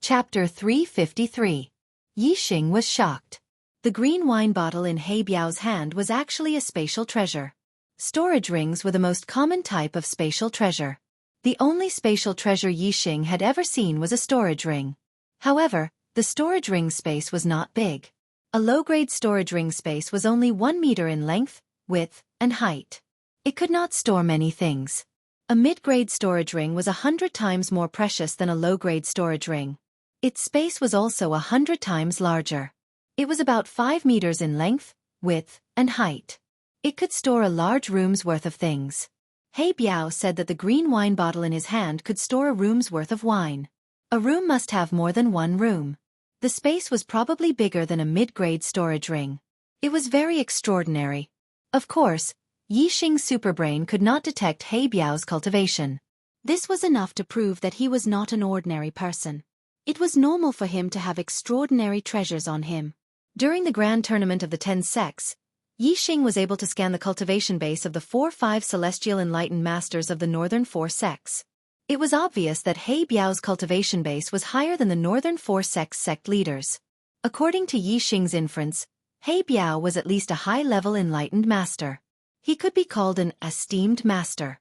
Chapter 353. Yixing was shocked. The green wine bottle in He Biao's hand was actually a spatial treasure. Storage rings were the most common type of spatial treasure. The only spatial treasure Yixing had ever seen was a storage ring. However, the storage ring space was not big. A low-grade storage ring space was only 1 meter in length, width, and height. It could not store many things. A mid-grade storage ring was 100 times more precious than a low-grade storage ring. Its space was also 100 times larger. It was about 5 meters in length, width, and height. It could store a large room's worth of things. He Biao said that the green wine bottle in his hand could store a room's worth of wine. A room must have more than one room. The space was probably bigger than a mid-grade storage ring. It was very extraordinary. Of course, Yixing's superbrain could not detect He Biao's cultivation. This was enough to prove that he was not an ordinary person. It was normal for him to have extraordinary treasures on him. During the grand tournament of the 10 sects, Yixing was able to scan the cultivation base of the 4-5 celestial enlightened masters of the northern 4 sects. It was obvious that He Biao's cultivation base was higher than the northern 4 sects' sect leaders. According to Yixing's inference, He Biao was at least a high-level enlightened master. He could be called an esteemed master.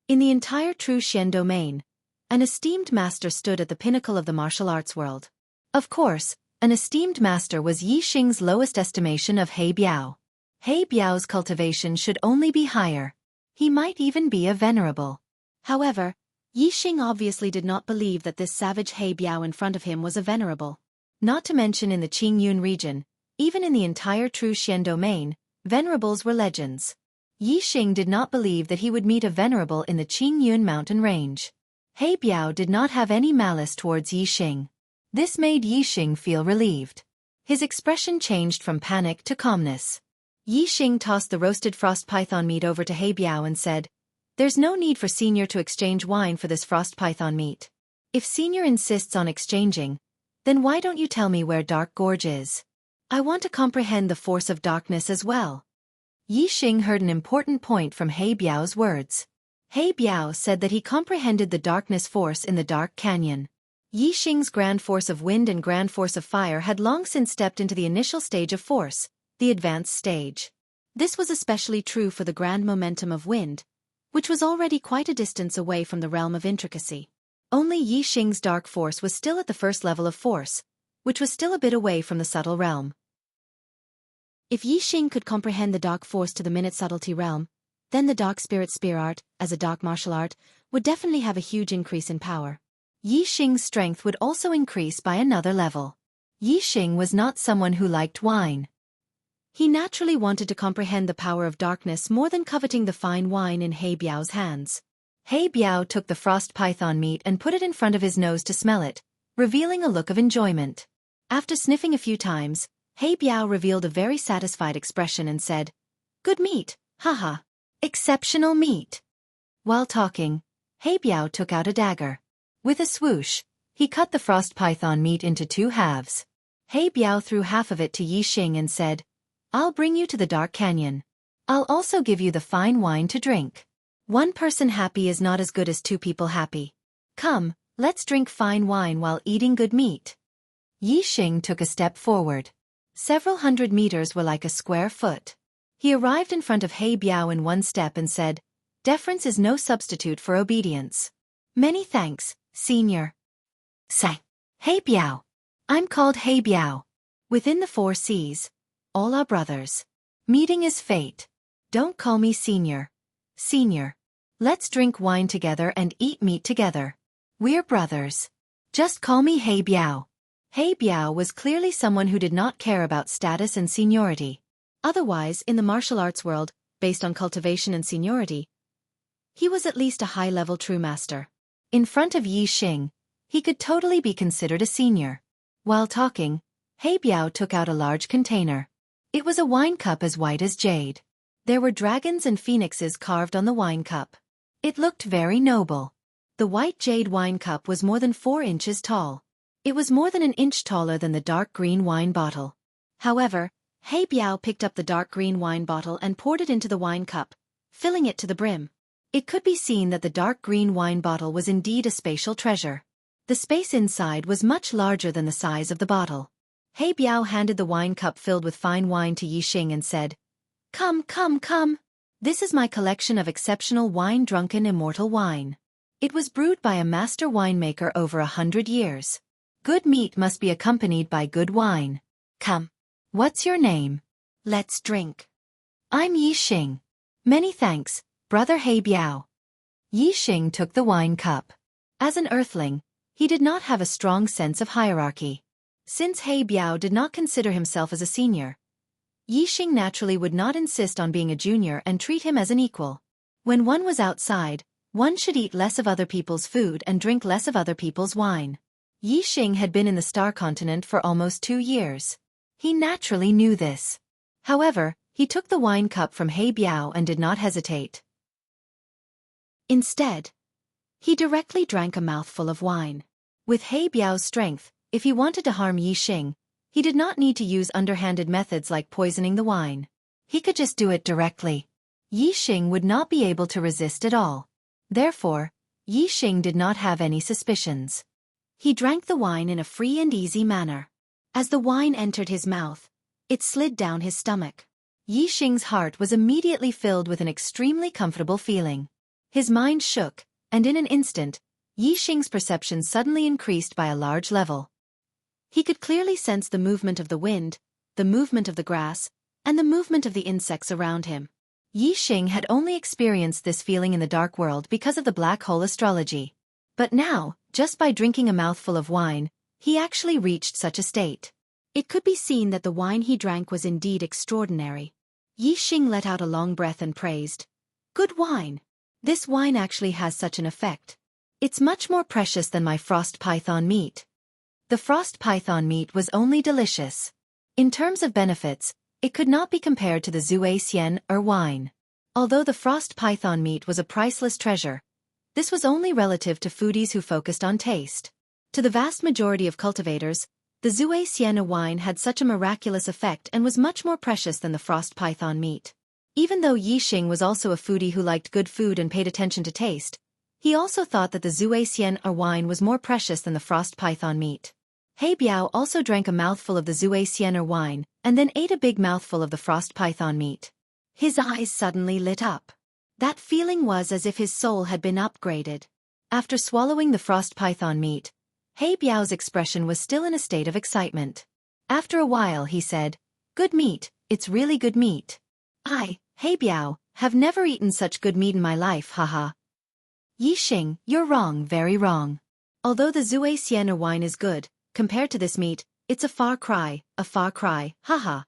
In the entire True Xian domain, an esteemed master stood at the pinnacle of the martial arts world. Of course, an esteemed master was Yixing's lowest estimation of He Biao. He Biao's cultivation should only be higher. He might even be a venerable. However, Yixing obviously did not believe that this savage He Biao in front of him was a venerable. Not to mention in the Jianghu region, even in the entire True Xian domain, venerables were legends. Yixing did not believe that he would meet a venerable in the Jianghu mountain range. He Biao did not have any malice towards Yixing. This made Yixing feel relieved. His expression changed from panic to calmness. Yixing tossed the roasted frost python meat over to He Biao and said, "There's no need for Senior to exchange wine for this frost python meat. If Senior insists on exchanging, then why don't you tell me where Dark Gorge is? I want to comprehend the force of darkness as well." Yixing heard an important point from He Biao's words. He Biao said that he comprehended the darkness force in the dark canyon. Yixing's grand force of wind and grand force of fire had long since stepped into the initial stage of force, the advanced stage. This was especially true for the grand momentum of wind, which was already quite a distance away from the realm of intricacy. Only Yixing's dark force was still at the first level of force, which was still a bit away from the subtle realm. If Yixing could comprehend the dark force to the minute subtlety realm, then the dark spirit spear art, as a dark martial art, would definitely have a huge increase in power. Yixing's strength would also increase by another level. Yixing was not someone who liked wine. He naturally wanted to comprehend the power of darkness more than coveting the fine wine in He Biao's hands. He Biao took the frost python meat and put it in front of his nose to smell it, revealing a look of enjoyment. After sniffing a few times, He Biao revealed a very satisfied expression and said, "Good meat, haha. Exceptional meat." While talking, He Biao took out a dagger. With a swoosh, he cut the frost python meat into 2 halves. He Biao threw half of it to Yixing and said, "I'll bring you to the dark canyon. I'll also give you the fine wine to drink. 1 person happy is not as good as 2 people happy. Come, let's drink fine wine while eating good meat." Yixing took a step forward. Several hundred meters were like a square foot. He arrived in front of He Biao in 1 step and said, "Deference is no substitute for obedience. Many thanks, Senior." Say, "He Biao. I'm called He Biao. Within the 4 seas, all are brothers. Meeting is fate. Don't call me Senior. Senior. Let's drink wine together and eat meat together. We're brothers. Just call me He Biao." He Biao was clearly someone who did not care about status and seniority. Otherwise, in the martial arts world, based on cultivation and seniority, he was at least a high-level true master. In front of Yixing, he could totally be considered a senior. While talking, He Biao took out a large container. It was a wine cup as white as jade. There were dragons and phoenixes carved on the wine cup. It looked very noble. The white jade wine cup was more than 4 inches tall. It was more than an inch taller than the dark green wine bottle. However, He Biao picked up the dark green wine bottle and poured it into the wine cup, filling it to the brim. It could be seen that the dark green wine bottle was indeed a spatial treasure. The space inside was much larger than the size of the bottle. He Biao handed the wine cup filled with fine wine to Yixing and said, "Come, come, come. This is my collection of exceptional wine-drunken immortal wine. It was brewed by a master winemaker over 100 years. Good meat must be accompanied by good wine. Come. What's your name? Let's drink." "I'm Yixing." "Many thanks, brother He Biao." Yixing took the wine cup. As an earthling, he did not have a strong sense of hierarchy. Since He Biao did not consider himself as a senior, Yixing naturally would not insist on being a junior and treat him as an equal. When one was outside, one should eat less of other people's food and drink less of other people's wine. Yixing had been in the Star Continent for almost 2 years. He naturally knew this. However, he took the wine cup from He Biao and did not hesitate. Instead, he directly drank a mouthful of wine. With He Biao's strength, if he wanted to harm Yixing, he did not need to use underhanded methods like poisoning the wine. He could just do it directly. Yixing would not be able to resist at all. Therefore, Yixing did not have any suspicions. He drank the wine in a free and easy manner. As the wine entered his mouth, it slid down his stomach. Yixing's heart was immediately filled with an extremely comfortable feeling. His mind shook, and in an instant, Yixing's perception suddenly increased by a large level. He could clearly sense the movement of the wind, the movement of the grass, and the movement of the insects around him. Yixing had only experienced this feeling in the dark world because of the black hole astrology. But now, just by drinking a mouthful of wine, he actually reached such a state. It could be seen that the wine he drank was indeed extraordinary. Yixing let out a long breath and praised, "Good wine. This wine actually has such an effect. It's much more precious than my frost python meat." The frost python meat was only delicious. In terms of benefits, it could not be compared to the Xianxia or wine. Although the frost python meat was a priceless treasure, this was only relative to foodies who focused on taste. To the vast majority of cultivators, the Xianxia wine had such a miraculous effect and was much more precious than the frost python meat. Even though Yixing was also a foodie who liked good food and paid attention to taste, he also thought that the Xianxia wine was more precious than the frost python meat. He Biao also drank a mouthful of the Xianxia wine, and then ate a big mouthful of the frost python meat. His eyes suddenly lit up. That feeling was as if his soul had been upgraded. After swallowing the frost python meat, He Biao's expression was still in a state of excitement. After a while he said, "Good meat, it's really good meat. He Biao, have never eaten such good meat in my life, haha." "Yixing, you're wrong, very wrong. Although the Xianxia wine is good, compared to this meat, it's a far cry, haha."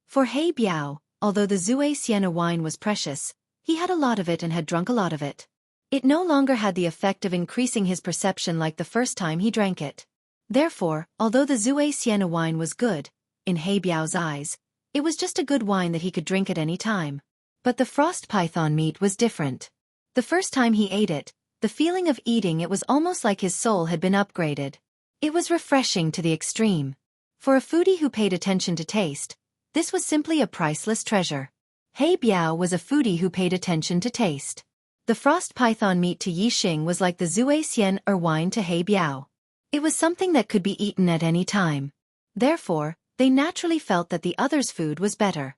For He Biao, although the Xianxia wine was precious, he had a lot of it and had drunk a lot of it. It no longer had the effect of increasing his perception like the first time he drank it. Therefore, although the Xianxia wine was good, in He Biao's eyes, it was just a good wine that he could drink at any time. But the frost python meat was different. The first time he ate it, the feeling of eating it was almost like his soul had been upgraded. It was refreshing to the extreme. For a foodie who paid attention to taste, this was simply a priceless treasure. He Biao was a foodie who paid attention to taste. The frost python meat to Yixing was like the Xianxia wine to He Biao. It was something that could be eaten at any time. Therefore, they naturally felt that the other's food was better.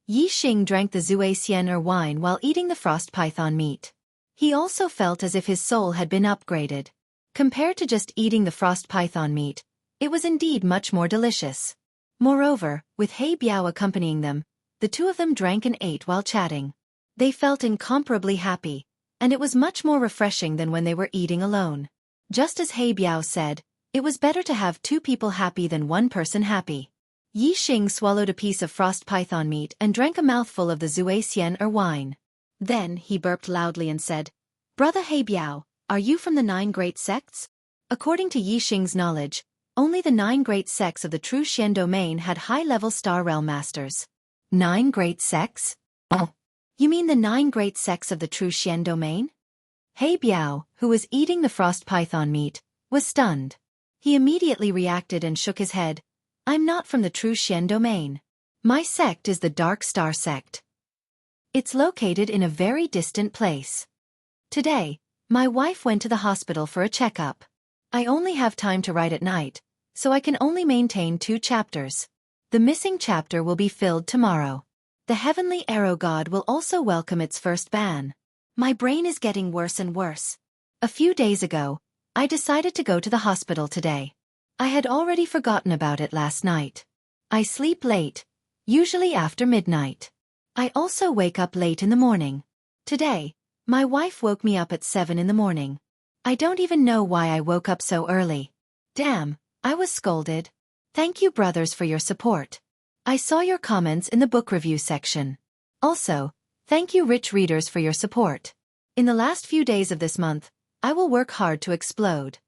Yixing drank the Xianxia wine while eating the frost python meat. He also felt as if his soul had been upgraded. Compared to just eating the frost python meat, it was indeed much more delicious. Moreover, with He Biao accompanying them, the two of them drank and ate while chatting. They felt incomparably happy, and it was much more refreshing than when they were eating alone. Just as He Biao said, it was better to have 2 people happy than 1 person happy. Yixing swallowed a piece of frost python meat and drank a mouthful of the Xianxia wine. Then he burped loudly and said, "Brother He Biao, are you from the 9 great sects?" According to Yixing's knowledge, only the 9 great sects of the true Xian domain had high-level Star Realm masters. 9 great sects? Oh, you mean the 9 great sects of the true Xian domain? He Biao, who was eating the frost python meat, was stunned. He immediately reacted and shook his head. "I'm not from the true Xian domain. My sect is the Dark Star sect. It's located in a very distant place. Today, My wife went to the hospital for a checkup. I only have time to write at night, so I can only maintain 2 chapters. The missing chapter will be filled tomorrow. The heavenly arrow god will also welcome its first ban. My brain is getting worse and worse. A few days ago, I decided to go to the hospital today. I had already forgotten about it last night. I sleep late, usually after midnight. I also wake up late in the morning. Today, my wife woke me up at 7 in the morning. I don't even know why I woke up so early. Damn, I was scolded. Thank you brothers for your support. I saw your comments in the book review section. Also, thank you rich readers for your support. In the last few days of this month, I will work hard to explode.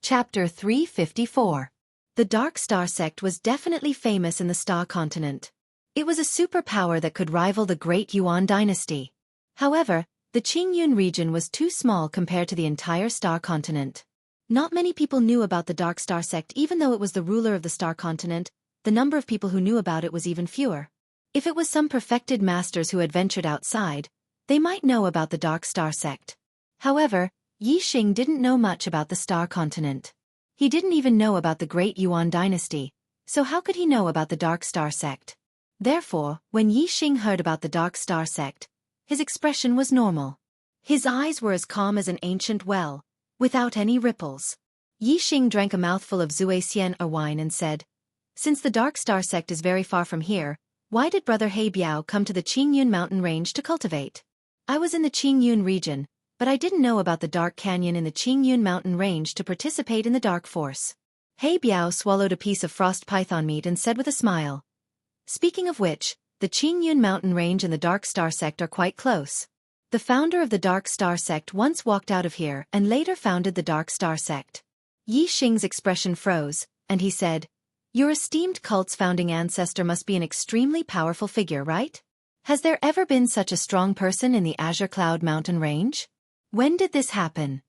Chapter 354. The Dark Star Sect was definitely famous in the Star Continent. It was a superpower that could rival the Great Yuan dynasty. However, the Qingyun region was too small compared to the entire Star Continent. Not many people knew about the Dark Star Sect. Even though it was the ruler of the Star Continent, the number of people who knew about it was even fewer. If it was some perfected masters who had ventured outside, they might know about the Dark Star Sect. However, Yixing didn't know much about the Star Continent. He didn't even know about the Great Yuan dynasty, so how could he know about the Dark Star Sect? Therefore, when Yixing heard about the Dark Star Sect, his expression was normal. His eyes were as calm as an ancient well, without any ripples. Yixing drank a mouthful of Zuexian or wine and said, "Since the Dark Star Sect is very far from here, why did Brother Heibiao come to the Qingyun mountain range to cultivate? I was in the Qingyun region, but I didn't know about the Dark Canyon in the Qingyun mountain range to participate in the Dark Force." Heibiao swallowed a piece of frost python meat and said with a smile, "Speaking of which, the Qingyun mountain range and the Dark Star Sect are quite close. The founder of the Dark Star Sect once walked out of here and later founded the Dark Star Sect." Yixing's expression froze, and he said, "Your esteemed cult's founding ancestor must be an extremely powerful figure, right? Has there ever been such a strong person in the Azure Cloud mountain range? When did this happen?"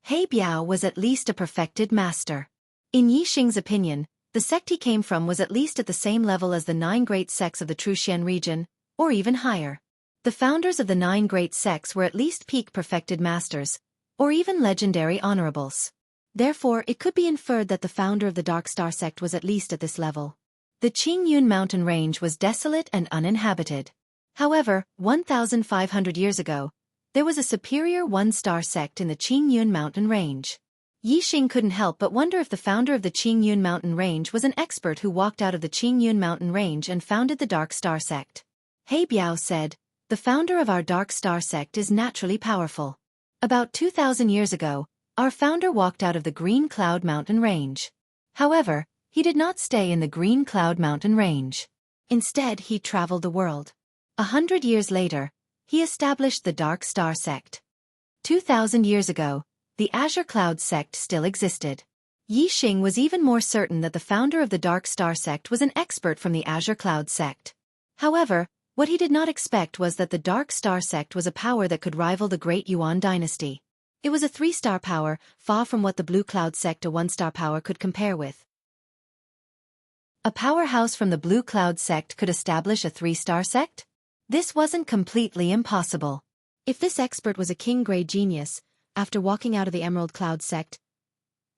Heibiao was at least a perfected master. In Yixing's opinion, the sect he came from was at least at the same level as the 9 great sects of the Truxian region, or even higher. The founders of the 9 great sects were at least peak perfected masters, or even legendary honorables. Therefore, it could be inferred that the founder of the Dark Star Sect was at least at this level. The Qingyun mountain range was desolate and uninhabited. However, 1,500 years ago, there was a superior 1-star sect in the Qingyun mountain range. Yixing couldn't help but wonder if the founder of the Qingyun mountain range was an expert who walked out of the Qingyun mountain range and founded the Dark Star Sect. Heibiao said, "The founder of our Dark Star Sect is naturally powerful. About 2,000 years ago, our founder walked out of the Green Cloud mountain range. However, he did not stay in the Green Cloud mountain range. Instead, he traveled the world. 100 years later, he established the Dark Star Sect. 2,000 years ago, the Azure Cloud Sect still existed." Yixing was even more certain that the founder of the Dark Star Sect was an expert from the Azure Cloud Sect. However, what he did not expect was that the Dark Star Sect was a power that could rival the Great Yuan dynasty. It was a 3-star power, far from what the Blue Cloud Sect, a 1-star power, could compare with. A powerhouse from the Blue Cloud Sect could establish a 3-star sect? This wasn't completely impossible. If this expert was a king-grade genius, after walking out of the Emerald Cloud Sect,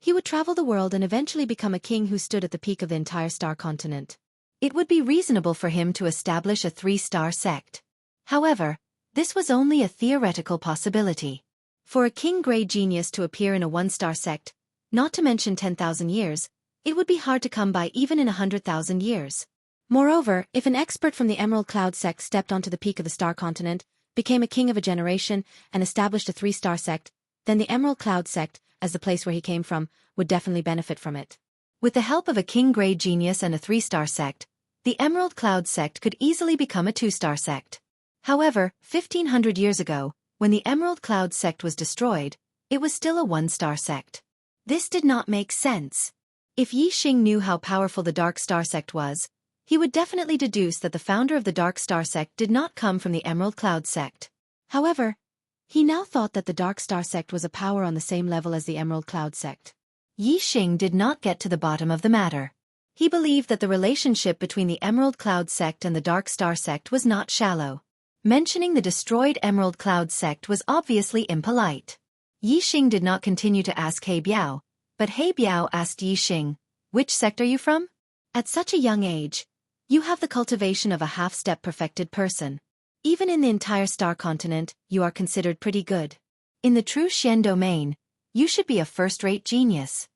he would travel the world and eventually become a king who stood at the peak of the entire Star Continent. It would be reasonable for him to establish a 3-star sect. However, this was only a theoretical possibility. For a king-grade genius to appear in a 1-star sect, not to mention 10,000 years, it would be hard to come by even in 100,000 years. Moreover, if an expert from the Emerald Cloud Sect stepped onto the peak of the Star Continent, became a king of a generation, and established a 3-star sect, then the Emerald Cloud Sect, as the place where he came from, would definitely benefit from it. With the help of a king-grade genius and a 3-star sect, the Emerald Cloud Sect could easily become a 2-star sect. However, 1,500 years ago, when the Emerald Cloud Sect was destroyed, it was still a 1-star sect. This did not make sense. If Yixing knew how powerful the Dark Star Sect was, he would definitely deduce that the founder of the Dark Star Sect did not come from the Emerald Cloud Sect. However, he now thought that the Dark Star Sect was a power on the same level as the Emerald Cloud Sect. Yixing did not get to the bottom of the matter. He believed that the relationship between the Emerald Cloud Sect and the Dark Star Sect was not shallow. Mentioning the destroyed Emerald Cloud sect was obviously impolite. Yixing did not continue to ask He Biao, but He Biao asked Yixing, "Which sect are you from? At such a young age, you have the cultivation of a half-step perfected person. Even in the entire star continent, you are considered pretty good. In the true Xian domain, you should be a first-rate genius."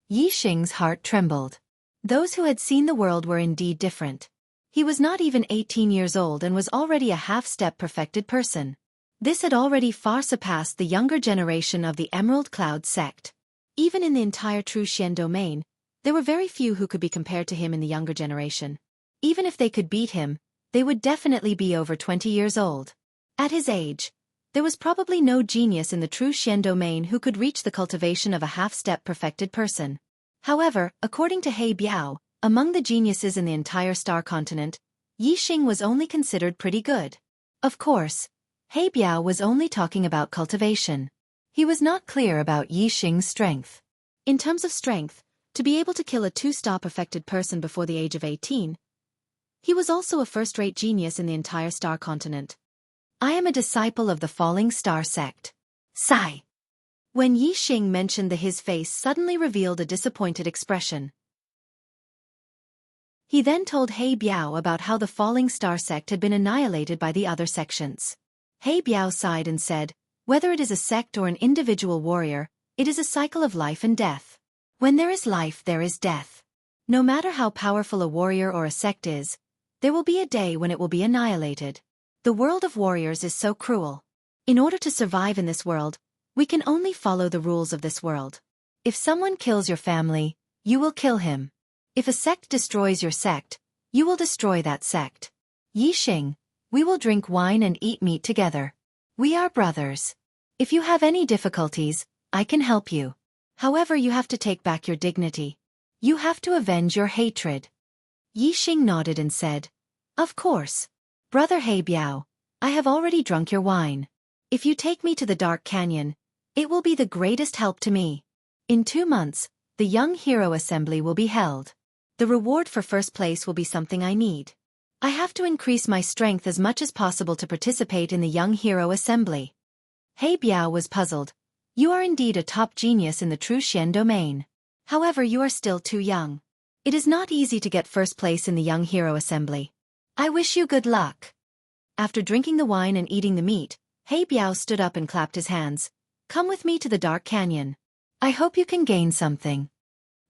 Yixing's heart trembled. Those who had seen the world were indeed different. He was not even 18 years old and was already a half-step perfected person. This had already far surpassed the younger generation of the Emerald Cloud sect. Even in the entire true Xian domain, there were very few who could be compared to him in the younger generation. Even if they could beat him, they would definitely be over 20 years old. At his age, there was probably no genius in the true Xian domain who could reach the cultivation of a half-step perfected person. However, according to He Biao, among the geniuses in the entire star continent, Yixing was only considered pretty good. Of course, He Biao was only talking about cultivation. He was not clear about Yixing's strength. In terms of strength, to be able to kill a 2-star perfected person before the age of 18, he was also a first-rate genius in the entire star continent. "I am a disciple of the Falling Star sect." Sigh. When Yixing mentioned his face suddenly revealed a disappointed expression. He then told He Biao about how the Falling Star sect had been annihilated by the other sections. He Biao sighed and said, "Whether it is a sect or an individual warrior, it is a cycle of life and death. When there is life, there is death. No matter how powerful a warrior or a sect is, there will be a day when it will be annihilated. The world of warriors is so cruel. In order to survive in this world, we can only follow the rules of this world. If someone kills your family, you will kill him. If a sect destroys your sect, you will destroy that sect. Yixing, we will drink wine and eat meat together. We are brothers. If you have any difficulties, I can help you. However, you have to take back your dignity. You have to avenge your hatred." Yixing nodded and said, "Of course. Brother He Biao, I have already drunk your wine. If you take me to the Dark Canyon, it will be the greatest help to me. In 2 months, the Young Hero Assembly will be held. The reward for first place will be something I need. I have to increase my strength as much as possible to participate in the Young Hero Assembly." He Biao was puzzled. "You are indeed a top genius in the true Xian domain. However, you are still too young. It is not easy to get first place in the Young Hero Assembly. I wish you good luck." After drinking the wine and eating the meat, He Biao stood up and clapped his hands. "Come with me to the Dark Canyon. I hope you can gain something."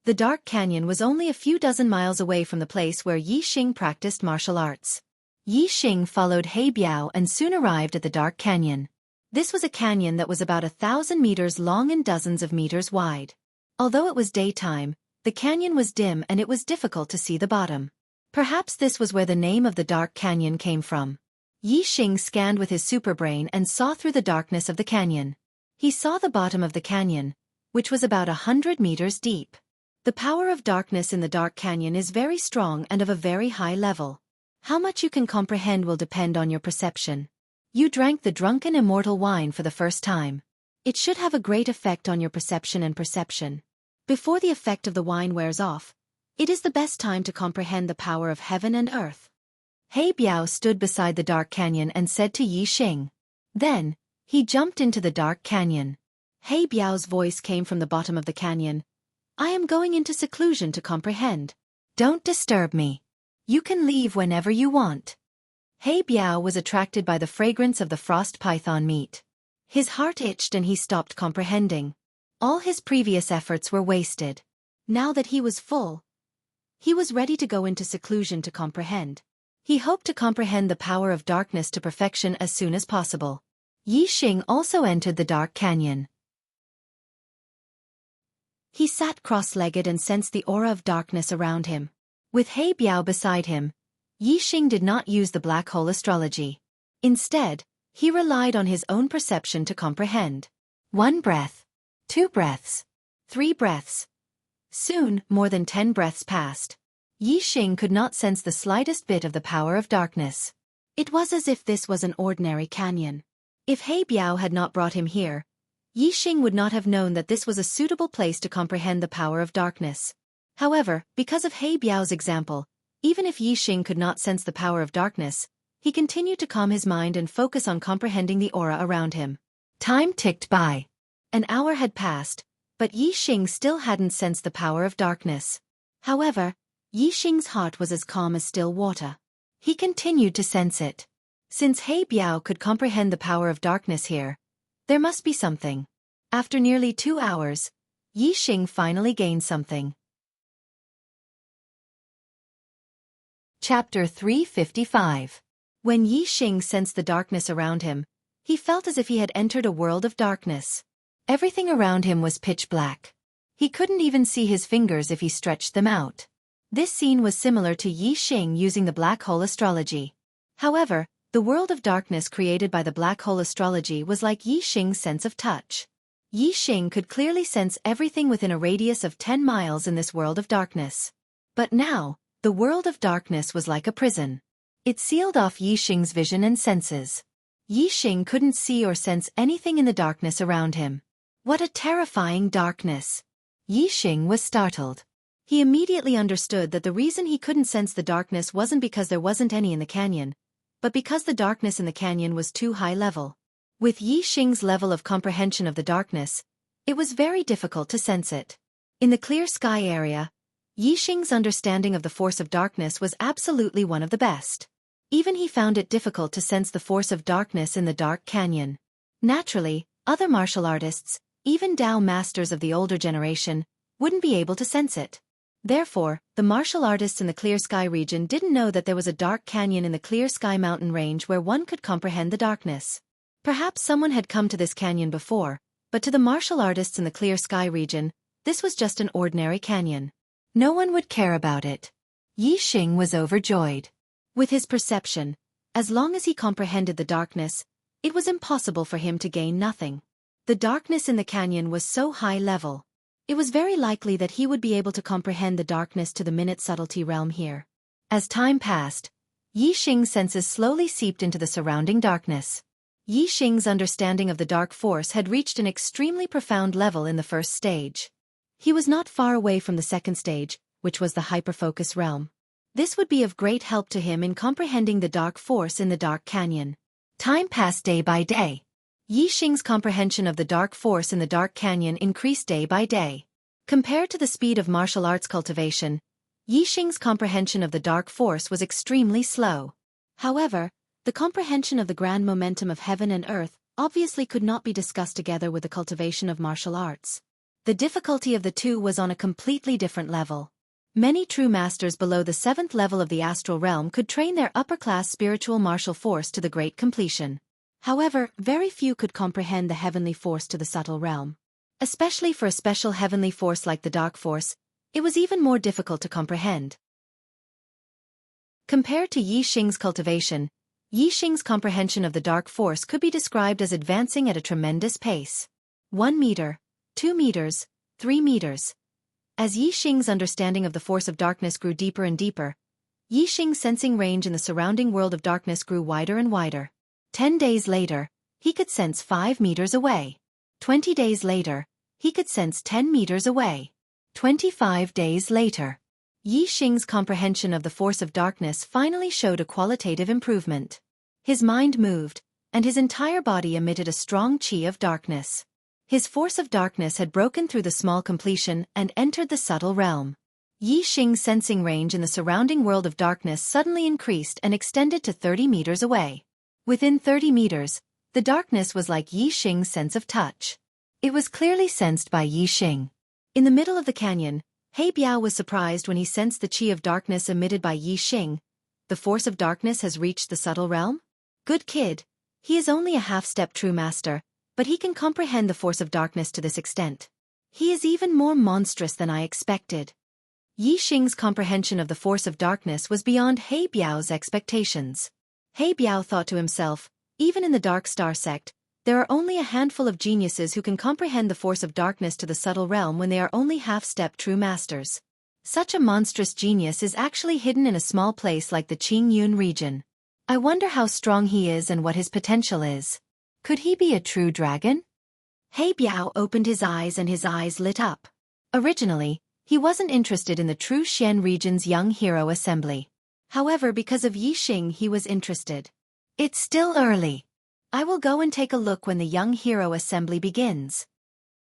The Dark Canyon was only a few dozen miles away from the place where Yixing practiced martial arts. Yixing followed He Biao and soon arrived at the Dark Canyon. This was a canyon that was about 1,000 meters long and dozens of meters wide. Although it was daytime, the canyon was dim and it was difficult to see the bottom. Perhaps this was where the name of the Dark Canyon came from. Yixing scanned with his superbrain and saw through the darkness of the canyon. He saw the bottom of the canyon, which was about 100 meters deep. The power of darkness in the Dark Canyon is very strong and of a very high level. How much you can comprehend will depend on your perception. You drank the drunken immortal wine for the first time. It should have a great effect on your perception and perception. Before the effect of the wine wears off, it is the best time to comprehend the power of heaven and earth." He Biao stood beside the Dark Canyon and said to Yixing. Then, he jumped into the Dark Canyon. He Biao's voice came from the bottom of the canyon. "I am going into seclusion to comprehend. Don't disturb me. You can leave whenever you want." He Biao was attracted by the fragrance of the frost python meat. His heart itched and he stopped comprehending. All his previous efforts were wasted. Now that he was full, he was ready to go into seclusion to comprehend. He hoped to comprehend the power of darkness to perfection as soon as possible. Yixing also entered the Dark Canyon. He sat cross-legged and sensed the aura of darkness around him. With He Biao beside him, Yixing did not use the black hole astrology. Instead, he relied on his own perception to comprehend. 1 breath. 2 breaths. 3 breaths. Soon, more than 10 breaths passed. Yixing could not sense the slightest bit of the power of darkness. It was as if this was an ordinary canyon. If He Biao had not brought him here, Yixing would not have known that this was a suitable place to comprehend the power of darkness. However, because of He Biao's example, even if Yixing could not sense the power of darkness, he continued to calm his mind and focus on comprehending the aura around him. Time ticked by. An hour had passed, but Yixing still hadn't sensed the power of darkness. However, Yixing's heart was as calm as still water. He continued to sense it. Since He Biao could comprehend the power of darkness here, there must be something. After nearly 2 hours, Yixing finally gained something. Chapter 355. When Yixing sensed the darkness around him, he felt as if he had entered a world of darkness. Everything around him was pitch black. He couldn't even see his fingers if he stretched them out. This scene was similar to Yixing using the black hole astrology. However, the world of darkness created by the black hole astrology was like Yixing's sense of touch. Yixing could clearly sense everything within a radius of 10 miles in this world of darkness. But now, the world of darkness was like a prison. It sealed off Yixing's vision and senses. Yixing couldn't see or sense anything in the darkness around him. What a terrifying darkness! Yixing was startled. He immediately understood that the reason he couldn't sense the darkness wasn't because there wasn't any in the canyon, but because the darkness in the canyon was too high level. With Yixing's level of comprehension of the darkness, it was very difficult to sense it. In the clear sky area, Yixing's understanding of the force of darkness was absolutely one of the best. Even he found it difficult to sense the force of darkness in the dark canyon. Naturally, other martial artists, even Dao masters of the older generation, wouldn't be able to sense it. Therefore, the martial artists in the clear sky region didn't know that there was a dark canyon in the clear sky mountain range where one could comprehend the darkness. Perhaps someone had come to this canyon before, but to the martial artists in the clear sky region, this was just an ordinary canyon. No one would care about it. Yixing was overjoyed. With his perception, as long as he comprehended the darkness, it was impossible for him to gain nothing. The darkness in the canyon was so high level. It was very likely that he would be able to comprehend the darkness to the minute subtlety realm here. As time passed, Yixing's senses slowly seeped into the surrounding darkness. Yixing's understanding of the dark force had reached an extremely profound level in the first stage. He was not far away from the second stage, which was the hyperfocus realm. This would be of great help to him in comprehending the dark force in the dark canyon. Time passed day by day. Yixing's comprehension of the dark force in the dark canyon increased day by day. Compared to the speed of martial arts cultivation, Yixing's comprehension of the dark force was extremely slow. However, the comprehension of the grand momentum of heaven and earth obviously could not be discussed together with the cultivation of martial arts. The difficulty of the two was on a completely different level. Many true masters below the 7th level of the astral realm could train their upper-class spiritual martial force to the great completion. However, very few could comprehend the heavenly force to the subtle realm. Especially for a special heavenly force like the dark force, it was even more difficult to comprehend. Compared to Yixing's cultivation, Yixing's comprehension of the dark force could be described as advancing at a tremendous pace. 1 meter, 2 meters, 3 meters. As Yixing's understanding of the force of darkness grew deeper and deeper, Yixing's sensing range in the surrounding world of darkness grew wider and wider. 10 days later, he could sense 5 meters away. 20 days later, he could sense 10 meters away. 25 days later, Yixing's comprehension of the force of darkness finally showed a qualitative improvement. His mind moved, and his entire body emitted a strong qi of darkness. His force of darkness had broken through the small completion and entered the subtle realm. Yixing's sensing range in the surrounding world of darkness suddenly increased and extended to 30 meters away. Within 30 meters, the darkness was like Yixing's sense of touch. It was clearly sensed by Yixing. In the middle of the canyon, He Biao was surprised when he sensed the qi of darkness emitted by Yixing. The force of darkness has reached the subtle realm? Good kid. He is only a half-step true master, but he can comprehend the force of darkness to this extent. He is even more monstrous than I expected. Yixing's comprehension of the force of darkness was beyond He Biao's expectations. He Biao thought to himself, even in the Dark Star sect, there are only a handful of geniuses who can comprehend the force of darkness to the subtle realm when they are only half-step true masters. Such a monstrous genius is actually hidden in a small place like the Qingyun region. I wonder how strong he is and what his potential is. Could he be a true dragon? He Biao opened his eyes and his eyes lit up. Originally, he wasn't interested in the true Xian region's young hero assembly. However, because of Yixing, he was interested. It's still early. I will go and take a look when the young hero assembly begins.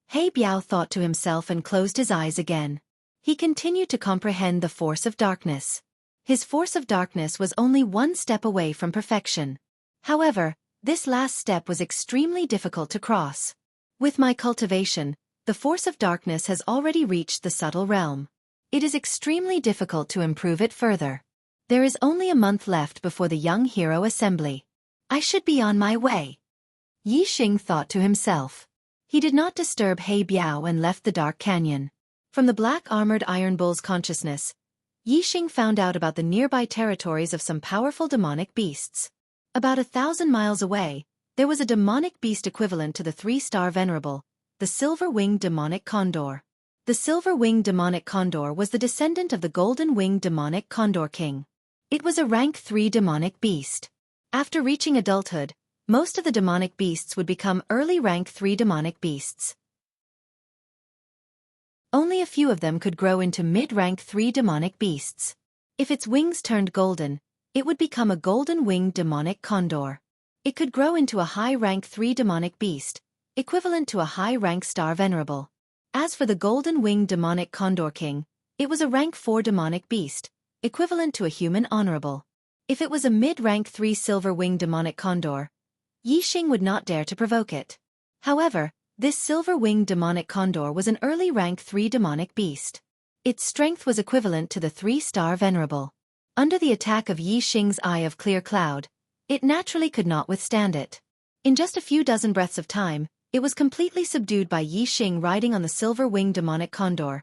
He Biao thought to himself and closed his eyes again. He continued to comprehend the force of darkness. His force of darkness was only one step away from perfection. However, this last step was extremely difficult to cross. With my cultivation, the force of darkness has already reached the subtle realm. It is extremely difficult to improve it further. There is only a month left before the young hero assembly. I should be on my way. Yixing thought to himself. He did not disturb He Biao and left the dark canyon. From the black-armored Iron Bull's consciousness, Yixing found out about the nearby territories of some powerful demonic beasts. About 1,000 miles away, there was a demonic beast equivalent to the 3-star venerable, the silver-winged demonic condor. The silver-winged demonic condor was the descendant of the golden-winged demonic condor king. It was a rank 3 demonic beast. After reaching adulthood, most of the demonic beasts would become early rank 3 demonic beasts. Only a few of them could grow into mid-rank 3 demonic beasts. If its wings turned golden, it would become a golden-winged demonic condor. It could grow into a high-rank 3 demonic beast, equivalent to a high-rank star venerable. As for the golden-winged demonic condor king, it was a rank 4 demonic beast, equivalent to a human honorable. If it was a mid-rank 3 silver-winged demonic condor, Yixing would not dare to provoke it. However, this silver-winged demonic condor was an early rank 3 demonic beast. Its strength was equivalent to the 3-star venerable. Under the attack of Yixing's eye of clear cloud, it naturally could not withstand it. In just a few dozen breaths of time, it was completely subdued by Yixing riding on the silver-winged demonic condor.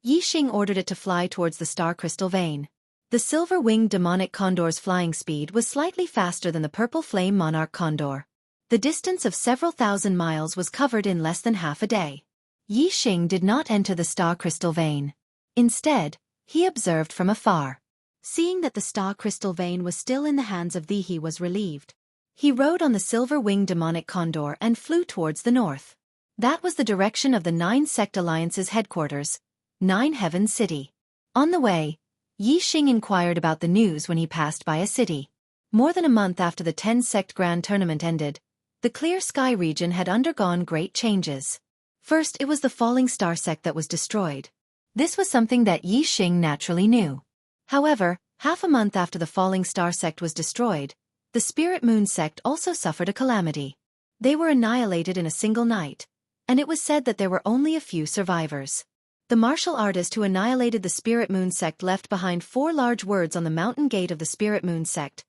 Yixing ordered it to fly towards the star crystal vein. The silver-winged demonic condor's flying speed was slightly faster than the purple flame monarch condor. The distance of several thousand miles was covered in less than half a day. Yixing did not enter the star crystal vein. Instead, he observed from afar. Seeing that the star crystal vein was still in the hands of thee, he was relieved. He rode on the silver-winged demonic condor and flew towards the north. That was the direction of the 9 Sect Alliance's headquarters, 9 Heaven City. On the way, Yixing inquired about the news when he passed by a city. More than a month after the 10 Sect Grand Tournament ended, the Clear Sky region had undergone great changes. First, it was the Falling Star Sect that was destroyed. This was something that Yixing naturally knew. However, half a month after the Falling Star Sect was destroyed, the Spirit Moon Sect also suffered a calamity. They were annihilated in a single night, and it was said that there were only a few survivors. The martial artist who annihilated the Spirit Moon Sect left behind 4 large words on the mountain gate of the Spirit Moon Sect.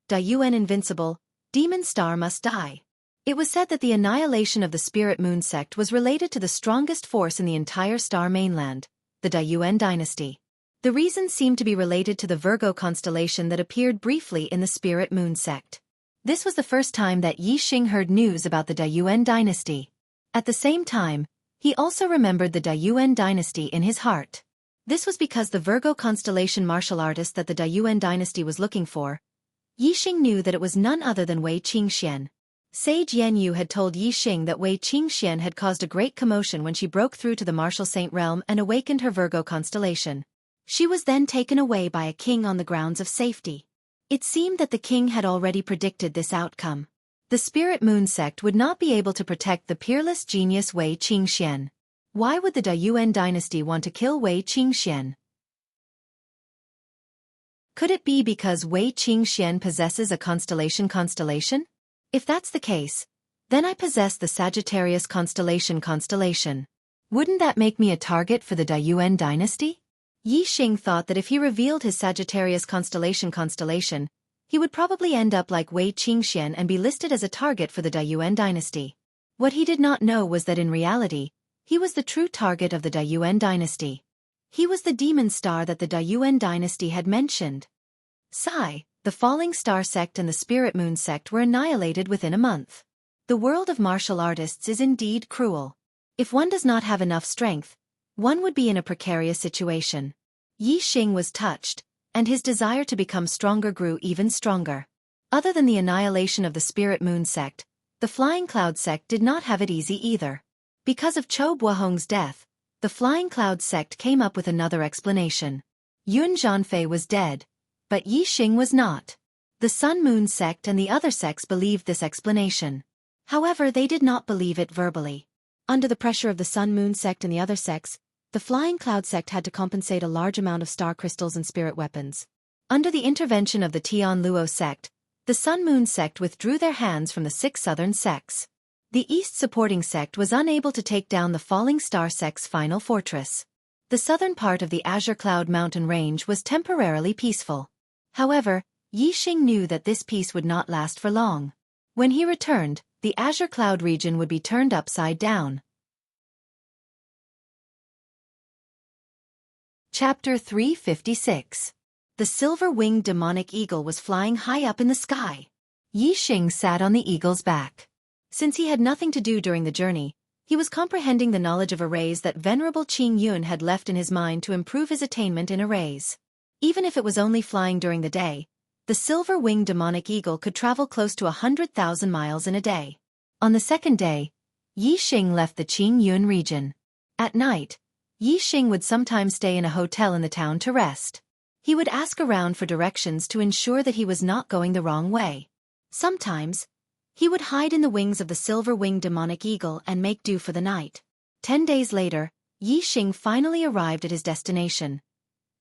Dayuan Invincible, Demon Star Must Die. It was said that the annihilation of the Spirit Moon Sect was related to the strongest force in the entire star mainland, the Dayuan dynasty. The reason seemed to be related to the Virgo constellation that appeared briefly in the Spirit Moon Sect. This was the first time that Yixing heard news about the Dayuan dynasty. At the same time, he also remembered the Dayuan dynasty in his heart. This was because the Virgo constellation martial artist that the Dayuan dynasty was looking for. Yixing knew that it was none other than Wei Qingxian. Sage Yanyu had told Yixing that Wei Qingxian had caused a great commotion when she broke through to the martial saint realm and awakened her Virgo constellation. She was then taken away by a king on the grounds of safety. It seemed that the king had already predicted this outcome. The Spirit Moon Sect would not be able to protect the peerless genius Wei Qingxian. Why would the Dayuan dynasty want to kill Wei Qingxian? Could it be because Wei Qingxian possesses a constellation? If that's the case, then I possess the Sagittarius constellation. Wouldn't that make me a target for the Dayuan dynasty? Yixing thought that if he revealed his Sagittarius constellation, he would probably end up like Wei Qingxian and be listed as a target for the Dayuan dynasty. What he did not know was that in reality, he was the true target of the Dayuan dynasty. He was the demon star that the Dayuan dynasty had mentioned. The Falling Star Sect and the Spirit Moon Sect were annihilated within a month. The world of martial artists is indeed cruel. If one does not have enough strength, one would be in a precarious situation. Yixing was touched, and his desire to become stronger grew even stronger. Other than the annihilation of the Spirit Moon Sect, the Flying Cloud Sect did not have it easy either. Because of Cho Buahong's death, the Flying Cloud Sect came up with another explanation. Yun Zhanfei was dead, But Yixing was not. The Sun-Moon sect and the other sects believed this explanation. However, they did not believe it verbally. Under the pressure of the Sun-Moon sect and the other sects, the Flying Cloud sect had to compensate a large amount of star crystals and spirit weapons. Under the intervention of the Tian Luo sect, the Sun-Moon sect withdrew their hands from the 6 southern sects. The East supporting sect was unable to take down the Falling Star sect's final fortress. The southern part of the Azure Cloud mountain range was temporarily peaceful. However, Yixing knew that this peace would not last for long. When he returned, the Azure Cloud region would be turned upside down. Chapter 356. The silver-winged demonic eagle was flying high up in the sky. Yixing sat on the eagle's back. Since he had nothing to do during the journey, he was comprehending the knowledge of arrays that Venerable Qing Yun had left in his mind to improve his attainment in arrays. Even if it was only flying during the day, the silver-winged demonic eagle could travel close to 100,000 miles in a day. On the second day, Yixing left the Qing Yun region. At night, Yixing would sometimes stay in a hotel in the town to rest. He would ask around for directions to ensure that he was not going the wrong way. Sometimes, he would hide in the wings of the silver-winged demonic eagle and make do for the night. 10 days later, Yixing finally arrived at his destination.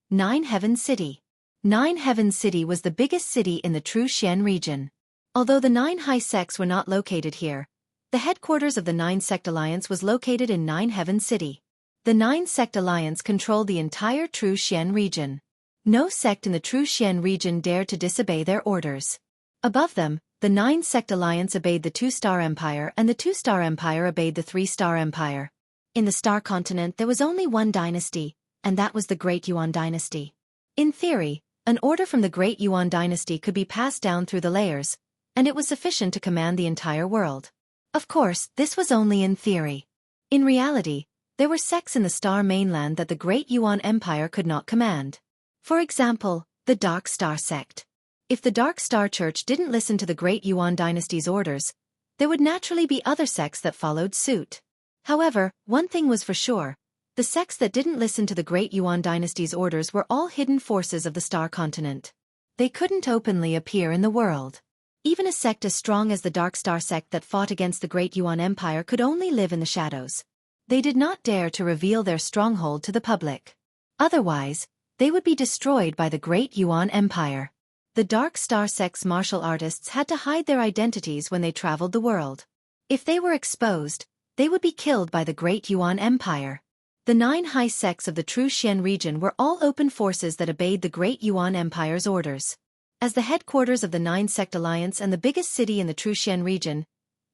Nine Heaven City. Nine Heaven City was the biggest city in the True Xian region. Although the 9 high sects were not located here, the headquarters of the 9 Sect Alliance was located in Nine Heaven City. The 9 Sect Alliance controlled the entire True Xian region. No sect in the True Xian region dared to disobey their orders. Above them, the 9 Sect Alliance obeyed the 2-Star Empire and the 2-Star Empire obeyed the 3-Star Empire. In the Star Continent there was only one dynasty, and that was the Great Yuan dynasty. In theory, an order from the Great Yuan dynasty could be passed down through the layers, and it was sufficient to command the entire world. Of course, this was only in theory. In reality, there were sects in the Star mainland that the Great Yuan Empire could not command. For example, the Dark Star sect. If the Dark Star Church didn't listen to the Great Yuan dynasty's orders, there would naturally be other sects that followed suit. However, one thing was for sure. The sects that didn't listen to the Great Yuan dynasty's orders were all hidden forces of the Star Continent. They couldn't openly appear in the world. Even a sect as strong as the Dark Star sect that fought against the Great Yuan Empire could only live in the shadows. They did not dare to reveal their stronghold to the public. Otherwise, they would be destroyed by the Great Yuan Empire. The Dark Star sect's martial artists had to hide their identities when they traveled the world. If they were exposed, they would be killed by the Great Yuan Empire. The 9 high sects of the True Xian region were all open forces that obeyed the Great Yuan Empire's orders. As the headquarters of the 9 Sect Alliance and the biggest city in the True Xian region,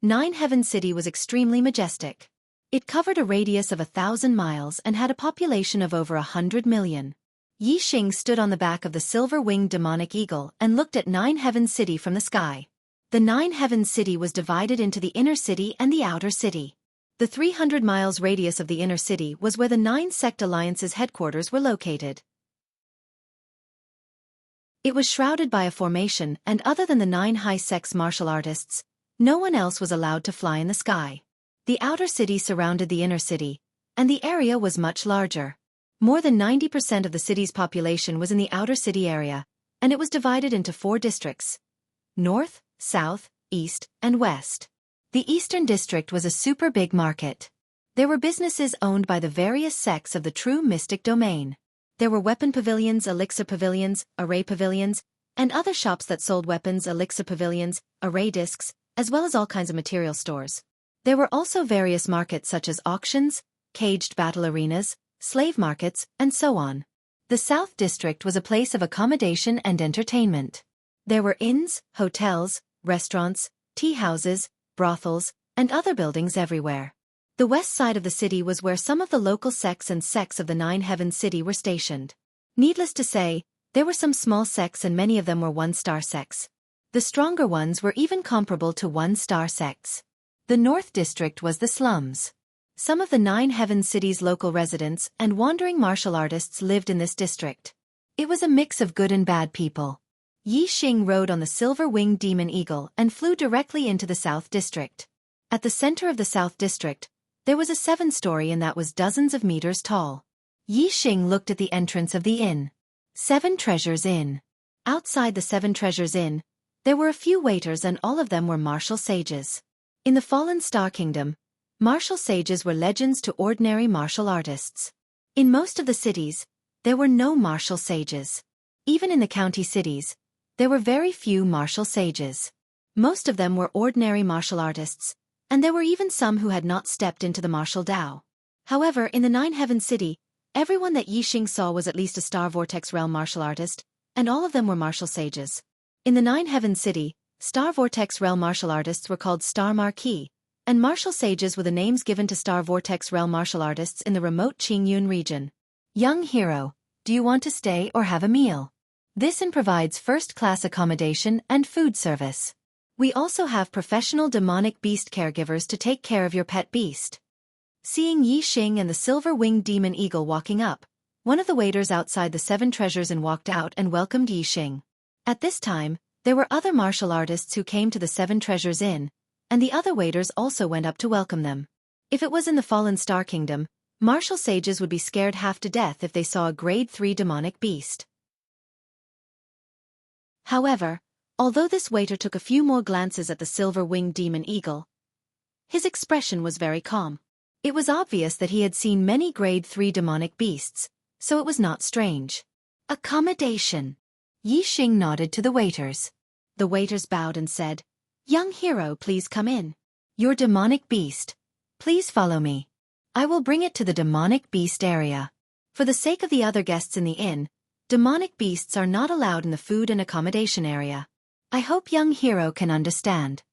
9 Heaven City was extremely majestic. It covered a radius of 1,000 miles and had a population of over 100 million. Yixing stood on the back of the silver-winged demonic eagle and looked at 9 Heaven City from the sky. The 9 Heaven City was divided into the inner city and the outer city. The 300 miles radius of the inner city was where the 9 Sect Alliance's headquarters were located. It was shrouded by a formation, and other than the 9 high sects martial artists, no one else was allowed to fly in the sky. The outer city surrounded the inner city, and the area was much larger. More than 90% of the city's population was in the outer city area, and it was divided into 4 districts: North, South, East, and West. The Eastern District was a super big market. There were businesses owned by the various sects of the true mystic domain. There were weapon pavilions, elixir pavilions, array pavilions, and other shops that sold weapons, elixir pavilions, array discs, as well as all kinds of material stores. There were also various markets such as auctions, caged battle arenas, slave markets, and so on. The South District was a place of accommodation and entertainment. There were inns, hotels, restaurants, tea houses, brothels, and other buildings everywhere. The west side of the city was where some of the local sects and sects of the 9 Heaven City were stationed. Needless to say, there were some small sects and many of them were 1-star sects. The stronger ones were even comparable to 1-star sects. The North District was the slums. Some of the 9 Heaven City's local residents and wandering martial artists lived in this district. It was a mix of good and bad people. Yixing rode on the silver-winged demon eagle and flew directly into the South District. At the center of the South District, there was a 7-story inn that was dozens of meters tall. Yixing looked at the entrance of the inn. 7 Treasures Inn. Outside the Seven Treasures Inn, there were a few waiters and all of them were martial sages. In the Fallen Star Kingdom, martial sages were legends to ordinary martial artists. In most of the cities, there were no martial sages. Even in the county cities, there were very few martial sages. Most of them were ordinary martial artists, and there were even some who had not stepped into the martial Tao. However, in the Nine Heavens City, everyone that Yixing saw was at least a Star Vortex Realm martial artist, and all of them were martial sages. In the Nine Heavens City, Star Vortex Realm martial artists were called Star Marquis, and martial sages were the names given to Star Vortex Realm martial artists in the remote Qingyun region. Young hero, do you want to stay or have a meal? This inn provides first-class accommodation and food service. We also have professional demonic beast caregivers to take care of your pet beast. Seeing Yixing and the silver-winged demon eagle walking up, one of the waiters outside the Seven Treasures Inn walked out and welcomed Yixing. At this time, there were other martial artists who came to the Seven Treasures Inn, and the other waiters also went up to welcome them. If it was in the Fallen Star Kingdom, martial sages would be scared half to death if they saw a grade 3 demonic beast. However, although this waiter took a few more glances at the silver-winged demon eagle, his expression was very calm. It was obvious that he had seen many grade 3 demonic beasts, so it was not strange. Accommodation. Yixing nodded to the waiters. The waiters bowed and said, "Young hero, please come in. Your demonic beast. Please follow me. I will bring it to the demonic beast area." For the sake of the other guests in the inn, demonic beasts are not allowed in the food and accommodation area. I hope young hero can understand.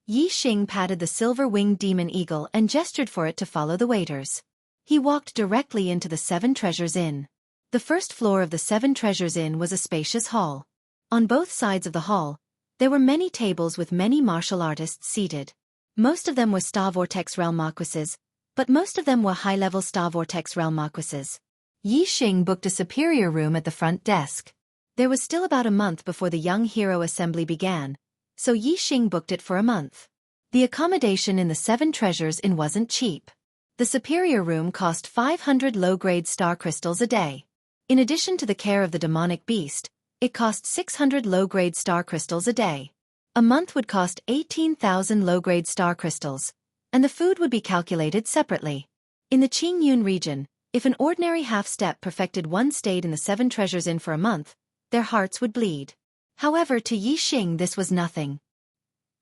Yixing patted the silver-winged demon eagle and gestured for it to follow the waiters. He walked directly into the Seven Treasures Inn. The first floor of the Seven Treasures Inn was a spacious hall. On both sides of the hall, there were many tables with many martial artists seated. Most of them were Star Vortex Realm Marquises, but most of them were high-level Star Vortex Realm Marquises. Yixing booked a superior room at the front desk. There was still about a month before the Young Hero Assembly began, so Yixing booked it for a month. The accommodation in the Seven Treasures Inn wasn't cheap. The superior room cost 500 low-grade star crystals a day. In addition to the care of the demonic beast, it cost 600 low-grade star crystals a day. A month would cost 18,000 low-grade star crystals, and the food would be calculated separately. In the Qingyun region, if an ordinary half-step perfected one stayed in the Seven Treasures Inn for a month, their hearts would bleed. However, to Yixing this was nothing.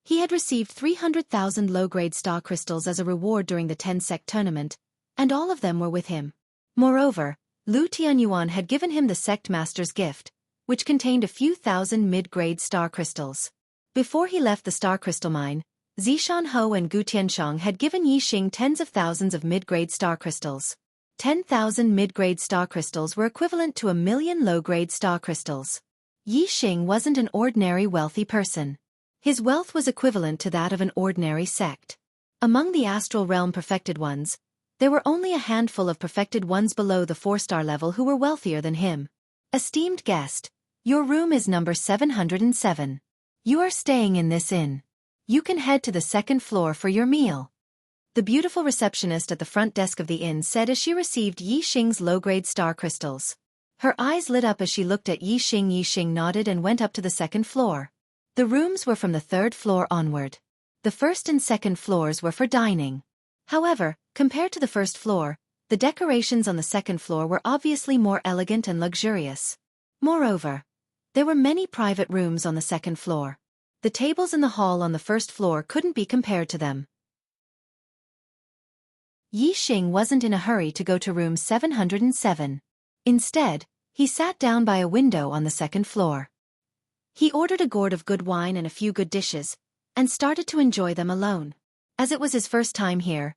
He had received 300,000 low-grade star crystals as a reward during the 10-sect tournament, and all of them were with him. Moreover, Lu Tianyuan had given him the Sect Master's gift, which contained a few thousand mid-grade star crystals. Before he left the star crystal mine, Zishanho and Gu Tianshang had given Yixing tens of thousands of mid-grade star crystals. 10,000 mid-grade star crystals were equivalent to 1,000,000 low-grade star crystals. Yixing wasn't an ordinary wealthy person. His wealth was equivalent to that of an ordinary sect. Among the astral realm perfected ones, there were only a handful of perfected ones below the 4-star level who were wealthier than him. Esteemed guest, your room is number 707. You are staying in this inn. You can head to the second floor for your meal. The beautiful receptionist at the front desk of the inn said as she received Yixing's low-grade star crystals. Her eyes lit up as she looked at Yixing. Yixing nodded and went up to the second floor. The rooms were from the third floor onward. The first and second floors were for dining. However, compared to the first floor, the decorations on the second floor were obviously more elegant and luxurious. Moreover, there were many private rooms on the second floor. The tables in the hall on the first floor couldn't be compared to them. Yixing wasn't in a hurry to go to room 707. Instead, he sat down by a window on the second floor. He ordered a gourd of good wine and a few good dishes, and started to enjoy them alone. As it was his first time here,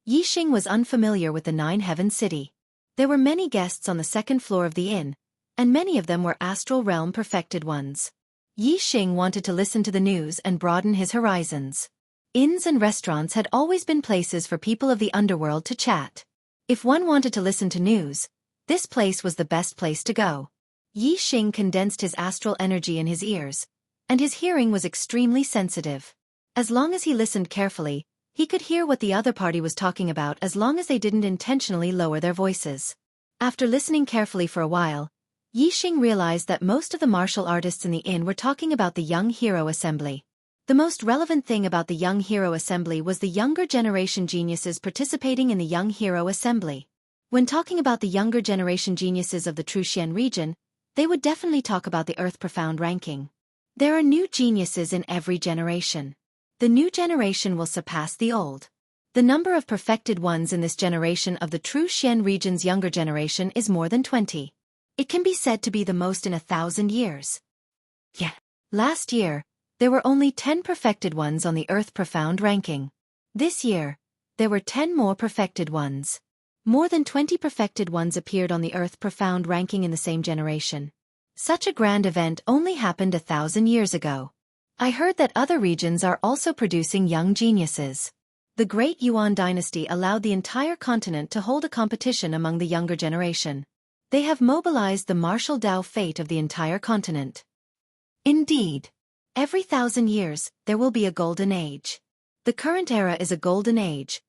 Yixing was unfamiliar with the Nine Heavens City. There were many guests on the second floor of the inn, and many of them were astral realm perfected ones. Yixing wanted to listen to the news and broaden his horizons. Inns and restaurants had always been places for people of the underworld to chat. If one wanted to listen to news, this place was the best place to go. Yixing condensed his astral energy in his ears, and his hearing was extremely sensitive. As long as he listened carefully, he could hear what the other party was talking about as long as they didn't intentionally lower their voices. After listening carefully for a while, Yixing realized that most of the martial artists in the inn were talking about the Young Hero Assembly. The most relevant thing about the Young Hero Assembly was the younger generation geniuses participating in the Young Hero Assembly. When talking about the younger generation geniuses of the Truxian region, they would definitely talk about the Earth Profound ranking. There are new geniuses in every generation. The new generation will surpass the old. The number of perfected ones in this generation of the Truxian region's younger generation is more than 20. It can be said to be the most in 1,000 years. Yeah. Last year, there were only 10 perfected ones on the Earth Profound ranking. This year, there were 10 more perfected ones. More than 20 perfected ones appeared on the Earth Profound ranking in the same generation. Such a grand event only happened 1,000 years ago. I heard that other regions are also producing young geniuses. The Great Yuan dynasty allowed the entire continent to hold a competition among the younger generation. They have mobilized the martial Dao fate of the entire continent. Indeed. Every 1,000 years, there will be a golden age. The current era is a golden age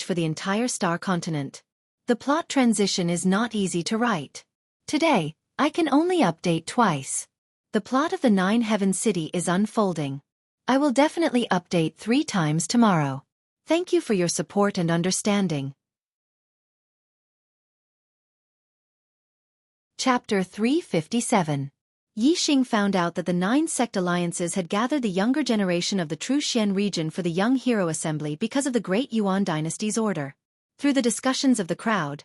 for the entire star continent. The plot transition is not easy to write. Today, I can only update twice. The plot of the 9 Heaven City is unfolding. I will definitely update 3 times tomorrow. Thank you for your support and understanding. Chapter 357. Yixing found out that the 9 sect alliances had gathered the younger generation of the Truxian region for the Young Hero Assembly because of the Great Yuan dynasty's order. Through the discussions of the crowd,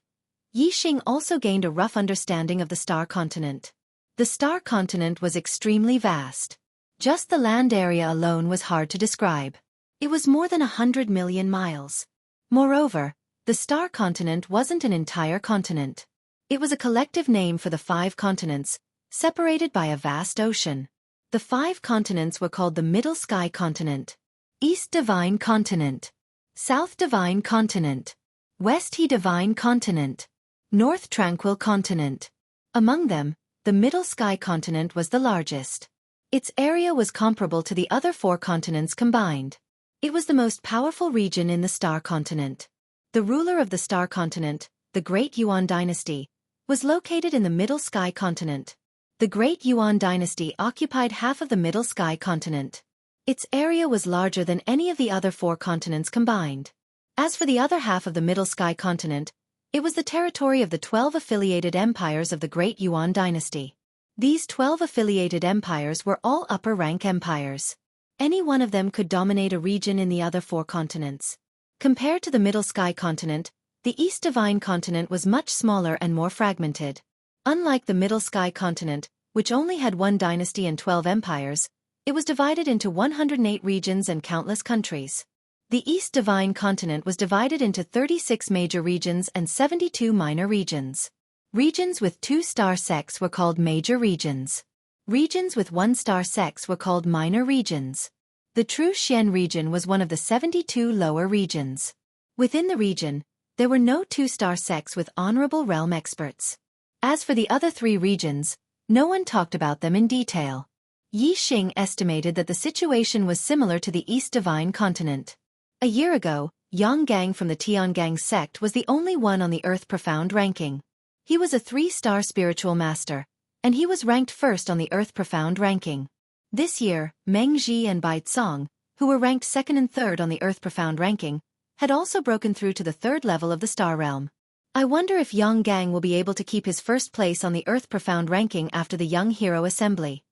Yixing also gained a rough understanding of the star continent. The star continent was extremely vast. Just the land area alone was hard to describe. It was more than 100 million miles. Moreover, the star continent wasn't an entire continent. It was a collective name for the 5 continents, separated by a vast ocean. The 5 continents were called the Middle Sky Continent, East Divine Continent, South Divine Continent, West He Divine Continent, North Tranquil Continent. Among them, the Middle Sky Continent was the largest. Its area was comparable to the other 4 continents combined. It was the most powerful region in the Star Continent. The ruler of the Star Continent, the Great Yuan Dynasty, was located in the Middle Sky Continent. The Great Yuan Dynasty occupied half of the Middle Sky Continent. Its area was larger than any of the other 4 continents combined. As for the other half of the Middle Sky Continent, it was the territory of the 12 affiliated empires of the Great Yuan Dynasty. These 12 affiliated empires were all upper-rank empires. Any one of them could dominate a region in the other 4 continents. Compared to the Middle Sky Continent, the East Divine Continent was much smaller and more fragmented. Unlike the Middle Sky Continent, which only had 1 dynasty and 12 empires, it was divided into 108 regions and countless countries. The East Divine Continent was divided into 36 major regions and 72 minor regions. Regions with 2-star sects were called major regions. Regions with 1-star sects were called minor regions. The Truxian region was one of the 72 lower regions. Within the region, there were no 2-star sects with honorable realm experts. As for the other 3 regions, no one talked about them in detail. Yixing estimated that the situation was similar to the East Divine Continent. A year ago, Yang from the Tiangang sect was the only one on the Earth Profound ranking. He was a 3-star spiritual master, and he was ranked first on the Earth Profound ranking. This year, Meng Ji and Bai Cong, who were ranked 2nd and 3rd on the Earth Profound ranking, had also broken through to the 3rd level of the star realm. I wonder if Yang will be able to keep his first place on the Earth Profound ranking after the Young Hero Assembly.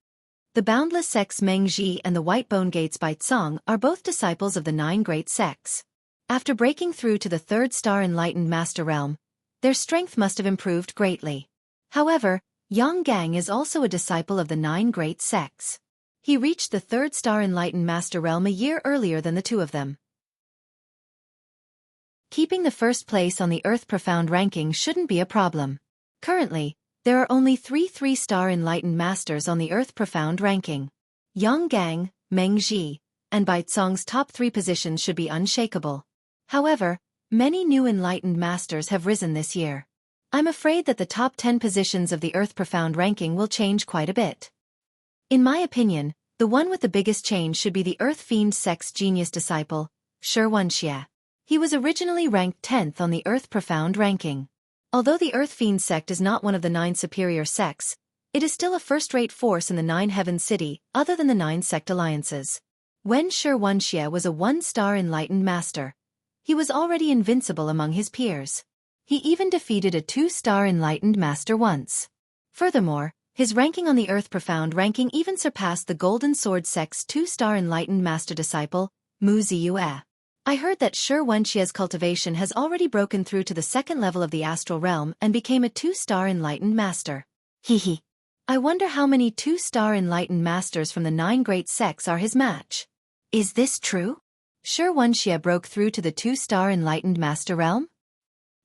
The Boundless Sects Meng Ji and the White Bone Gates Bai Cong are both disciples of the 9 great sects. After breaking through to the 3rd star enlightened master realm, their strength must have improved greatly. However, Yang is also a disciple of the 9 great sects. He reached the 3rd star enlightened master realm a year earlier than the 2 of them. Keeping the first place on the Earth Profound ranking shouldn't be a problem. Currently, there are only 3 3-star enlightened masters on the Earth Profound ranking. Yang, Meng Ji, and Bai Cong's top 3 positions should be unshakable. However, many new enlightened masters have risen this year. I'm afraid that the top 10 positions of the Earth Profound ranking will change quite a bit. In my opinion, the one with the biggest change should be the Earth Fiend Sect's genius disciple, Xianxia. He was originally ranked 10th on the Earth Profound ranking. Although the Earth Fiend sect is not one of the 9 superior sects, it is still a first-rate force in the 9 Heaven City, other than the 9 sect alliances. When Xianxia was a 1-star enlightened master, he was already invincible among his peers. He even defeated a 2-star enlightened master once. Furthermore, his ranking on the Earth Profound ranking even surpassed the Golden Sword sect's 2-star enlightened master disciple, Wuxia. I heard that Xianxia's cultivation has already broken through to the 2nd level of the astral realm and became a 2-star enlightened master. Hehe. I wonder how many 2-star enlightened masters from the 9 great sects are his match. Is this true? Xianxia broke through to the 2-star enlightened master realm?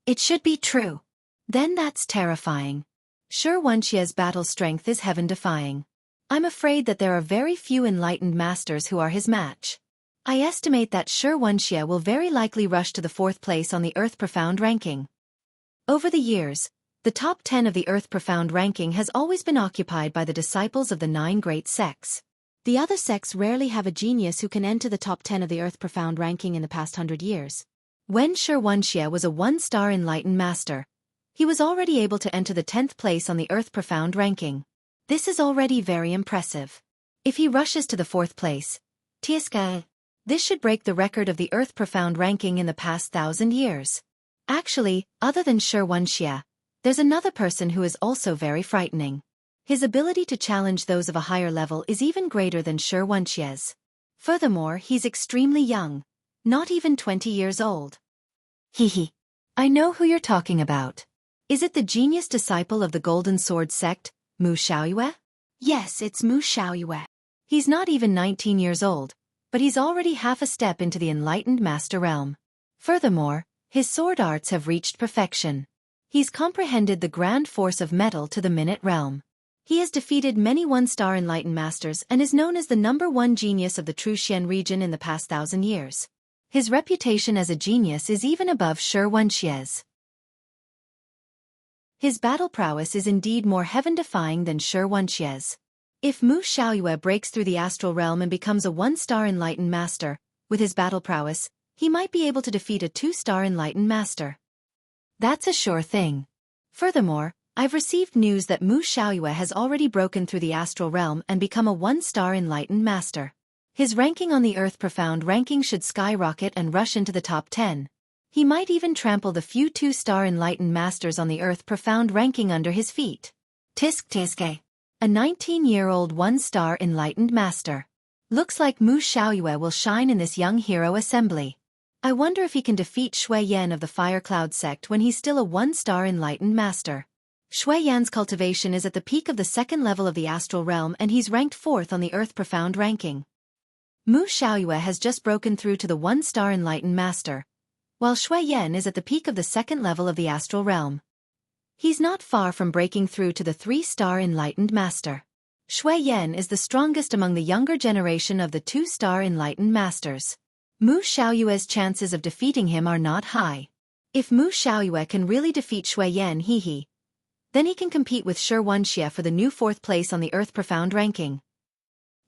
It should be true. Then that's terrifying. Xianxia's battle strength is heaven-defying. I'm afraid that there are very few enlightened masters who are his match. I estimate that Xianxia will very likely rush to the 4th place on the Earth Profound ranking. Over the years, the top 10 of the Earth Profound ranking has always been occupied by the disciples of the 9 great sects. The other sects rarely have a genius who can enter the top 10 of the Earth Profound ranking in the past 100 years. When Xianxia was a 1-star enlightened master, he was already able to enter the 10th place on the Earth Profound ranking. This is already very impressive. If he rushes to the 4th place, this should break the record of the Earth Profound ranking in the past 1,000 years. Actually, other than Xianxia, there's another person who is also very frightening. His ability to challenge those of a higher level is even greater than Xianxia's. Furthermore, he's extremely young, not even 20 years old. Hehe. I know who you're talking about. Is it the genius disciple of the Golden Sword sect, Wuxia? Yes, it's Wuxia. He's not even 19 years old, but he's already half a step into the enlightened master realm. Furthermore, his sword arts have reached perfection. He's comprehended the grand force of metal to the minute realm. He has defeated many 1-star enlightened masters and is known as the #1 genius of the True Xian region in the past 1,000 years. His reputation as a genius is even above Xianxia's. His battle prowess is indeed more heaven-defying than Xianxia's. If Wuxia breaks through the astral realm and becomes a 1-star enlightened master, with his battle prowess, he might be able to defeat a 2-star enlightened master. That's a sure thing. Furthermore, I've received news that Wuxia has already broken through the astral realm and become a 1-star enlightened master. His ranking on the Earth Profound ranking should skyrocket and rush into the top 10. He might even trample the few 2-star enlightened masters on the Earth Profound ranking under his feet. Xianxia. A 19-year-old 1-star enlightened master. Looks like Wuxia will shine in this young hero assembly. I wonder if he can defeat Shui Yan of the Fire Cloud sect when he's still a 1-star enlightened master. Shui Yan's cultivation is at the peak of the 2nd level of the astral realm and he's ranked 4th on the Earth Profound ranking. Wuxia has just broken through to the 1-star enlightened master, while Shui Yan is at the peak of the 2nd level of the astral realm. He's not far from breaking through to the 3-star enlightened master. Shui Yan is the strongest among the younger generation of the 2-star enlightened masters. Wuxia's chances of defeating him are not high. If Wuxia can really defeat Shui Yan, then he can compete with Xianxia for the new 4th place on the Earth Profound ranking.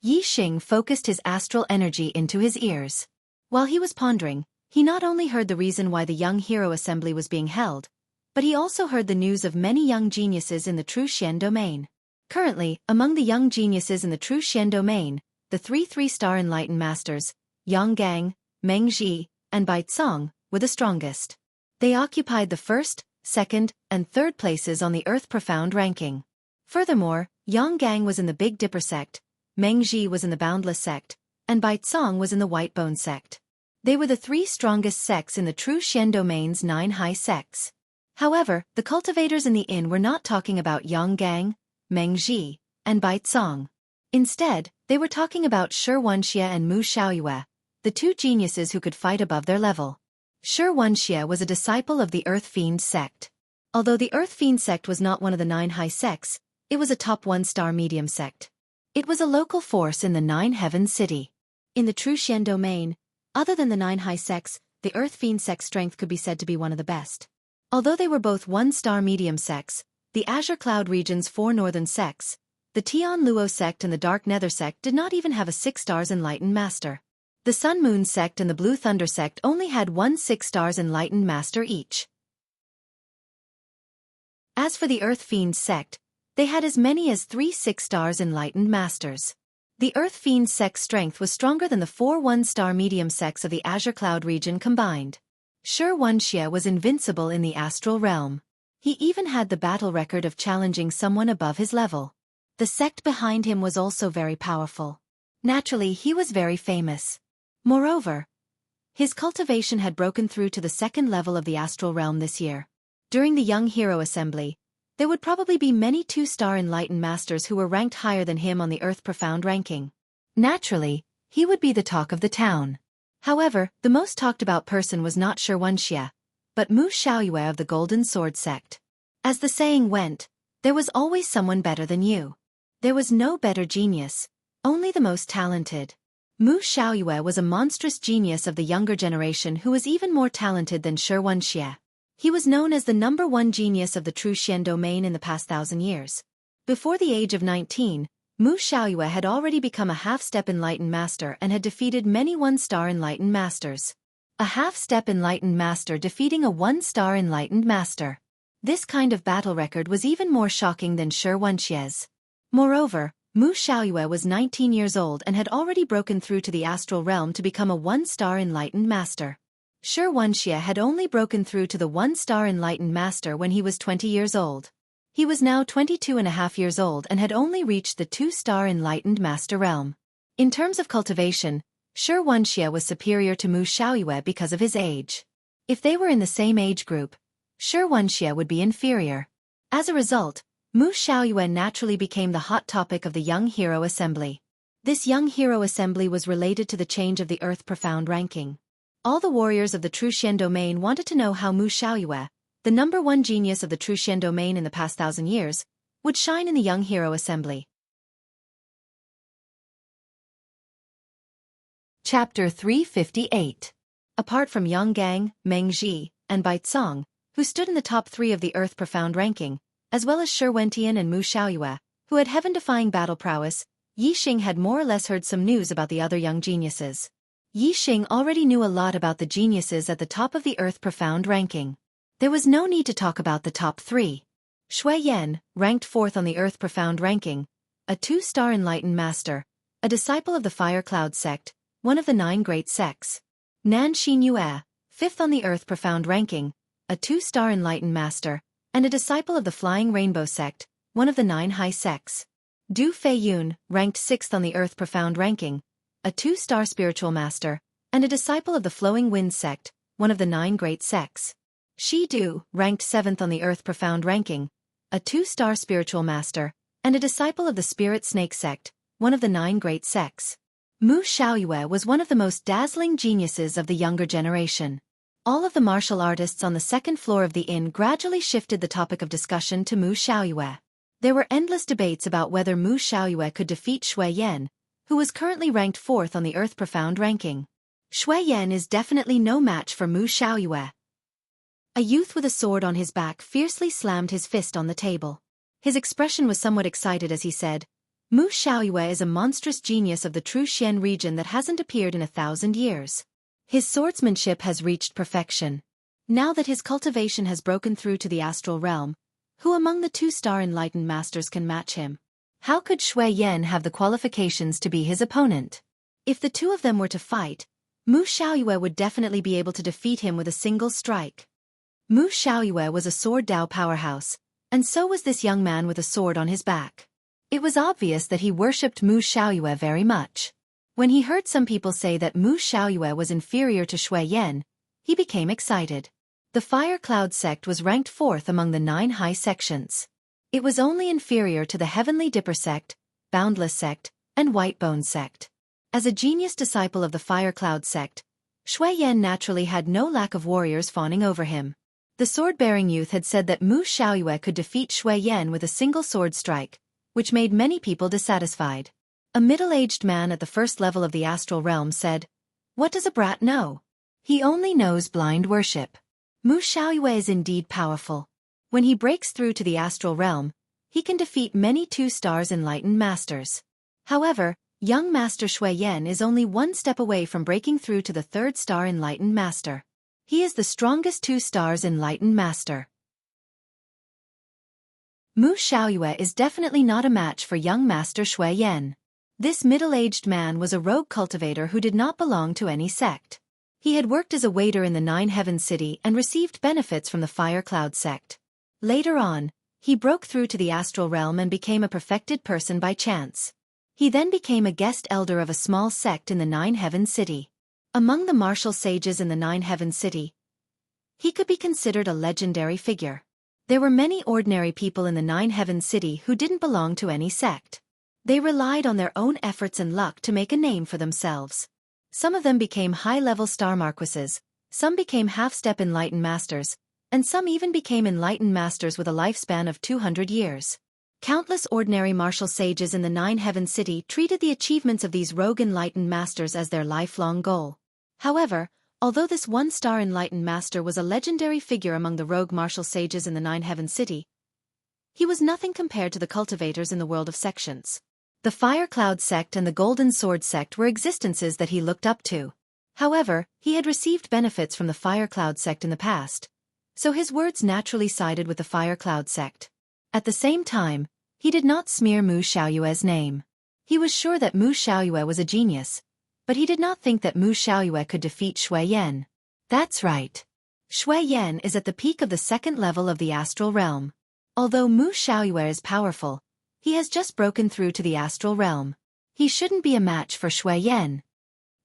Yixing focused his astral energy into his ears. While he was pondering, he not only heard the reason why the young hero assembly was being held, but he also heard the news of many young geniuses in the True Xian domain. Currently, among the young geniuses in the True Xian domain, the 3-star enlightened masters, Yang, Meng Ji, and Bai Cong, were the strongest. They occupied the 1st, 2nd, and 3rd places on the Earth Profound ranking. Furthermore, Yang was in the Big Dipper sect, Meng Ji was in the Boundless sect, and Bai Cong was in the White Bone sect. They were the 3 strongest sects in the True Xian domain's 9 high sects. However, the cultivators in the inn were not talking about Yang, Meng Ji, and Bai Cong. Instead, they were talking about Xianxia and Wuxia, the 2 geniuses who could fight above their level. Xianxia was a disciple of the Earth Fiend sect. Although the Earth Fiend sect was not one of the 9 high sects, it was a top 1-star medium sect. It was a local force in the 9 Heaven City. In the True Xian domain, other than the 9 high sects, the Earth Fiend sect's strength could be said to be one of the best. Although they were both 1-star medium sects, the Azure Cloud region's 4 northern sects, the Tian Luo sect and the Dark Nether sect did not even have a 6-star enlightened master. The Sun Moon sect and the Blue Thunder sect only had 1 6-star enlightened master each. As for the Earth Fiend sect, they had as many as 3 6-star enlightened masters. The Earth Fiend sect's strength was stronger than the 4 1-star medium sects of the Azure Cloud region combined. Xianxia was invincible in the astral realm. He even had the battle record of challenging someone above his level. The sect behind him was also very powerful. Naturally, he was very famous. Moreover, his cultivation had broken through to the 2nd level of the astral realm this year. During the Young Hero Assembly, there would probably be many 2-star enlightened masters who were ranked higher than him on the Earth Profound ranking. Naturally, he would be the talk of the town. However, the most talked about person was not Xianxia, but Mu Xiaoyue of the Golden Sword sect. As the saying went, there was always someone better than you. There was no better genius, only the most talented. Mu Xiaoyue was a monstrous genius of the younger generation who was even more talented than Xianxia. He was known as the #1 genius of the true Xian domain in the past 1,000 years. Before the age of 19, Mu Xiaoyue had already become a half-step enlightened master and had defeated many 1-star enlightened masters. A half-step enlightened master defeating a 1-star enlightened master. This kind of battle record was even more shocking than Xianxia's. Moreover, Mu Xiaoyue was 19 years old and had already broken through to the astral realm to become a 1-star enlightened master. Xianxia had only broken through to the 1-star enlightened master when he was 20 years old. He was now 22.5 years old and had only reached the 2-star enlightened master realm. In terms of cultivation, Xianxia was superior to Mu Xiaoyue because of his age. If they were in the same age group, Xianxia would be inferior. As a result, Mu Xiaoyue naturally became the hot topic of the Young Hero Assembly. This Young Hero Assembly was related to the change of the Earth Profound ranking. All the warriors of the True Xian domain wanted to know how Mu Xiaoyue, the #1 genius of the True Xian domain in the past 1,000 years, would shine in the Young Hero Assembly. Chapter 358. Apart from Yonggang, Mengji, and Baizong, who stood in the top 3 of the Earth Profound ranking, as well as Shi and Mu Xiaoyue, who had heaven-defying battle prowess, Yixing had more or less heard some news about the other young geniuses. Yixing already knew a lot about the geniuses at the top of the Earth Profound ranking. There was no need to talk about the top 3. Shui Yan, ranked 4th on the Earth Profound ranking, a 2-star enlightened master, a disciple of the Fire Cloud sect, one of the 9 great sects. Nan Xinyue, 5th on the Earth Profound ranking, a 2-star enlightened master, and a disciple of the Flying Rainbow sect, one of the 9 high sects. Du Feiyun, ranked 6th on the Earth Profound ranking, a 2-star spiritual master, and a disciple of the Flowing Wind sect, one of the 9 great sects. Shi Du, ranked 7th on the Earth Profound ranking, a 2-star spiritual master, and a disciple of the Spirit Snake sect, one of the 9 great sects. Mu Xiaoyue was one of the most dazzling geniuses of the younger generation. All of the martial artists on the 2nd floor of the inn gradually shifted the topic of discussion to Mu Xiaoyue. There were endless debates about whether Mu Xiaoyue could defeat Shui Yan, who was currently ranked 4th on the Earth Profound ranking. Shui Yan is definitely no match for Mu Xiaoyue. A youth with a sword on his back fiercely slammed his fist on the table. His expression was somewhat excited as he said, Mu Xiaoyue is a monstrous genius of the true Xian region that hasn't appeared in 1,000 years. His swordsmanship has reached perfection. Now that his cultivation has broken through to the astral realm, who among the 2-star enlightened masters can match him? How could Shui Yan have the qualifications to be his opponent? If the two of them were to fight, Mu Xiaoyue would definitely be able to defeat him with a single strike. Mu Xiaoyue was a sword Dao powerhouse, and so was this young man with a sword on his back. It was obvious that he worshipped Mu Xiaoyue very much. When he heard some people say that Mu Xiaoyue was inferior to Shui Yan, he became excited. The Fire Cloud sect was ranked 4th among the 9 high sections. It was only inferior to the Heavenly Dipper sect, Boundless sect, and Whitebone sect. As a genius disciple of the Fire Cloud sect, Shui Yan naturally had no lack of warriors fawning over him. The sword-bearing youth had said that Mu Xiaoyue could defeat Shui Yan with a single sword strike, which made many people dissatisfied. A middle-aged man at the 1st level of the astral realm said, "What does a brat know? He only knows blind worship." Mu Xiaoyue is indeed powerful. When he breaks through to the astral realm, he can defeat many 2-star enlightened masters. However, young Master Shui Yan is only 1 step away from breaking through to the 3rd-star enlightened master. He is the strongest 2-star enlightened master. Mu Xiaoyue is definitely not a match for young Master Shui Yan. This middle-aged man was a rogue cultivator who did not belong to any sect. He had worked as a waiter in the Nine Heavens City and received benefits from the Fire Cloud sect. Later on, he broke through to the astral realm and became a perfected person by chance. He then became a guest elder of a small sect in the Nine Heavens City. Among the martial sages in the Nine Heavens City, he could be considered a legendary figure. There were many ordinary people in the Nine Heavens City who didn't belong to any sect. They relied on their own efforts and luck to make a name for themselves. Some of them became high-level star marquises, some became half-step enlightened masters, and some even became enlightened masters with a lifespan of 200 years. Countless ordinary martial sages in the Nine Heavens City treated the achievements of these rogue enlightened masters as their lifelong goal. However, although this one-star enlightened master was a legendary figure among the rogue martial sages in the Nine Heavens City, he was nothing compared to the cultivators in the world of sections. The Fire Cloud sect and the Golden Sword sect were existences that he looked up to. However, he had received benefits from the Fire Cloud sect in the past, so his words naturally sided with the Fire Cloud sect. At the same time, he did not smear Mu Xiaoyue's name. He was sure that Mu Xiaoyue was a genius, but he did not think that Mu Xiaoyue could defeat Shui Yan. That's right. Shui Yan is at the peak of the second level of the astral realm. Although Mu Xiaoyue is powerful, he has just broken through to the astral realm. He shouldn't be a match for Shui Yan.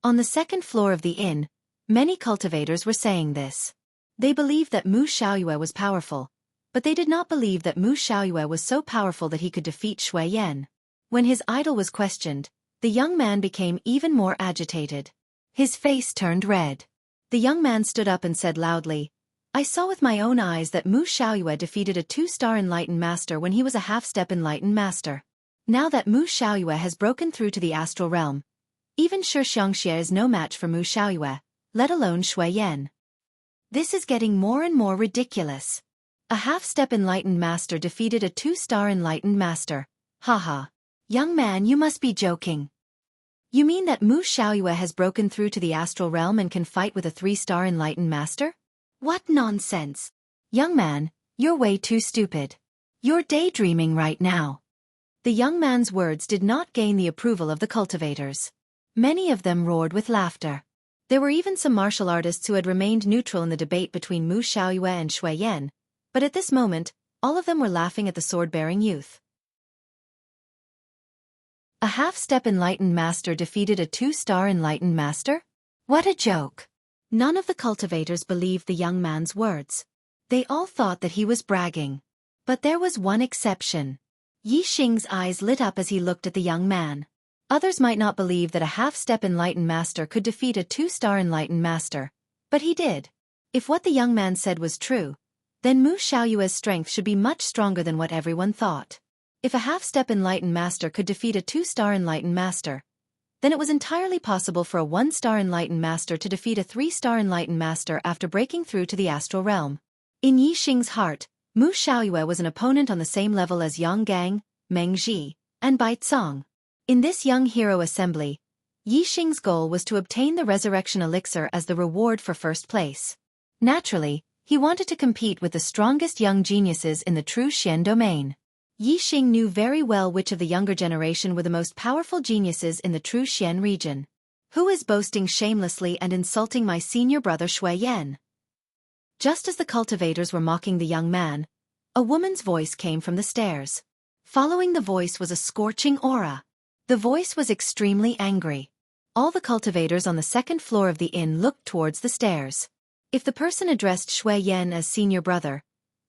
On the second floor of the inn, many cultivators were saying this. They believed that Mu Xiaoyue was powerful, but they did not believe that Mu Xiaoyue was so powerful that he could defeat Shui Yan. When his idol was questioned, the young man became even more agitated. His face turned red. The young man stood up and said loudly, "I saw with my own eyes that Mu Xiaoyue defeated a two-star enlightened master when he was a half-step enlightened master. Now that Mu Xiaoyue has broken through to the astral realm, even Xianxia is no match for Mu Xiaoyue, let alone Shui Yan. This is getting more and more ridiculous. A half-step enlightened master defeated a two-star enlightened master. Haha. Young man, you must be joking. You mean that Mu Xiaoyue has broken through to the astral realm and can fight with a three-star enlightened master? What nonsense! Young man, you're way too stupid. You're daydreaming right now." The young man's words did not gain the approval of the cultivators. Many of them roared with laughter. There were even some martial artists who had remained neutral in the debate between Mu Xiaoyue and Shui Yan, but at this moment, all of them were laughing at the sword-bearing youth. A half-step enlightened master defeated a two-star enlightened master? What a joke! None of the cultivators believed the young man's words. They all thought that he was bragging. But there was one exception. Yixing's eyes lit up as he looked at the young man. Others might not believe that a half-step enlightened master could defeat a two-star enlightened master, but he did. If what the young man said was true, then Mu Xiaoyue's strength should be much stronger than what everyone thought. If a half-step enlightened master could defeat a two-star enlightened master, then it was entirely possible for a one-star enlightened master to defeat a three-star enlightened master after breaking through to the astral realm. In Yixing's heart, Mu Xiaoyue was an opponent on the same level as Yang Gang, Meng Zhi, and Bai Cong. In this young hero assembly, Yixing's goal was to obtain the resurrection elixir as the reward for first place. Naturally, he wanted to compete with the strongest young geniuses in the true Xian domain. Yixing knew very well which of the younger generation were the most powerful geniuses in the true Xian region. Who is boasting shamelessly and insulting my senior brother Shui Yan? Just as the cultivators were mocking the young man, a woman's voice came from the stairs. Following the voice was a scorching aura. The voice was extremely angry. All the cultivators on the second floor of the inn looked towards the stairs. If the person addressed Shui Yan as senior brother,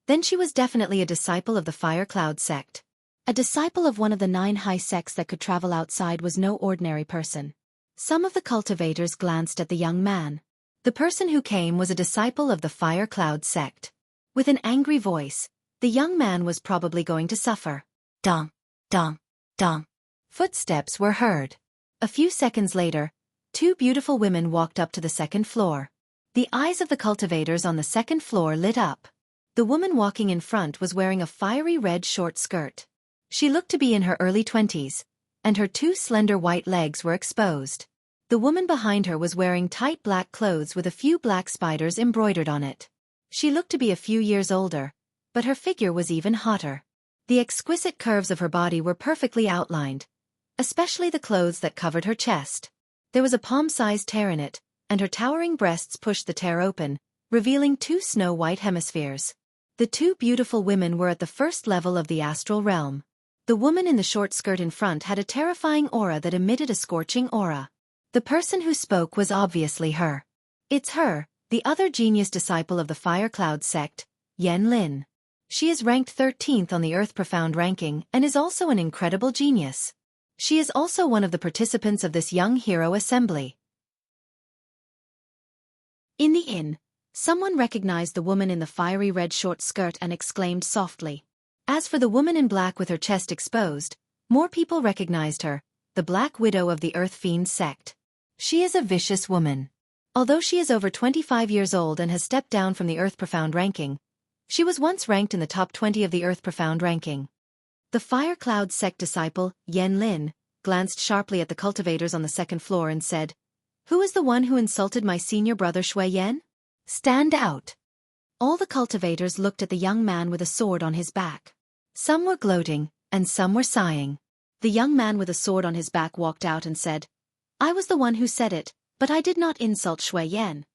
then she was definitely a disciple of the Fire Cloud sect. A disciple of one of the 9 high sects that could travel outside was no ordinary person. Some of the cultivators glanced at the young man. The person who came was a disciple of the Fire Cloud sect. With an angry voice, the young man was probably going to suffer. Dong, dong, dong. Footsteps were heard. A few seconds later, 2 beautiful women walked up to the second floor. The eyes of the cultivators on the second floor lit up. The woman walking in front was wearing a fiery red short skirt. She looked to be in her early 20s, and her 2 slender white legs were exposed. The woman behind her was wearing tight black clothes with a few black spiders embroidered on it. She looked to be a few years older, but her figure was even hotter. The exquisite curves of her body were perfectly outlined, especially the clothes that covered her chest. There was a palm-sized tear in it, and her towering breasts pushed the tear open, revealing two snow-white hemispheres. The two beautiful women were at the first level of the astral realm. The woman in the short skirt in front had a terrifying aura that emitted a scorching aura. The person who spoke was obviously her. It's her, the other genius disciple of the Fire Cloud sect, Yan Lin. She is ranked 13th on the Earth Profound ranking and is also an incredible genius. She is also one of the participants of this young hero assembly. In the inn, someone recognized the woman in the fiery red short skirt and exclaimed softly. As for the woman in black with her chest exposed, more people recognized her, the Black Widow of the Earth Fiend sect. She is a vicious woman. Although she is over 25 years old and has stepped down from the Earth Profound ranking, she was once ranked in the top 20 of the Earth Profound ranking. The Fire Cloud sect disciple, Yan Lin, glanced sharply at the cultivators on the second floor and said, "Who is the one who insulted my senior brother Shui Yan? Stand out." All the cultivators looked at the young man with a sword on his back. Some were gloating, and some were sighing. The young man with a sword on his back walked out and said, "I was the one who said it, but I did not insult Shui Yan.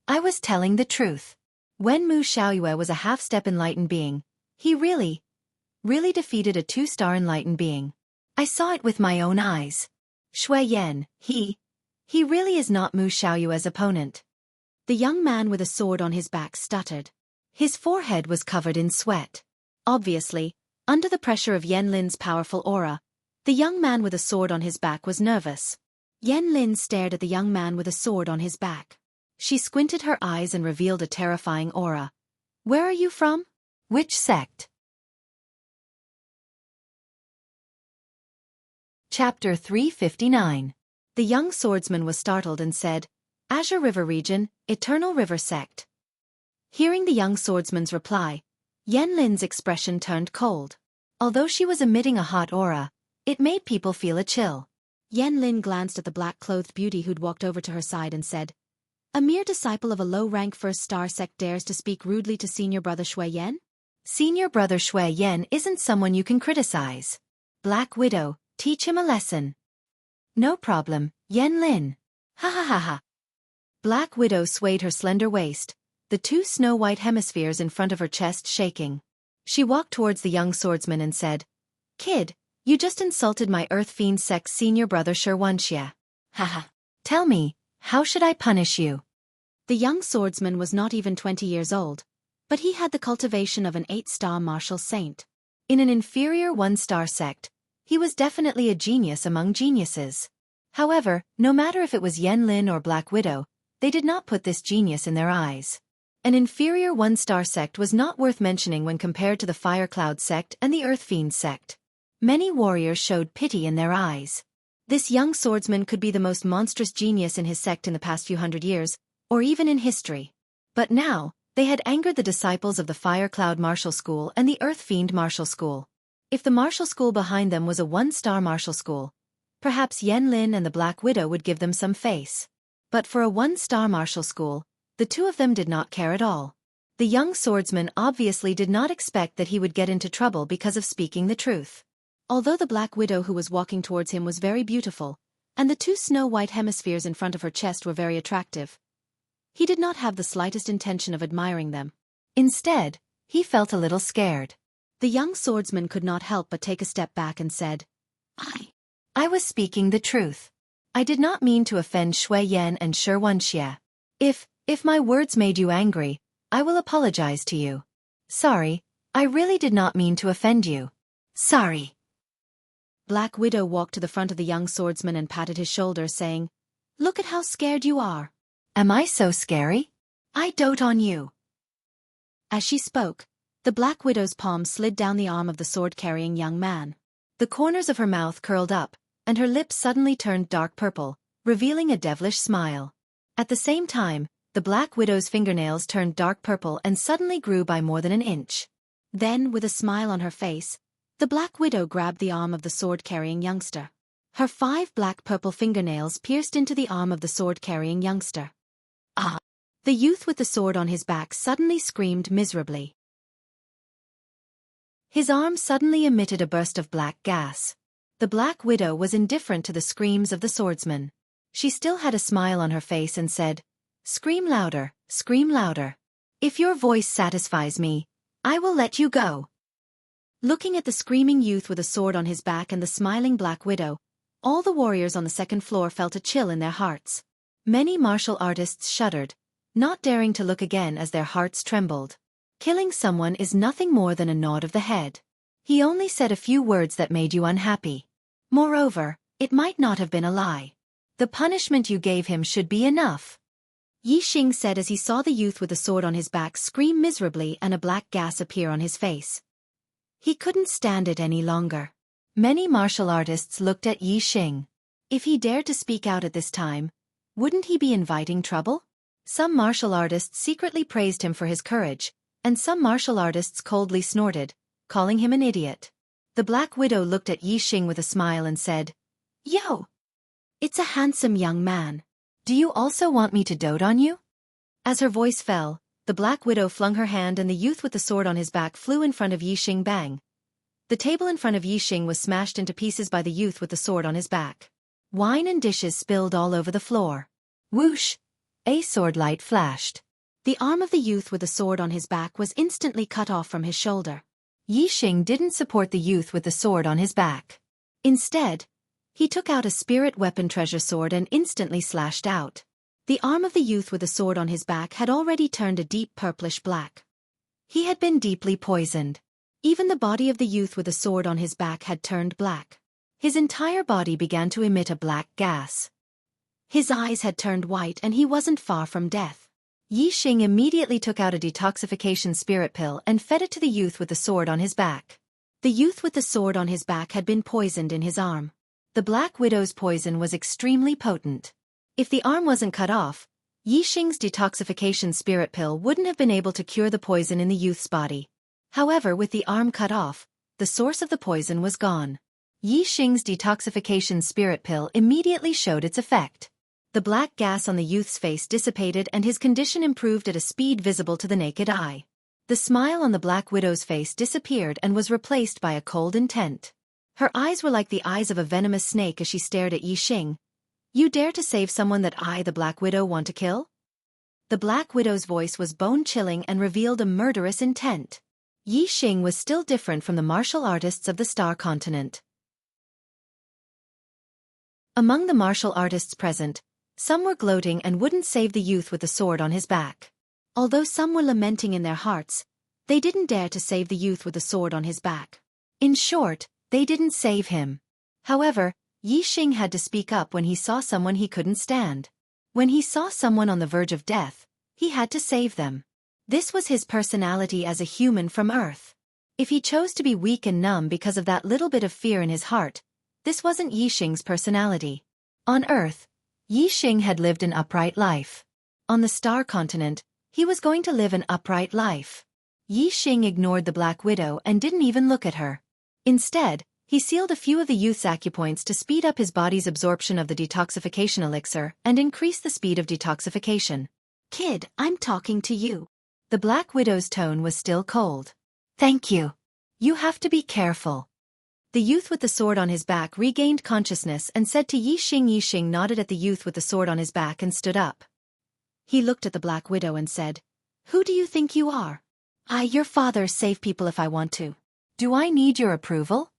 I was telling the truth. When Mu Xiaoyue was a half-step enlightened being, he really defeated a 2-star enlightened being. I saw it with my own eyes. Shui Yan, he really is not Mu Xiaoyue's opponent." The young man with a sword on his back stuttered. His forehead was covered in sweat. Obviously, under the pressure of Yan Lin's powerful aura, the young man with a sword on his back was nervous. Yan Lin stared at the young man with a sword on his back. She squinted her eyes and revealed a terrifying aura. "Where are you from? Which sect?" Chapter 359. The young swordsman was startled and said, "Azure River Region, Eternal River Sect." Hearing the young swordsman's reply, Yan Lin's expression turned cold. Although she was emitting a hot aura, it made people feel a chill. Yan Lin glanced at the black-clothed beauty who'd walked over to her side and said, "A mere disciple of a low-rank first-star sect dares to speak rudely to senior brother Shui Yan? Senior brother Shui Yan isn't someone you can criticize. Black Widow, teach him a lesson." "No problem, Yan Lin. Ha ha ha ha." Black Widow swayed her slender waist, the two snow-white hemispheres in front of her chest shaking. She walked towards the young swordsman and said, "Kid, you just insulted my Earth Fiend sect's senior brother Xianxia. Haha. Tell me, how should I punish you?" The young swordsman was not even 20 years old, but he had the cultivation of an 8-star martial saint. In an inferior 1-star sect, he was definitely a genius among geniuses. However, no matter if it was Yan Lin or Black Widow, they did not put this genius in their eyes. An inferior 1-star sect was not worth mentioning when compared to the Fire Cloud sect and the Earth Fiend sect. Many warriors showed pity in their eyes. This young swordsman could be the most monstrous genius in his sect in the past few hundred years, or even in history. But now, they had angered the disciples of the Fire Cloud Martial School and the Earth Fiend Martial School. If the martial school behind them was a 1-star martial school, perhaps Yan Lin and the Black Widow would give them some face. But for a 1-star martial school, the two of them did not care at all. The young swordsman obviously did not expect that he would get into trouble because of speaking the truth. Although the Black Widow who was walking towards him was very beautiful, and the two snow-white hemispheres in front of her chest were very attractive, he did not have the slightest intention of admiring them. Instead, he felt a little scared. The young swordsman could not help but take a step back and said, I was speaking the truth. I did not mean to offend Shui Yan and Xianxia. If my words made you angry, I will apologize to you. Sorry, I really did not mean to offend you. Sorry." Black Widow walked to the front of the young swordsman and patted his shoulder, saying, "Look at how scared you are." "Am I so scary? I dote on you." As she spoke, the Black Widow's palm slid down the arm of the sword-carrying young man. The corners of her mouth curled up, and her lips suddenly turned dark purple, revealing a devilish smile. At the same time, the Black Widow's fingernails turned dark purple and suddenly grew by more than an inch. Then, with a smile on her face, the Black Widow grabbed the arm of the sword-carrying youngster. Her 5 black-purple fingernails pierced into the arm of the sword-carrying youngster. Ah! The youth with the sword on his back suddenly screamed miserably. His arm suddenly emitted a burst of black gas. The Black Widow was indifferent to the screams of the swordsman. She still had a smile on her face and said, "Scream louder, scream louder. If your voice satisfies me, I will let you go." Looking at the screaming youth with a sword on his back and the smiling Black Widow, all the warriors on the second floor felt a chill in their hearts. Many martial artists shuddered, not daring to look again as their hearts trembled. Killing someone is nothing more than a nod of the head. He only said a few words that made you unhappy. Moreover, it might not have been a lie. The punishment you gave him should be enough. Yixing said as he saw the youth with the sword on his back scream miserably and a black gas appear on his face. He couldn't stand it any longer. Many martial artists looked at Yixing. If he dared to speak out at this time, wouldn't he be inviting trouble? Some martial artists secretly praised him for his courage, and some martial artists coldly snorted, calling him an idiot. The Black Widow looked at Yixing with a smile and said, "Yo! It's a handsome young man. Do you also want me to dote on you?" As her voice fell, the Black Widow flung her hand and the youth with the sword on his back flew in front of Yixing. Bang! The table in front of Yixing was smashed into pieces by the youth with the sword on his back. Wine and dishes spilled all over the floor. Whoosh! A sword light flashed. The arm of the youth with the sword on his back was instantly cut off from his shoulder. Yixing didn't support the youth with the sword on his back. Instead, he took out a spirit weapon treasure sword and instantly slashed out. The arm of the youth with the sword on his back had already turned a deep purplish black. He had been deeply poisoned. Even the body of the youth with the sword on his back had turned black. His entire body began to emit a black gas. His eyes had turned white and he wasn't far from death. Yixing immediately took out a detoxification spirit pill and fed it to the youth with the sword on his back. The youth with the sword on his back had been poisoned in his arm. The Black Widow's poison was extremely potent. If the arm wasn't cut off, Yixing's detoxification spirit pill wouldn't have been able to cure the poison in the youth's body. However, with the arm cut off, the source of the poison was gone. Yixing's detoxification spirit pill immediately showed its effect. The black gas on the youth's face dissipated and his condition improved at a speed visible to the naked eye. The smile on the Black Widow's face disappeared and was replaced by a cold intent. Her eyes were like the eyes of a venomous snake as she stared at Yixing. "You dare to save someone that I, the Black Widow, want to kill?" The Black Widow's voice was bone-chilling and revealed a murderous intent. Yixing was still different from the martial artists of the Star Continent. Among the martial artists present, some were gloating and wouldn't save the youth with the sword on his back. Although some were lamenting in their hearts, they didn't dare to save the youth with the sword on his back. In short, they didn't save him. However, Yixing had to speak up when he saw someone he couldn't stand. When he saw someone on the verge of death, he had to save them. This was his personality as a human from Earth. If he chose to be weak and numb because of that little bit of fear in his heart, this wasn't Yixing's personality. On Earth, Yixing had lived an upright life. On the Star Continent, he was going to live an upright life. Yixing ignored the Black Widow and didn't even look at her. Instead, he sealed a few of the youth's acupoints to speed up his body's absorption of the detoxification elixir and increase the speed of detoxification. "Kid, I'm talking to you." The Black Widow's tone was still cold. "Thank you. You have to be careful." The youth with the sword on his back regained consciousness and said to Yixing. Yixing nodded at the youth with the sword on his back and stood up. He looked at the Black Widow and said, "Who do you think you are?" Your father, save people if I want to." "Do I need your approval?"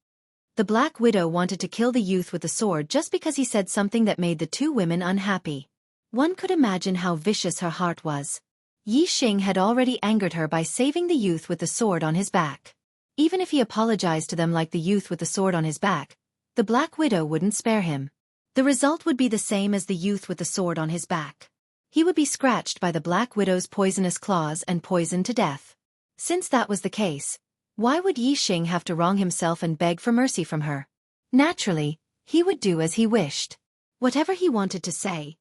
The Black Widow wanted to kill the youth with the sword just because he said something that made the two women unhappy. One could imagine how vicious her heart was. Yixing had already angered her by saving the youth with the sword on his back. Even if he apologized to them like the youth with the sword on his back, the Black Widow wouldn't spare him. The result would be the same as the youth with the sword on his back. He would be scratched by the Black Widow's poisonous claws and poisoned to death. Since that was the case, why would Yixing have to wrong himself and beg for mercy from her? Naturally, he would do as he wished. Whatever he wanted to say,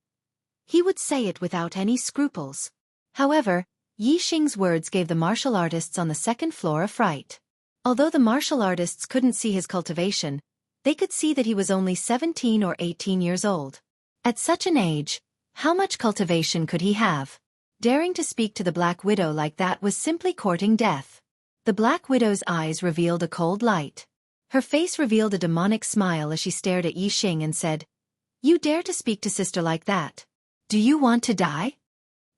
he would say it without any scruples. However, Yixing's words gave the martial artists on the second floor a fright. Although the martial artists couldn't see his cultivation, they could see that he was only 17 or 18 years old. At such an age, how much cultivation could he have? Daring to speak to the Black Widow like that was simply courting death. The Black Widow's eyes revealed a cold light. Her face revealed a demonic smile as she stared at Yixing and said, "You dare to speak to sister like that? Do you want to die?"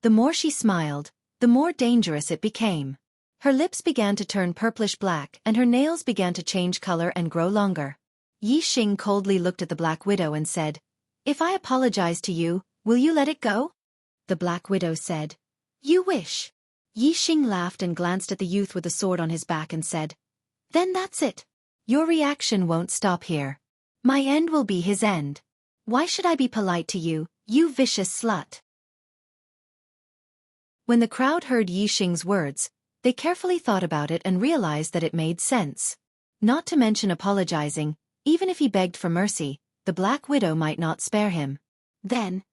The more she smiled, the more dangerous it became. Her lips began to turn purplish-black and her nails began to change color and grow longer. Yixing coldly looked at the Black Widow and said, "If I apologize to you, will you let it go?" The Black Widow said, "You wish." Yixing laughed and glanced at the youth with the sword on his back and said, "Then that's it. Your reaction won't stop here. My end will be his end. Why should I be polite to you, you vicious slut?" When the crowd heard Yixing's words, they carefully thought about it and realized that it made sense. Not to mention apologizing, even if he begged for mercy, the Black Widow might not spare him. Then,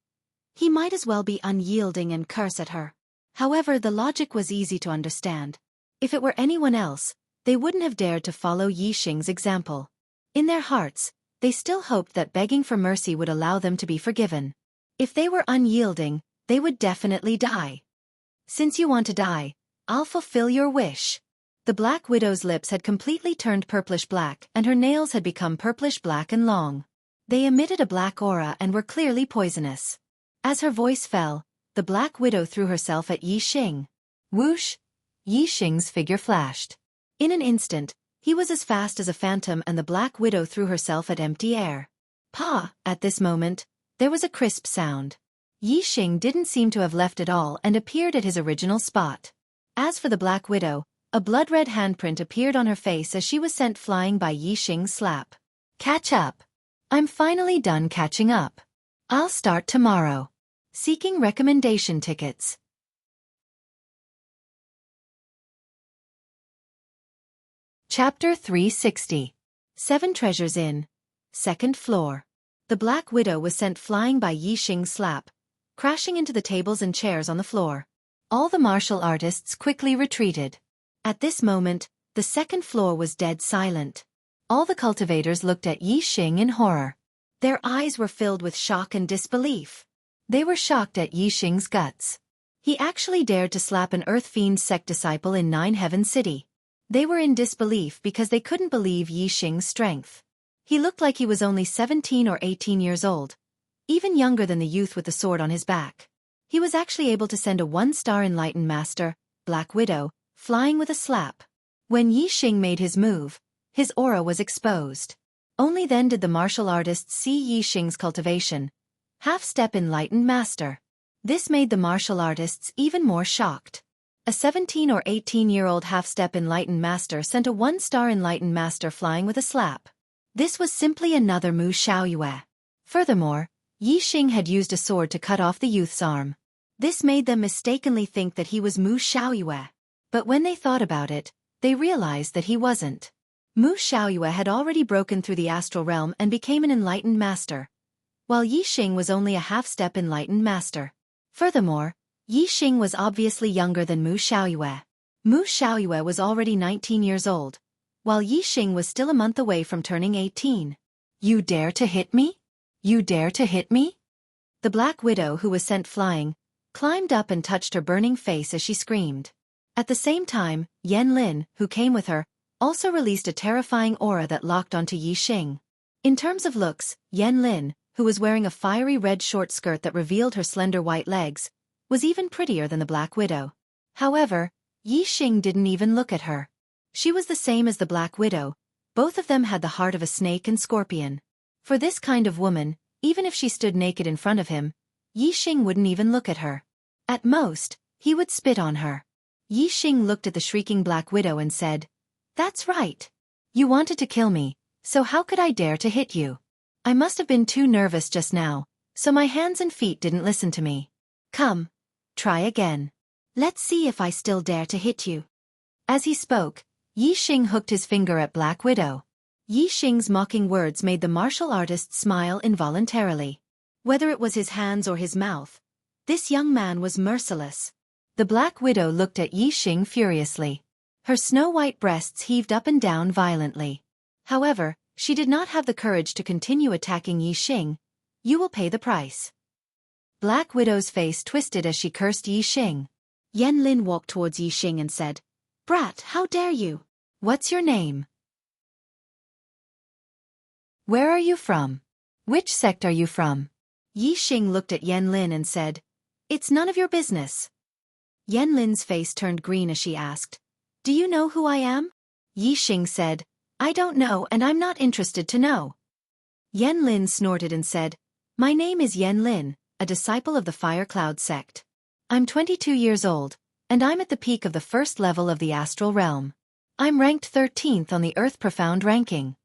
he might as well be unyielding and curse at her. However, the logic was easy to understand. If it were anyone else, they wouldn't have dared to follow Yixing's example. In their hearts, they still hoped that begging for mercy would allow them to be forgiven. If they were unyielding, they would definitely die. "Since you want to die, I'll fulfill your wish." The Black Widow's lips had completely turned purplish-black and her nails had become purplish-black and long. They emitted a black aura and were clearly poisonous. As her voice fell, the Black Widow threw herself at Yixing. Whoosh! Yixing's figure flashed. In an instant, he was as fast as a phantom and the Black Widow threw herself at empty air. "Pa!" At this moment, there was a crisp sound. Yixing didn't seem to have left at all and appeared at his original spot. As for the Black Widow, a blood-red handprint appeared on her face as she was sent flying by Yixing's slap. "Catch up. I'm finally done catching up. I'll start tomorrow." Seeking recommendation tickets. Chapter 360. 7 Treasures Inn. Second floor. The Black Widow was sent flying by Yixing's slap, crashing into the tables and chairs on the floor. All the martial artists quickly retreated. At this moment, the second floor was dead silent. All the cultivators looked at Yixing in horror. Their eyes were filled with shock and disbelief. They were shocked at Yixing's guts. He actually dared to slap an Earth Fiend sect disciple in Nine Heaven City. They were in disbelief because they couldn't believe Yixing's strength. He looked like he was only 17 or 18 years old, even younger than the youth with the sword on his back. He was actually able to send a 1-star enlightened master, Black Widow, flying with a slap. When Yixing made his move, his aura was exposed. Only then did the martial artists see Yixing's cultivation, half-step enlightened master. This made the martial artists even more shocked. A 17 or 18-year-old half-step enlightened master sent a 1-star enlightened master flying with a slap. This was simply another Mu Xiaoyue. Furthermore, Yixing had used a sword to cut off the youth's arm. This made them mistakenly think that he was Mu Xiaoyue. But when they thought about it, they realized that he wasn't. Mu Xiaoyue had already broken through the astral realm and became an enlightened master, while Yixing was only a half-step enlightened master. Furthermore, Yixing was obviously younger than Mu Xiaoyue. Mu Xiaoyue was already 19 years old, while Yixing was still a month away from turning 18. "You dare to hit me? You dare to hit me?" The Black Widow, who was sent flying, climbed up and touched her burning face as she screamed. At the same time, Yan Lin, who came with her, also released a terrifying aura that locked onto Yixing. In terms of looks, Yan Lin, who was wearing a fiery red short skirt that revealed her slender white legs, was even prettier than the Black Widow. However, Yixing didn't even look at her. She was the same as the Black Widow. Both of them had the heart of a snake and scorpion. For this kind of woman, even if she stood naked in front of him, Yixing wouldn't even look at her. At most, he would spit on her. Yixing looked at the shrieking Black Widow and said, "That's right. You wanted to kill me, so how could I dare to hit you? I must have been too nervous just now, so my hands and feet didn't listen to me. Come. Try again. Let's see if I still dare to hit you." As he spoke, Yixing hooked his finger at Black Widow. Yixing's mocking words made the martial artist smile involuntarily. Whether it was his hands or his mouth, this young man was merciless. The Black Widow looked at Yixing furiously. Her snow-white breasts heaved up and down violently. However, she did not have the courage to continue attacking Yixing. "You will pay the price." Black Widow's face twisted as she cursed Yixing. Yan Lin walked towards Yixing and said, Brat, how dare you? What's your name? Where are you from? Which sect are you from? Yixing looked at Yanlin and said, It's none of your business. Yanlin's face turned green as she asked, Do you know who I am? Yixing said, I don't know and I'm not interested to know. Yanlin snorted and said, My name is Yanlin, a disciple of the Fire Cloud sect. I'm 22 years old, and I'm at the peak of the first level of the astral realm. I'm ranked 13th on the Earth Profound ranking.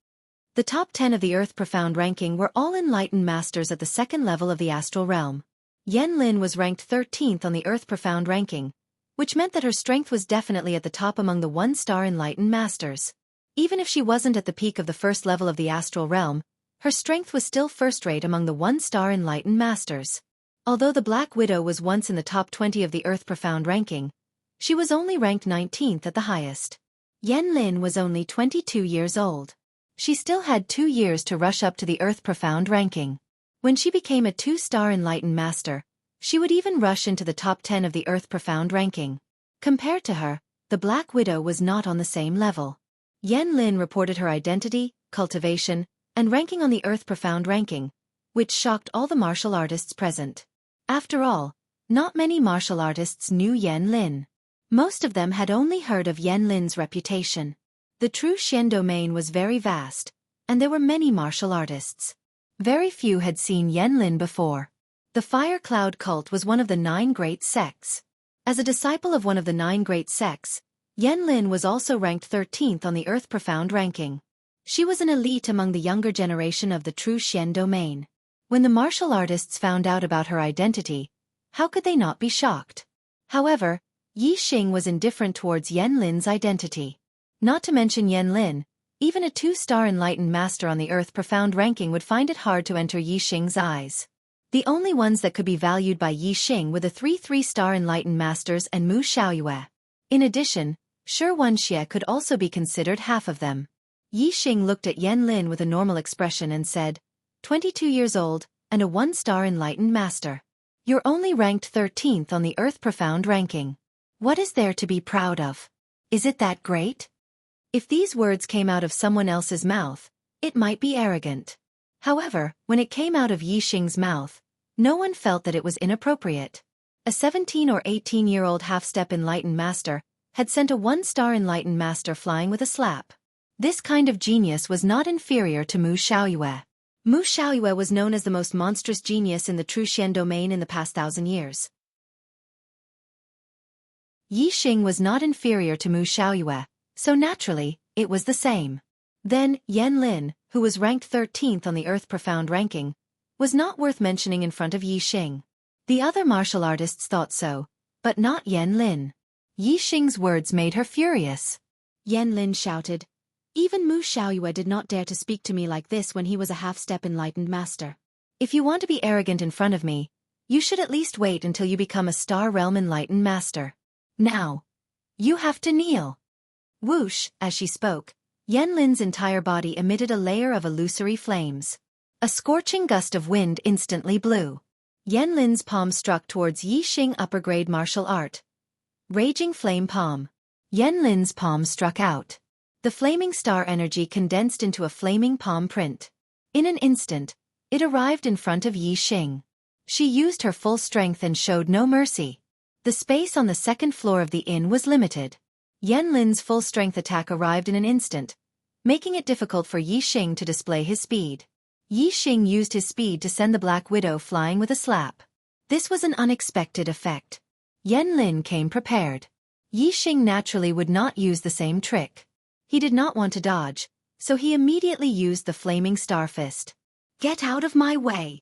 The top 10 of the Earth Profound ranking were all enlightened masters at the second level of the astral realm. Yanlin was ranked 13th on the Earth Profound ranking, which meant that her strength was definitely at the top among the one-star enlightened masters. Even if she wasn't at the peak of the first level of the astral realm, her strength was still first-rate among the one-star enlightened masters. Although the Black Widow was once in the top 20 of the Earth Profound ranking, she was only ranked 19th at the highest. Yanlin was only 22 years old. She still had 2 years to rush up to the Earth Profound ranking. When she became a 2-star enlightened master, she would even rush into the top 10 of the Earth Profound ranking. Compared to her, the Black Widow was not on the same level. Yanlin reported her identity, cultivation, and ranking on the Earth Profound ranking, which shocked all the martial artists present. After all, not many martial artists knew Yanlin. Most of them had only heard of Yanlin's reputation. The true Xian domain was very vast, and there were many martial artists. Very few had seen Yanlin before. The Fire Cloud cult was one of the 9 great sects. As a disciple of one of the 9 great sects, Yanlin was also ranked 13th on the Earth Profound ranking. She was an elite among the younger generation of the true Xian domain. When the martial artists found out about her identity, how could they not be shocked? However, Yixing was indifferent towards Yanlin's identity. Not to mention Yanlin, even a 2-star enlightened master on the Earth Profound ranking would find it hard to enter Yixing's eyes. The only ones that could be valued by Yixing were the 3-star enlightened masters and Mu Xiaoyue. In addition, Wuxia could also be considered half of them. Yixing looked at Yanlin with a normal expression and said, 22 years old, and a 1-star enlightened master. You're only ranked 13th on the Earth Profound ranking. What is there to be proud of? Is it that great? If these words came out of someone else's mouth, it might be arrogant. However, when it came out of Yixing's mouth, no one felt that it was inappropriate. A 17 or 18-year-old half-step enlightened master had sent a 1-star enlightened master flying with a slap. This kind of genius was not inferior to Mu Xiaoyue. Mu Xiaoyue was known as the most monstrous genius in the true Xian domain in the past 1,000 years. Yixing was not inferior to Mu Xiaoyue, so naturally, it was the same. Then, Yanlin, who was ranked 13th on the Earth Profound ranking, was not worth mentioning in front of Yixing. The other martial artists thought so, but not Yanlin. Yixing's words made her furious. Yanlin shouted, Even Mu Xiaoyue did not dare to speak to me like this when he was a half-step enlightened master. If you want to be arrogant in front of me, you should at least wait until you become a star realm enlightened master. Now, you have to kneel. Whoosh, as she spoke, Yanlin's entire body emitted a layer of illusory flames. A scorching gust of wind instantly blew. Yanlin's palm struck towards Yixing upper-grade martial art. Raging flame palm. Yanlin's palm struck out. The flaming star energy condensed into a flaming palm print. In an instant, it arrived in front of Yixing. She used her full strength and showed no mercy. The space on the second floor of the inn was limited. Yanlin's full-strength attack arrived in an instant, making it difficult for Yixing to display his speed. Yixing used his speed to send the Black Widow flying with a slap. This was an unexpected effect. Yanlin came prepared. Yixing naturally would not use the same trick. He did not want to dodge, so he immediately used the flaming star fist. Get out of my way!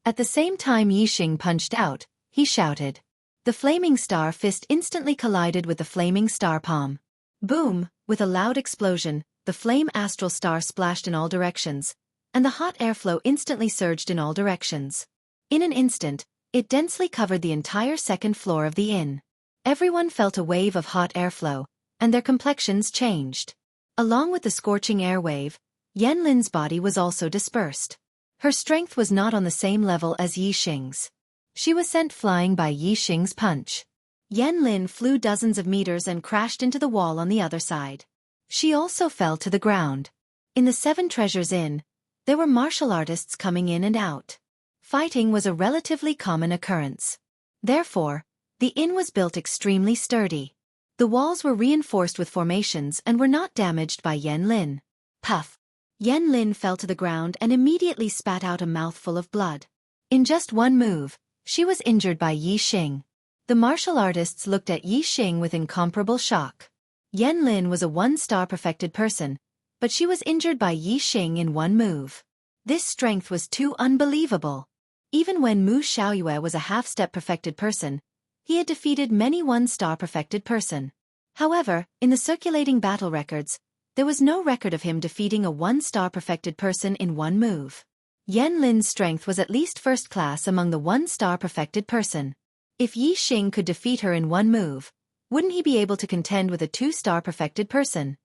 At the same time Yixing punched out, he shouted. The flaming star fist instantly collided with the flaming star palm. Boom! With a loud explosion, the flame astral star splashed in all directions, and the hot airflow instantly surged in all directions. In an instant, it densely covered the entire second floor of the inn. Everyone felt a wave of hot airflow, and their complexions changed. Along with the scorching air wave, Yanlin's body was also dispersed. Her strength was not on the same level as Yixing's. She was sent flying by Yixing's punch. Yan Lin flew dozens of meters and crashed into the wall on the other side. She also fell to the ground. In the Seven Treasures Inn, there were martial artists coming in and out. Fighting was a relatively common occurrence. Therefore, the inn was built extremely sturdy. The walls were reinforced with formations and were not damaged by Yan Lin. Puff! Yan Lin fell to the ground and immediately spat out a mouthful of blood. In just one move, she was injured by Yi Xing. The martial artists looked at Yi Xing with incomparable shock. Yan Lin was a one-star perfected person, but she was injured by Yi Xing in one move. This strength was too unbelievable. Even when Mu Xiaoyue was a half-step perfected person, he had defeated many one-star perfected person. However, in the circulating battle records, there was no record of him defeating a one-star perfected person in one move. Yan Lin's strength was at least first class among the one-star perfected person. If Yi Xing could defeat her in one move, wouldn't he be able to contend with a two-star perfected person?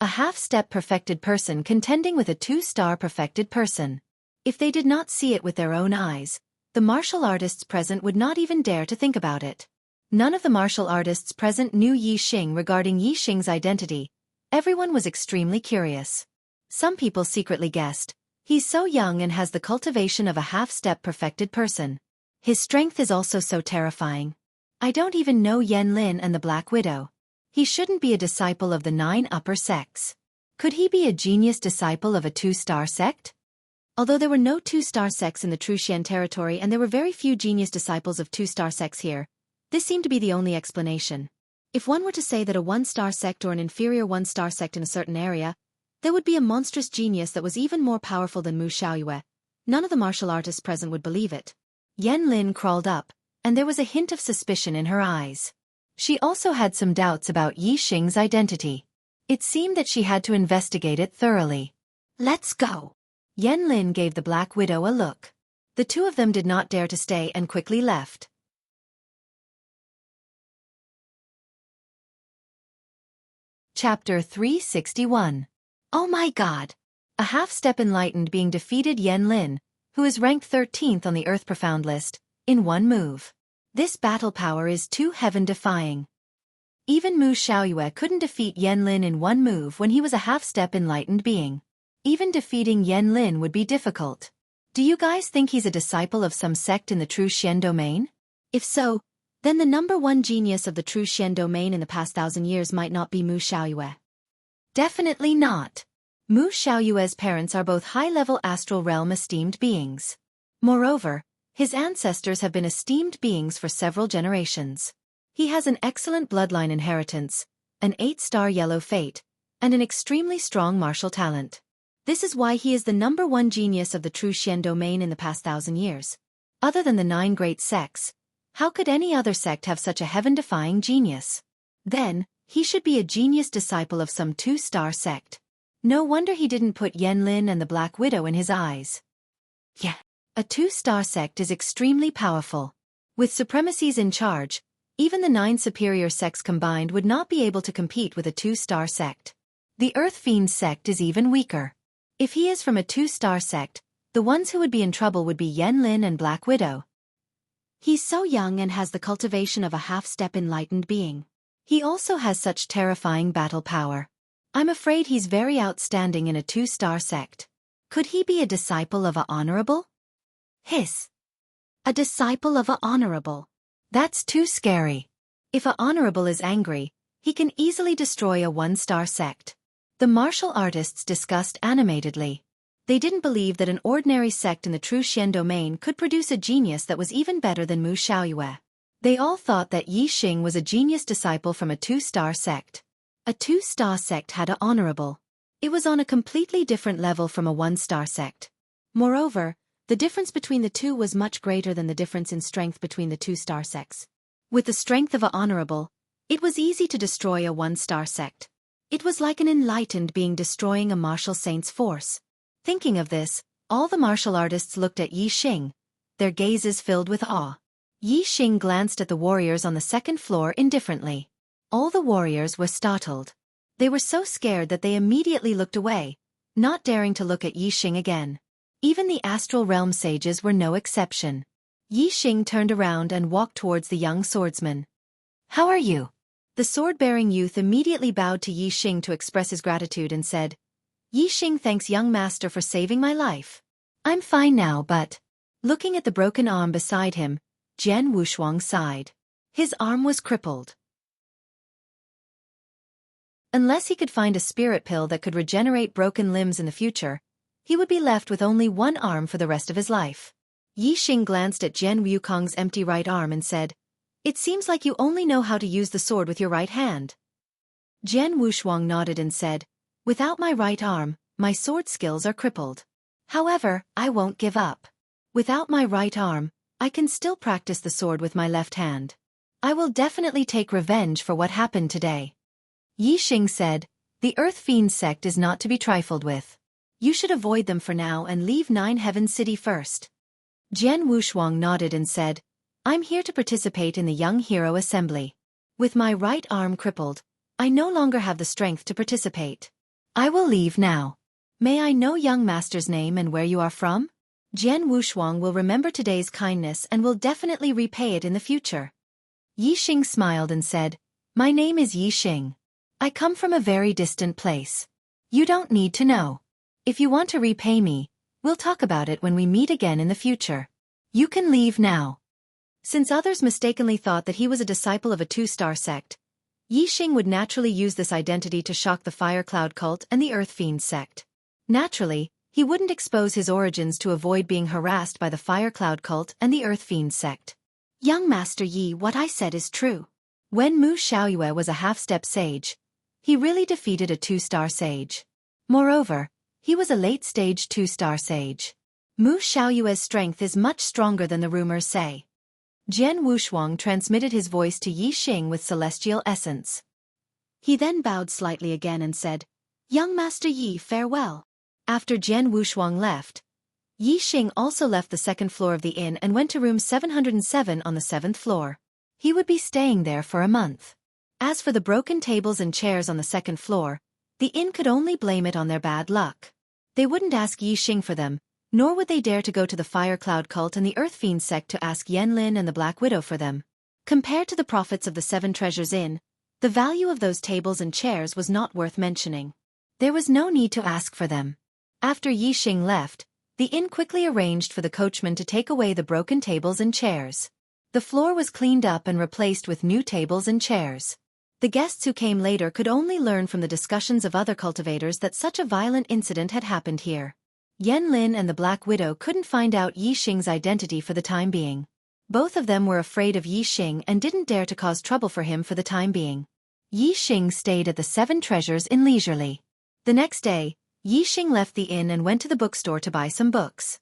A half-step perfected person contending with a two-star perfected person. If they did not see it with their own eyes, the martial artists present would not even dare to think about it. None of the martial artists present knew Yi Xing regarding Yi Xing's identity. Everyone was extremely curious. Some people secretly guessed, he's so young and has the cultivation of a half-step perfected person. His strength is also so terrifying. I don't even know Yan Lin and the Black Widow. He shouldn't be a disciple of the 9 upper sects. Could he be a genius disciple of a 2-star sect? Although there were no 2-star sects in the Truxian territory and there were very few genius disciples of 2-star sects here, this seemed to be the only explanation. If one were to say that a 1-star sect or an inferior 1-star sect in a certain area, there would be a monstrous genius that was even more powerful than Mu Xiaoyue. None of the martial artists present would believe it. Yan Lin crawled up, and there was a hint of suspicion in her eyes. She also had some doubts about Yi Xing's identity. It seemed that she had to investigate it thoroughly. Let's go. Yan Lin gave the Black Widow a look. The two of them did not dare to stay and quickly left. Chapter 361. Oh my god! A half-step enlightened being defeated Yan Lin, who is ranked 13th on the Earth Profound list, in one move. This battle power is too heaven-defying. Even Mu Xiaoyue couldn't defeat Yan Lin in one move when he was a half-step enlightened being. Even defeating Yan Lin would be difficult. Do you guys think he's a disciple of some sect in the True Xian domain? If so, then the #1 genius of the True Xian domain in the past 1,000 years might not be Mu Xiaoyue. Definitely not. Mu Xiaoyue's parents are both high-level astral realm esteemed beings. Moreover, his ancestors have been esteemed beings for several generations. He has an excellent bloodline inheritance, an 8-star yellow fate, and an extremely strong martial talent. This is why he is the #1 genius of the True Xian domain in the past 1,000 years. Other than the 9 great sects, how could any other sect have such a heaven-defying genius? Then, he should be a genius disciple of some 2-star sect. No wonder he didn't put Yan Lin and the Black Widow in his eyes. Yeah. A 2-star sect is extremely powerful. With supremacies in charge, even the 9 superior sects combined would not be able to compete with a 2-star sect. The Earth Fiend sect is even weaker. If he is from a 2-star sect, the ones who would be in trouble would be Yan Lin and Black Widow. He's so young and has the cultivation of a half-step enlightened being. He also has such terrifying battle power. I'm afraid he's very outstanding in a 2-star sect. Could he be a disciple of a honorable? Hiss. A disciple of a honorable. That's too scary. If a honorable is angry, he can easily destroy a 1-star sect. The martial artists discussed animatedly. They didn't believe that an ordinary sect in the True Xian domain could produce a genius that was even better than Mu Xiaoyue. They all thought that Yi Xing was a genius disciple from a 2-star sect. A 2-star sect had a honorable. It was on a completely different level from a 1-star sect. Moreover, the difference between the two was much greater than the difference in strength between the 2-star sects. With the strength of a honorable, it was easy to destroy a 1-star sect. It was like an enlightened being destroying a martial saint's force. Thinking of this, all the martial artists looked at Yi Xing, their gazes filled with awe. Yi Xing glanced at the warriors on the second floor indifferently. All the warriors were startled. They were so scared that they immediately looked away, not daring to look at Yi Xing again. Even the astral realm sages were no exception. Yi Xing turned around and walked towards the young swordsman. "How are you?" The sword-bearing youth immediately bowed to Yi Xing to express his gratitude and said, "Yi Xing thanks young master for saving my life. I'm fine now, but..." Looking at the broken arm beside him, Jian Wushuang sighed. His arm was crippled. Unless he could find a spirit pill that could regenerate broken limbs in the future, he would be left with only one arm for the rest of his life. Yi Xing glanced at Jian Wukong's empty right arm and said, "It seems like you only know how to use the sword with your right hand." Jian Wushuang nodded and said, "Without my right arm, my sword skills are crippled. However, I won't give up. Without my right arm, I can still practice the sword with my left hand. I will definitely take revenge for what happened today." Yi Xing said, "The Earth Fiend sect is not to be trifled with. You should avoid them for now and leave Nine Heaven City first." Jian Wushuang nodded and said, "I'm here to participate in the Young Hero Assembly. With my right arm crippled, I no longer have the strength to participate. I will leave now. May I know young master's name and where you are from?" Jian Wushuang will remember today's kindness and will definitely repay it in the future. Yi Xing smiled and said, "My name is Yi Xing. I come from a very distant place. You don't need to know. If you want to repay me, we'll talk about it when we meet again in the future. You can leave now." Since others mistakenly thought that he was a disciple of a two-star sect, Yi Xing would naturally use this identity to shock the Fire Cloud cult and the Earth Fiend sect. Naturally, he wouldn't expose his origins to avoid being harassed by the Fire Cloud cult and the Earth Fiend sect. "Young Master Yi, what I said is true. When Mu Xiaoyue was a half-step sage, he really defeated a two-star sage. Moreover, he was a late-stage two-star sage. Mu Xiaoyue's strength is much stronger than the rumors say." Jian Wushuang transmitted his voice to Yi Xing with celestial essence. He then bowed slightly again and said, "Young Master Yi, farewell." After Jian Wushuang left, Yi Xing also left the second floor of the inn and went to room 707 on the 7th floor. He would be staying there for a month. As for the broken tables and chairs on the second floor, the inn could only blame it on their bad luck. They wouldn't ask Yi Xing for them, nor would they dare to go to the Fire Cloud cult and the Earth Fiend sect to ask Yanlin and the Black Widow for them. Compared to the profits of the 7 Treasures Inn, the value of those tables and chairs was not worth mentioning. There was no need to ask for them. After Yi Xing left, the inn quickly arranged for the coachman to take away the broken tables and chairs. The floor was cleaned up and replaced with new tables and chairs. The guests who came later could only learn from the discussions of other cultivators that such a violent incident had happened here. Yanlin and the Black Widow couldn't find out Yi Xing's identity for the time being. Both of them were afraid of Yi Xing and didn't dare to cause trouble for him for the time being. Yi Xing stayed at the 7 Treasures Inn leisurely. The next day, Yi Xing left the inn and went to the bookstore to buy some books.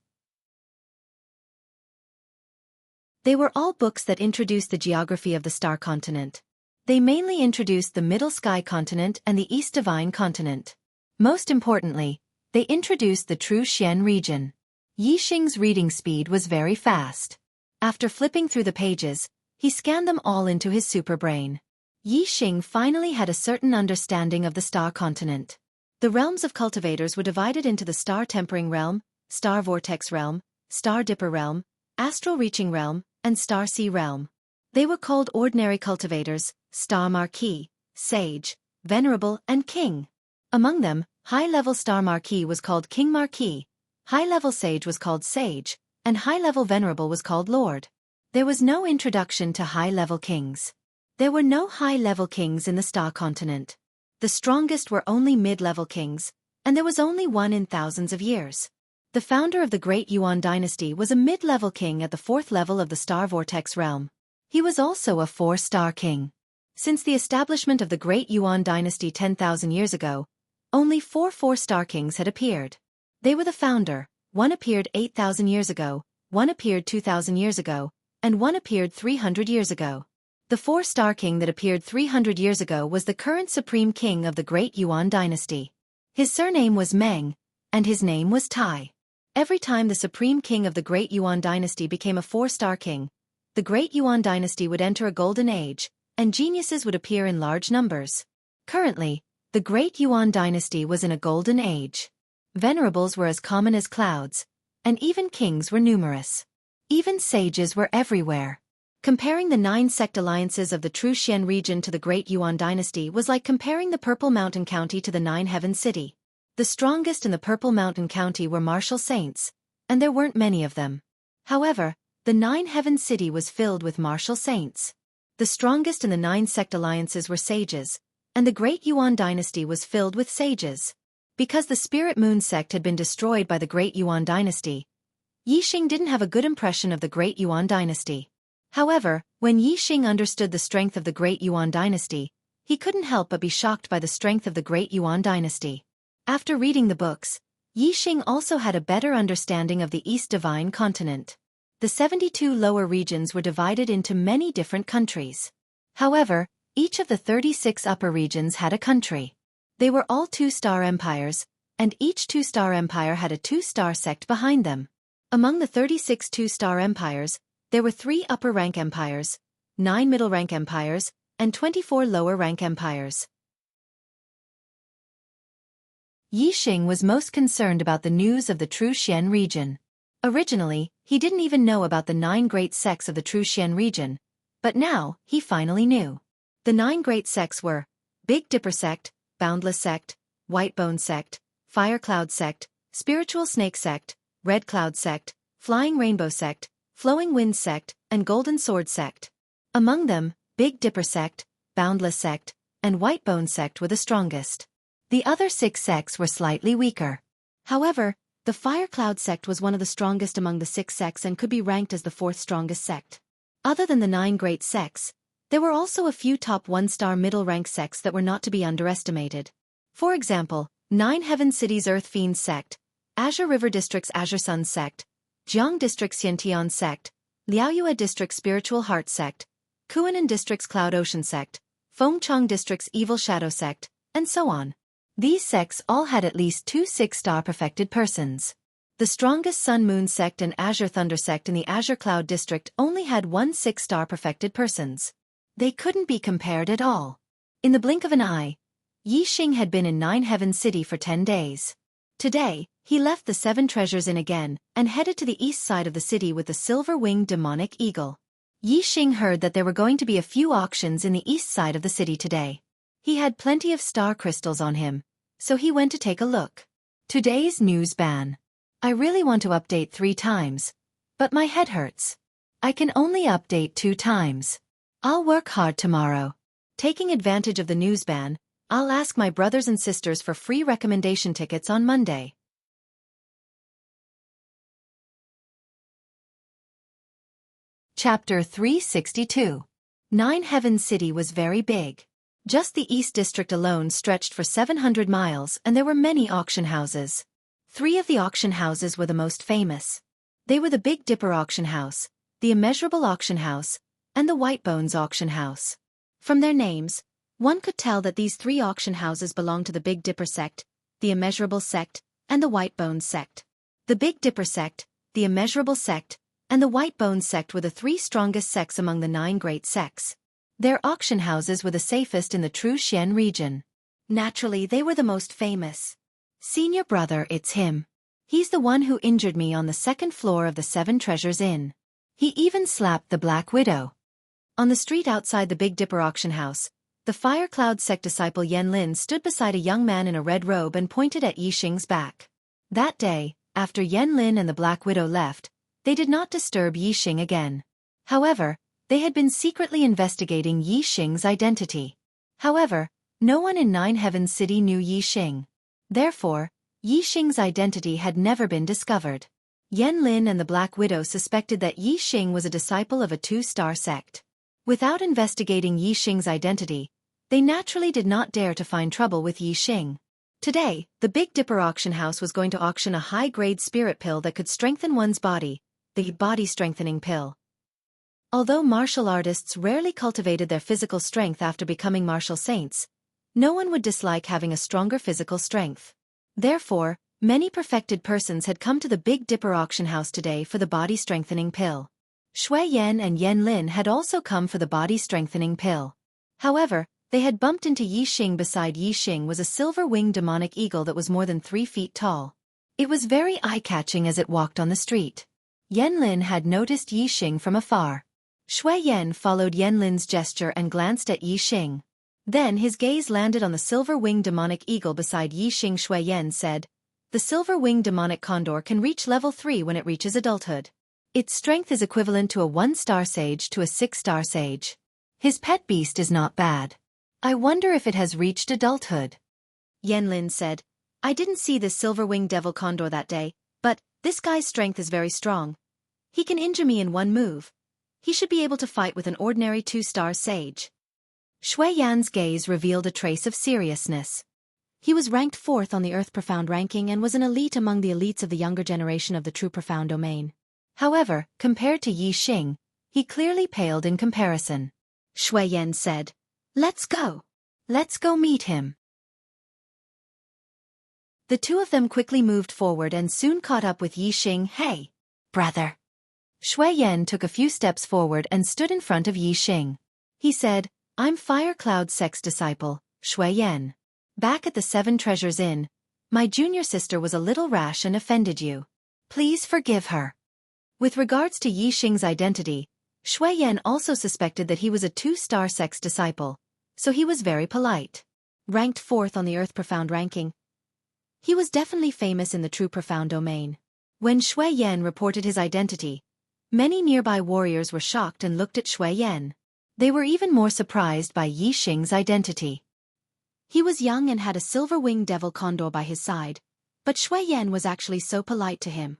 They were all books that introduced the geography of the Star Continent. They mainly introduced the Middle Sky Continent and the East Divine Continent. Most importantly, they introduced the True Xian region. Yi Xing's reading speed was very fast. After flipping through the pages, he scanned them all into his superbrain. Yi Xing finally had a certain understanding of the Star Continent. The realms of cultivators were divided into the Star Tempering Realm, Star Vortex Realm, Star Dipper Realm, Astral Reaching Realm, and Star Sea Realm. They were called ordinary cultivators, Star Marquis, Sage, Venerable, and King. Among them, high-level Star Marquis was called King Marquis, high-level Sage was called Sage, and high-level Venerable was called Lord. There was no introduction to high-level kings. There were no high-level kings in the Star Continent. The strongest were only mid-level kings, and there was only one in thousands of years. The founder of the Great Yuan dynasty was a mid-level king at the 4th level of the Star Vortex realm. He was also a 4-star king. Since the establishment of the Great Yuan dynasty 10,000 years ago, only 4 4-star kings had appeared. They were the founder, one appeared 8,000 years ago, one appeared 2,000 years ago, and one appeared 300 years ago. The 4-star king that appeared 300 years ago was the current supreme king of the Great Yuan dynasty. His surname was Meng, and his name was Tai. Every time the supreme king of the Great Yuan dynasty became a 4-star king, the Great Yuan dynasty would enter a golden age, and geniuses would appear in large numbers. Currently, the Great Yuan dynasty was in a golden age. Venerables were as common as clouds, and even kings were numerous. Even sages were everywhere. Comparing the 9 sect alliances of the true Xian region to the Great Yuan dynasty was like comparing the Purple Mountain County to the 9 Heaven City. The strongest in the Purple Mountain County were martial saints, and there weren't many of them. However, the 9 Heaven City was filled with martial saints. The strongest in the 9 sect alliances were sages, and the Great Yuan dynasty was filled with sages. Because the Spirit Moon sect had been destroyed by the Great Yuan dynasty, Yixing didn't have a good impression of the Great Yuan dynasty. However, when Yixing understood the strength of the Great Yuan dynasty, he couldn't help but be shocked by the strength of the Great Yuan dynasty. After reading the books, Yixing also had a better understanding of the East Divine Continent. The 72 lower regions were divided into many different countries. However, each of the 36 upper regions had a country. They were all 2-star empires, and each 2-star empire had a 2-star sect behind them. Among the 36 2-star empires, there were 3 upper-rank empires, 9 middle-rank empires, and 24 lower-rank empires. Yixing was most concerned about the news of the true Xian region. Originally, he didn't even know about the 9 great sects of the true Xian region, but now, he finally knew. The 9 great sects were Big Dipper sect, Boundless sect, White Bone sect, Fire Cloud sect, Spiritual Snake sect, Red Cloud sect, Flying Rainbow sect, Flowing Wind sect, and Golden Sword sect. Among them, Big Dipper sect, Boundless sect, and White Bone sect were the strongest. The other 6 sects were slightly weaker. However, the Fire Cloud sect was one of the strongest among the 6 sects and could be ranked as the 4th strongest sect. Other than the 9 great sects, there were also a few top 1-star middle-rank sects that were not to be underestimated. For example, 9 Heaven Cities Earth Fiends sect, Azure River District's Azure Sun sect, Jianghu District's Xiantian sect, Liaoyue District's Spiritual Heart sect, Kuanan District's Cloud Ocean sect, Fengchong District's Evil Shadow sect, and so on. These sects all had at least 2 6-star perfected persons. The strongest Sun Moon sect and Azure Thunder sect in the Azure Cloud District only had 1 6-star perfected persons. They couldn't be compared at all. In the blink of an eye, Yixing had been in 9 Heaven City for 10 days. Today, he left the 7 treasures inn again and headed to the east side of the city with the silver-winged demonic eagle. Yixing heard that there were going to be a few auctions in the east side of the city today. He had plenty of star crystals on him, so he went to take a look. Today's news ban. I really want to update 3 times, but my head hurts. I can only update 2 times. I'll work hard tomorrow. Taking advantage of the news ban, I'll ask my brothers and sisters for free recommendation tickets on Monday. Chapter 362. 9 Heaven City was very big. Just the East District alone stretched for 700 miles and there were many auction houses. 3 of the auction houses were the most famous. They were the Big Dipper Auction House, the Immeasurable Auction House, and the White Bones Auction House. From their names, one could tell that these 3 auction houses belonged to the Big Dipper sect, the Immeasurable sect, and the White Bones sect. The Big Dipper sect, the Immeasurable sect, and the White Bones sect were the 3 strongest sects among the 9 great sects. Their auction houses were the safest in the true Xian region. Naturally, they were the most famous. Senior brother, it's him. He's the one who injured me on the 2nd floor of the 7 Treasures Inn. He even slapped the Black Widow. On the street outside the Big Dipper auction house, the Fire Cloud sect disciple Yan Lin stood beside a young man in a red robe and pointed at Yixing's back. That day, after Yan Lin and the Black Widow left, they did not disturb Yixing again. However, they had been secretly investigating Yixing's identity. However, no one in 9 Heaven City knew Yixing. Therefore, Yixing's identity had never been discovered. Yan Lin and the Black Widow suspected that Yixing was a disciple of a 2-star sect. Without investigating Yixing's identity, they naturally did not dare to find trouble with Yixing. Today, the Big Dipper auction house was going to auction a high-grade spirit pill that could strengthen one's body, the body-strengthening pill. Although martial artists rarely cultivated their physical strength after becoming martial saints, no one would dislike having a stronger physical strength. Therefore, many perfected persons had come to the Big Dipper auction house today for the body-strengthening pill. Shui Yan and Yan Lin had also come for the body-strengthening pill. However, they had bumped into Yixing. Beside Yixing was a silver-winged demonic eagle that was more than 3 feet tall. It was very eye-catching as it walked on the street. Yanlin had noticed Yixing from afar. Shui Yan followed Yanlin's gesture and glanced at Yixing. Then his gaze landed on the silver-winged demonic eagle beside Yixing. Shui Yan said, "The silver-winged demonic condor can reach level 3 when it reaches adulthood. Its strength is equivalent to a 1-star sage to a 6-star sage. His pet beast is not bad. I wonder if it has reached adulthood." Yanlin said, "I didn't see this silver-winged devil condor that day, but this guy's strength is very strong. He can injure me in one move. He should be able to fight with an ordinary 2-star sage." Shui Yan's gaze revealed a trace of seriousness. He was ranked 4th on the Earth Profound ranking and was an elite among the elites of the younger generation of the true Profound domain. However, compared to Yixing, he clearly paled in comparison. Shui Yan said, "Let's go. Let's go meet him." The two of them quickly moved forward and soon caught up with Yixing. "Hey, brother." Shui Yan took a few steps forward and stood in front of Yixing. He said, "I'm Fire Cloud Sect's disciple, Shui Yan. Back at the Seven Treasures Inn, my junior sister was a little rash and offended you. Please forgive her." With regards to Yixing's identity, Shui Yan also suspected that he was a 2-star Sect's disciple, so he was very polite. Ranked 4th on the Earth Profound ranking, he was definitely famous in the true Profound domain. When Shui Yan reported his identity, many nearby warriors were shocked and looked at Shui Yan. They were even more surprised by Yixing's identity. He was young and had a silver-winged devil condor by his side, but Shui Yan was actually so polite to him.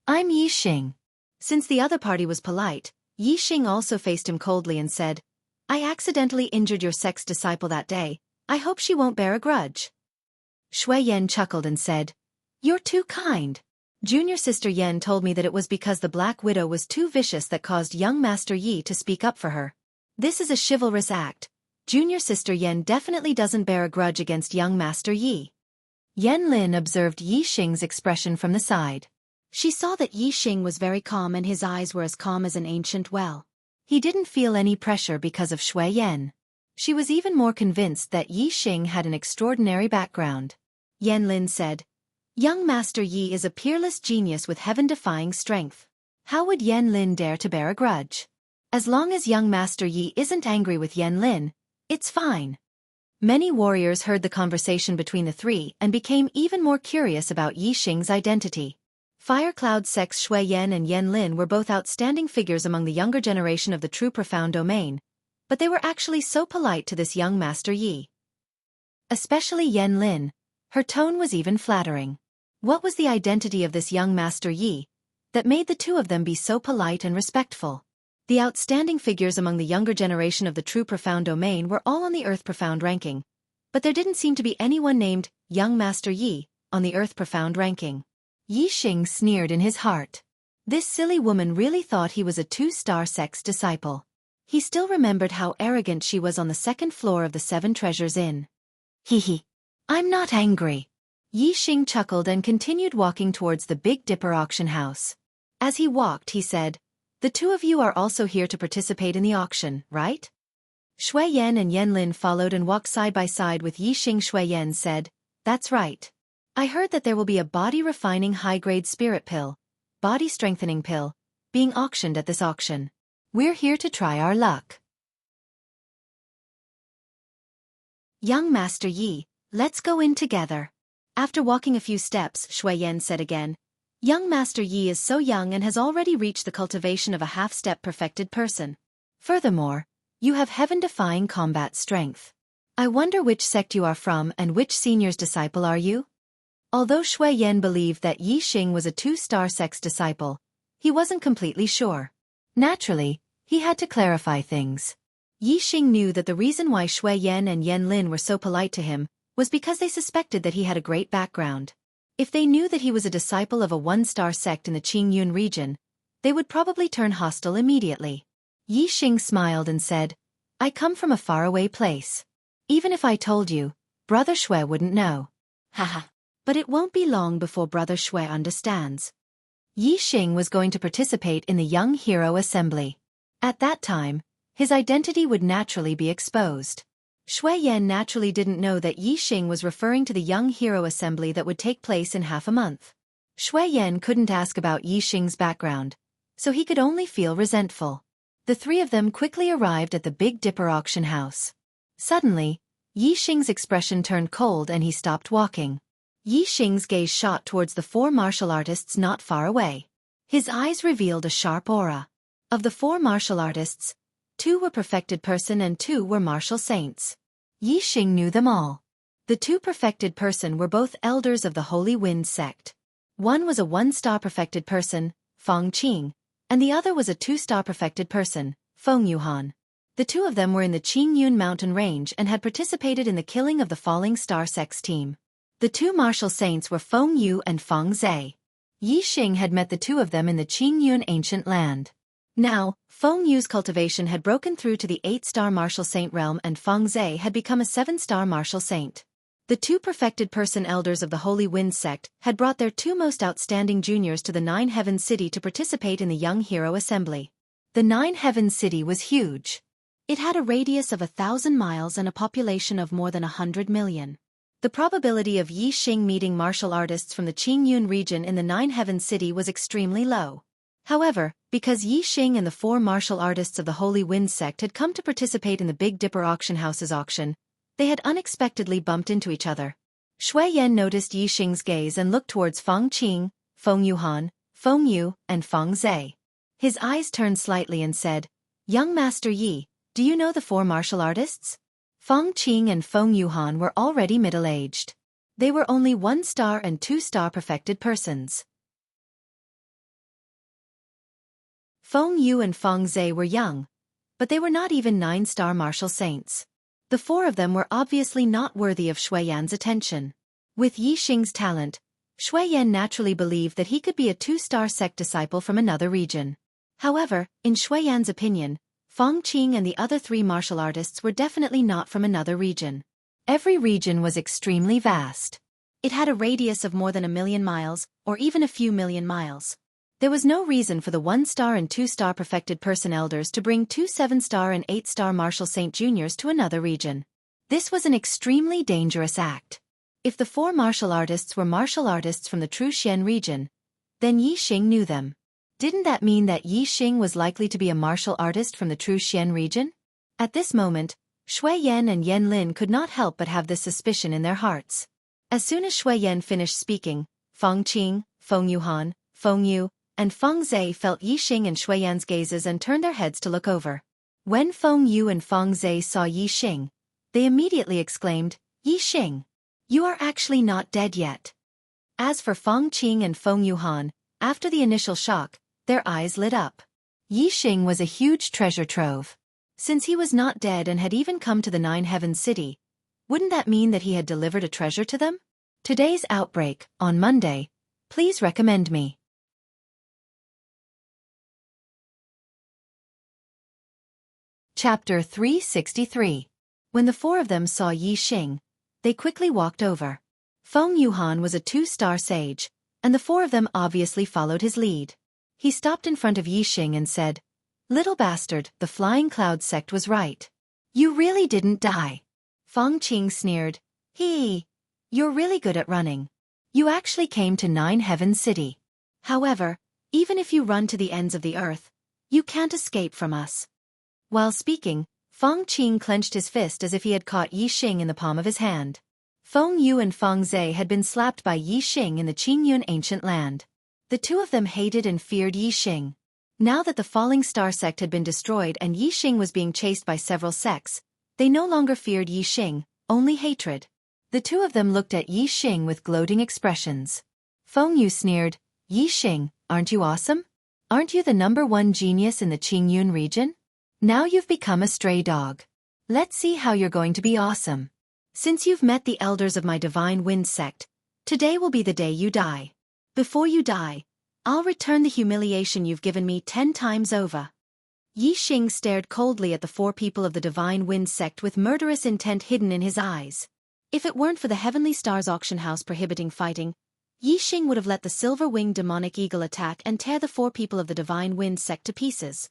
"I'm Yixing." Since the other party was polite, Yixing also faced him coldly and said, "I accidentally injured your sect's disciple that day. I hope she won't bear a grudge." Shui Yan chuckled and said, "You're too kind. Junior Sister Yan told me that it was because the Black Widow was too vicious that caused young Master Yi to speak up for her. This is a chivalrous act. Junior Sister Yan definitely doesn't bear a grudge against young Master Yi." Yanlin observed Yixing's expression from the side. She saw that Yixing was very calm and his eyes were as calm as an ancient well. He didn't feel any pressure because of Shui Yan. She was even more convinced that Yixing had an extraordinary background. Yanlin said, "Young Master Yi is a peerless genius with heaven-defying strength. How would Yanlin dare to bear a grudge? As long as young Master Yi isn't angry with Yanlin, it's fine." Many warriors heard the conversation between the three and became even more curious about Yixing's identity. Fire Cloud Sect's Shui Yan and Yanlin were both outstanding figures among the younger generation of the true Profound domain, but they were actually so polite to this young Master Yi. Especially Yanlin, her tone was even flattering. What was the identity of this young Master Yi that made the two of them be so polite and respectful? The outstanding figures among the younger generation of the true Profound domain were all on the Earth Profound ranking, but there didn't seem to be anyone named Young Master Yi on the Earth Profound ranking. Yixing sneered in his heart. This silly woman really thought he was a 2-star Sect's disciple. He still remembered how arrogant she was on the 2nd floor of the Seven Treasures Inn. "Hee. I'm not angry." Yixing chuckled and continued walking towards the Big Dipper auction house. As he walked, he said, "The two of you are also here to participate in the auction, right?" Shui Yan and Yanlin followed and walked side by side with Yixing. Shui Yan said, "That's right. I heard that there will be a body-refining high-grade spirit pill, body-strengthening pill, being auctioned at this auction. We're here to try our luck." "Young Master Yi, let's go in together." After walking a few steps, Shui Yan said again, "Young Master Yi is so young and has already reached the cultivation of a half-step perfected person. Furthermore, you have heaven-defying combat strength. I wonder which sect you are from and which senior's disciple are you?" Although Shui Yan believed that Yixing was a 2-star Sect's disciple, he wasn't completely sure. Naturally, he had to clarify things. Yixing knew that the reason why Shui Yan and Yanlin were so polite to him was because they suspected that he had a great background. If they knew that he was a disciple of a 1-star sect in the Qingyun region, they would probably turn hostile immediately. Yixing smiled and said, "I come from a faraway place. Even if I told you, Brother Shui wouldn't know. Haha. But it won't be long before Brother Shui understands." Yixing was going to participate in the Young Hero Assembly. At that time, his identity would naturally be exposed. Shui Yan naturally didn't know that Yixing was referring to the Young Hero Assembly that would take place in half a month. Shui Yan couldn't ask about Yixing's background, so he could only feel resentful. The three of them quickly arrived at the Big Dipper auction house. Suddenly, Yixing's expression turned cold and he stopped walking. Yixing's gaze shot towards the four martial artists not far away. His eyes revealed a sharp aura. Of the four martial artists, 2 were perfected person and 2 were martial saints. Yixing knew them all. The 2 perfected person were both elders of the Holy Wind sect. One was a 1-star perfected person, Feng Qing, and the other was a 2-star perfected person, Feng Yuhan. The 2 of them were in the Qingyun mountain range and had participated in the killing of the Falling Star Sect's team. The 2 martial saints were Feng Yu and Feng Zhe. Yixing had met the 2 of them in the Qingyun ancient land. Now, Feng Yu's cultivation had broken through to the 8-star martial saint realm and Feng Zhe had become a 7-star martial saint. The 2 perfected person elders of the Holy Wind sect had brought their 2 most outstanding juniors to the Nine Heavens City to participate in the Young Hero Assembly. The Nine Heavens City was huge. It had a radius of 1,000 miles and a population of more than 100 million. The probability of Yixing meeting martial artists from the Qingyun region in the Nine Heavens City was extremely low. However, because Yixing and the 4 martial artists of the Holy Wind sect had come to participate in the Big Dipper auction house's auction, they had unexpectedly bumped into each other. Shui Yan noticed Yixing's gaze and looked towards Feng Qing, Feng Yuhan, Feng Yu, and Feng Zhe. His eyes turned slightly and said, "Young Master Yi, do you know the 4 martial artists?" Feng Qing and Feng Yuhan were already middle-aged. They were only 1-star and 2-star perfected persons. Feng Yu and Feng Zhe were young, but they were not even 9-star martial saints. The 4 of them were obviously not worthy of Shui Yan's attention. With Yixing's talent, Shui Yan naturally believed that he could be a 2-star sect disciple from another region. However, in Shui Yan's opinion, Feng Qing and the other 3 martial artists were definitely not from another region. Every region was extremely vast. It had a radius of more than 1,000,000 miles, or even a few million miles. There was no reason for the 1-star and 2-star perfected person elders to bring 2 7-star and 8-star martial saint juniors to another region. This was an extremely dangerous act. If the 4 martial artists were martial artists from the True Xian region, then Yixing knew them. Didn't that mean that Yixing was likely to be a martial artist from the True Xian region? At this moment, Shui Yan and Yan Lin could not help but have this suspicion in their hearts. As soon as Shui Yan finished speaking, Feng Qing, Feng Yuhan, Feng Yu, and Feng Zhe felt Yixing and Shui Yan's gazes and turned their heads to look over. When Feng Yu and Feng Zhe saw Yixing, they immediately exclaimed, "Yixing, you are actually not dead yet." As for Feng Qing and Feng Yuhan, after the initial shock, their eyes lit up. Yixing was a huge treasure trove. Since he was not dead and had even come to the Nine Heavens City, wouldn't that mean that he had delivered a treasure to them? Today's outbreak, on Monday. Please recommend me. Chapter 363. When the 4 of them saw Yixing, they quickly walked over. Feng Yuhan was a 2-star sage, and the 4 of them obviously followed his lead. He stopped in front of Yixing and said, "Little bastard, the Flying Cloud sect was right. You really didn't die." Feng Qing sneered, "Hee, you're really good at running. You actually came to Nine Heavens City. However, even if you run to the ends of the earth, you can't escape from us." While speaking, Feng Qing clenched his fist as if he had caught Yixing in the palm of his hand. Feng Yu and Feng Zhe had been slapped by Yixing in the Qingyun ancient land. The 2 of them hated and feared Yixing. Now that the Falling Star sect had been destroyed and Yixing was being chased by several sects, they no longer feared Yixing, only hatred. The 2 of them looked at Yixing with gloating expressions. Feng Yu sneered, "Yixing, aren't you awesome? Aren't you the #1 genius in the Qingyun region? Now you've become a stray dog. Let's see how you're going to be awesome. Since you've met the elders of my Divine Wind sect, today will be the day you die. Before you die, I'll return the humiliation you've given me 10 times over." Yixing stared coldly at the 4 people of the Divine Wind sect with murderous intent hidden in his eyes. If it weren't for the Heavenly Stars auction house prohibiting fighting, Yixing would have let the silver-winged demonic eagle attack and tear the 4 people of the Divine Wind sect to pieces.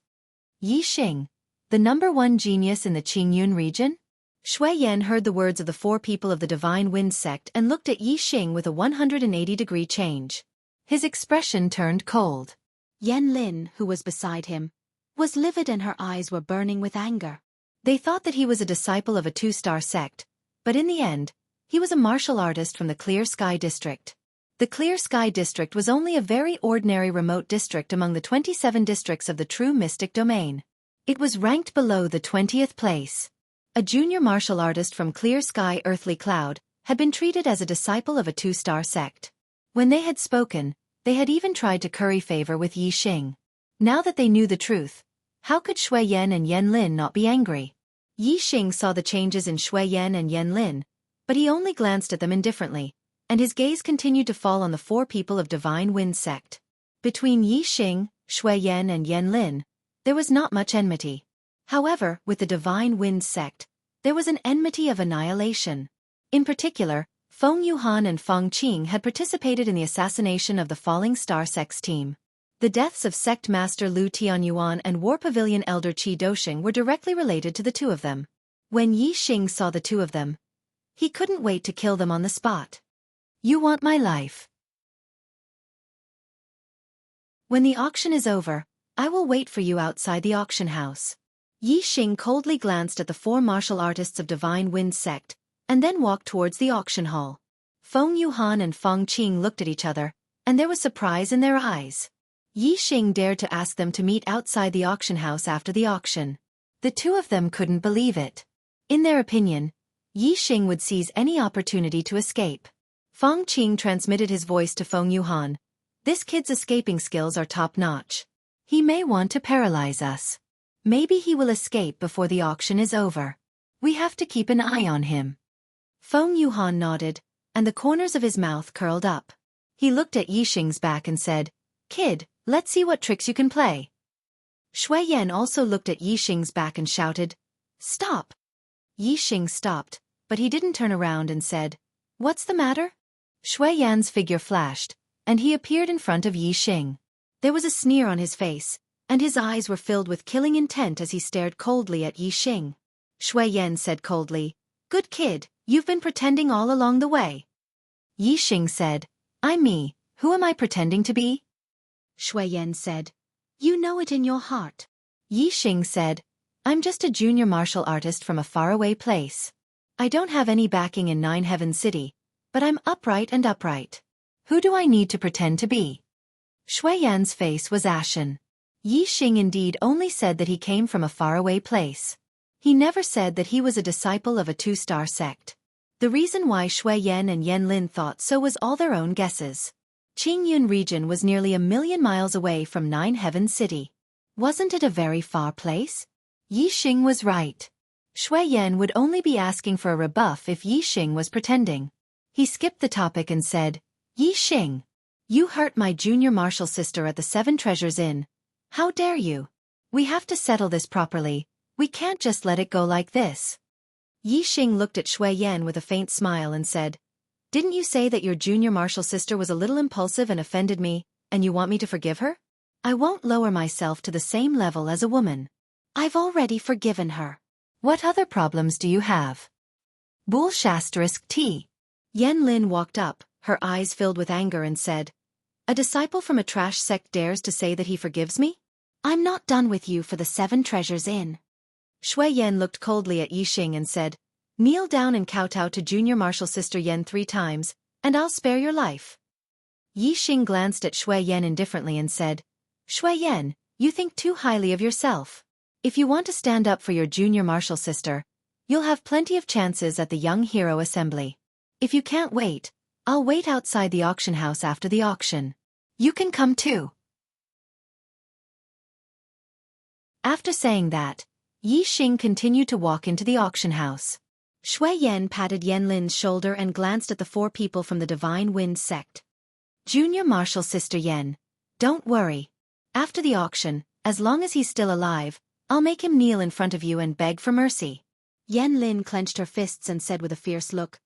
Yixing, the #1 genius in the Qingyun region? Shui Yan heard the words of the 4 people of the Divine Wind sect and looked at Yixing with a 180-degree change. His expression turned cold. Lin, who was beside him, was livid and her eyes were burning with anger. They thought that he was a disciple of a two-star sect, but in the end, he was a martial artist from the Clear Sky District. The Clear Sky District was only a very ordinary remote district among the 27 districts of the true mystic domain. It was ranked below the 20th place. A junior martial artist from Clear Sky Earthly Cloud had been treated as a disciple of a two-star sect. When they had spoken, they had even tried to curry favor with Yixing. Now that they knew the truth, how could Shui Yan and Yan Lin not be angry? Yixing saw the changes in Shui Yan and Yan Lin, but he only glanced at them indifferently, and his gaze continued to fall on the four people of Divine Wind sect. Between Yixing, Shui Yan and Yan Lin, there was not much enmity. However, with the Divine Wind sect, there was an enmity of annihilation. In particular, Feng Yuhan and Feng Qing had participated in the assassination of the Falling Star Sect's team. The deaths of Sect Master Lu Tianyuan and War Pavilion Elder Qi Dosheng were directly related to the two of them. When Yixing saw the two of them, he couldn't wait to kill them on the spot. You want my life? When the auction is over, I will wait for you outside the auction house. Yixing coldly glanced at the four martial artists of Divine Wind sect, and then walked towards the auction hall. Feng Yuhan and Feng Qing looked at each other, and there was surprise in their eyes. Yixing dared to ask them to meet outside the auction house after the auction. The two of them couldn't believe it. In their opinion, Yixing would seize any opportunity to escape. Feng Qing transmitted his voice to Feng Yuhan. This kid's escaping skills are top-notch. He may want to paralyze us. Maybe he will escape before the auction is over. We have to keep an eye on him. Feng Yuhan nodded, and the corners of his mouth curled up. He looked at Yixing's back and said, "Kid, let's see what tricks you can play." Shui Yan also looked at Yixing's back and shouted, "Stop!" Yixing stopped, but he didn't turn around and said, "What's the matter?" Shui Yan's figure flashed, and he appeared in front of Yixing. There was a sneer on his face, and his eyes were filled with killing intent as he stared coldly at Yixing. Shui Yan said coldly, "Good kid, you've been pretending all along the way." Yixing said, "I'm me, who am I pretending to be?" Shui Yan said, "You know it in your heart." Yixing said, "I'm just a junior martial artist from a faraway place. I don't have any backing in Nine Heaven City, but I'm upright and upright. Who do I need to pretend to be?" Shui Yan's face was ashen. Yixing indeed only said that he came from a faraway place. He never said that he was a disciple of a two-star sect. The reason why Shui Yan and Yan Lin thought so was all their own guesses. Qingyun region was nearly 1,000,000 miles away from Nine Heaven City. Wasn't it a very far place? Yixing was right. Shui Yan would only be asking for a rebuff if Yixing was pretending. He skipped the topic and said, "Yixing, you hurt my junior martial sister at the Seven Treasures Inn. How dare you? We have to settle this properly. We can't just let it go like this." Yixing looked at Shui Yan with a faint smile and said, "Didn't you say that your junior martial sister was a little impulsive and offended me, and you want me to forgive her? I won't lower myself to the same level as a woman. I've already forgiven her. What other problems do you have?" Bull*T. Yan Lin walked up, her eyes filled with anger and said, "A disciple from a trash sect dares to say that he forgives me? I'm not done with you for the Seven Treasures Inn." Shui Yan looked coldly at Yixing and said, "Kneel down and kowtow to junior martial sister Yan 3 times, and I'll spare your life." Yixing glanced at Shui Yan indifferently and said, "Shui Yan, you think too highly of yourself. If you want to stand up for your junior martial sister, you'll have plenty of chances at the Young Hero Assembly. If you can't wait, I'll wait outside the auction house after the auction. You can come too." After saying that, Yixing continued to walk into the auction house. Shui Yan patted Yan Lin's shoulder and glanced at the 4 people from the Divine Wind sect. "Junior martial sister Yan, don't worry. After the auction, as long as he's still alive, I'll make him kneel in front of you and beg for mercy." Yan Lin clenched her fists and said with a fierce look,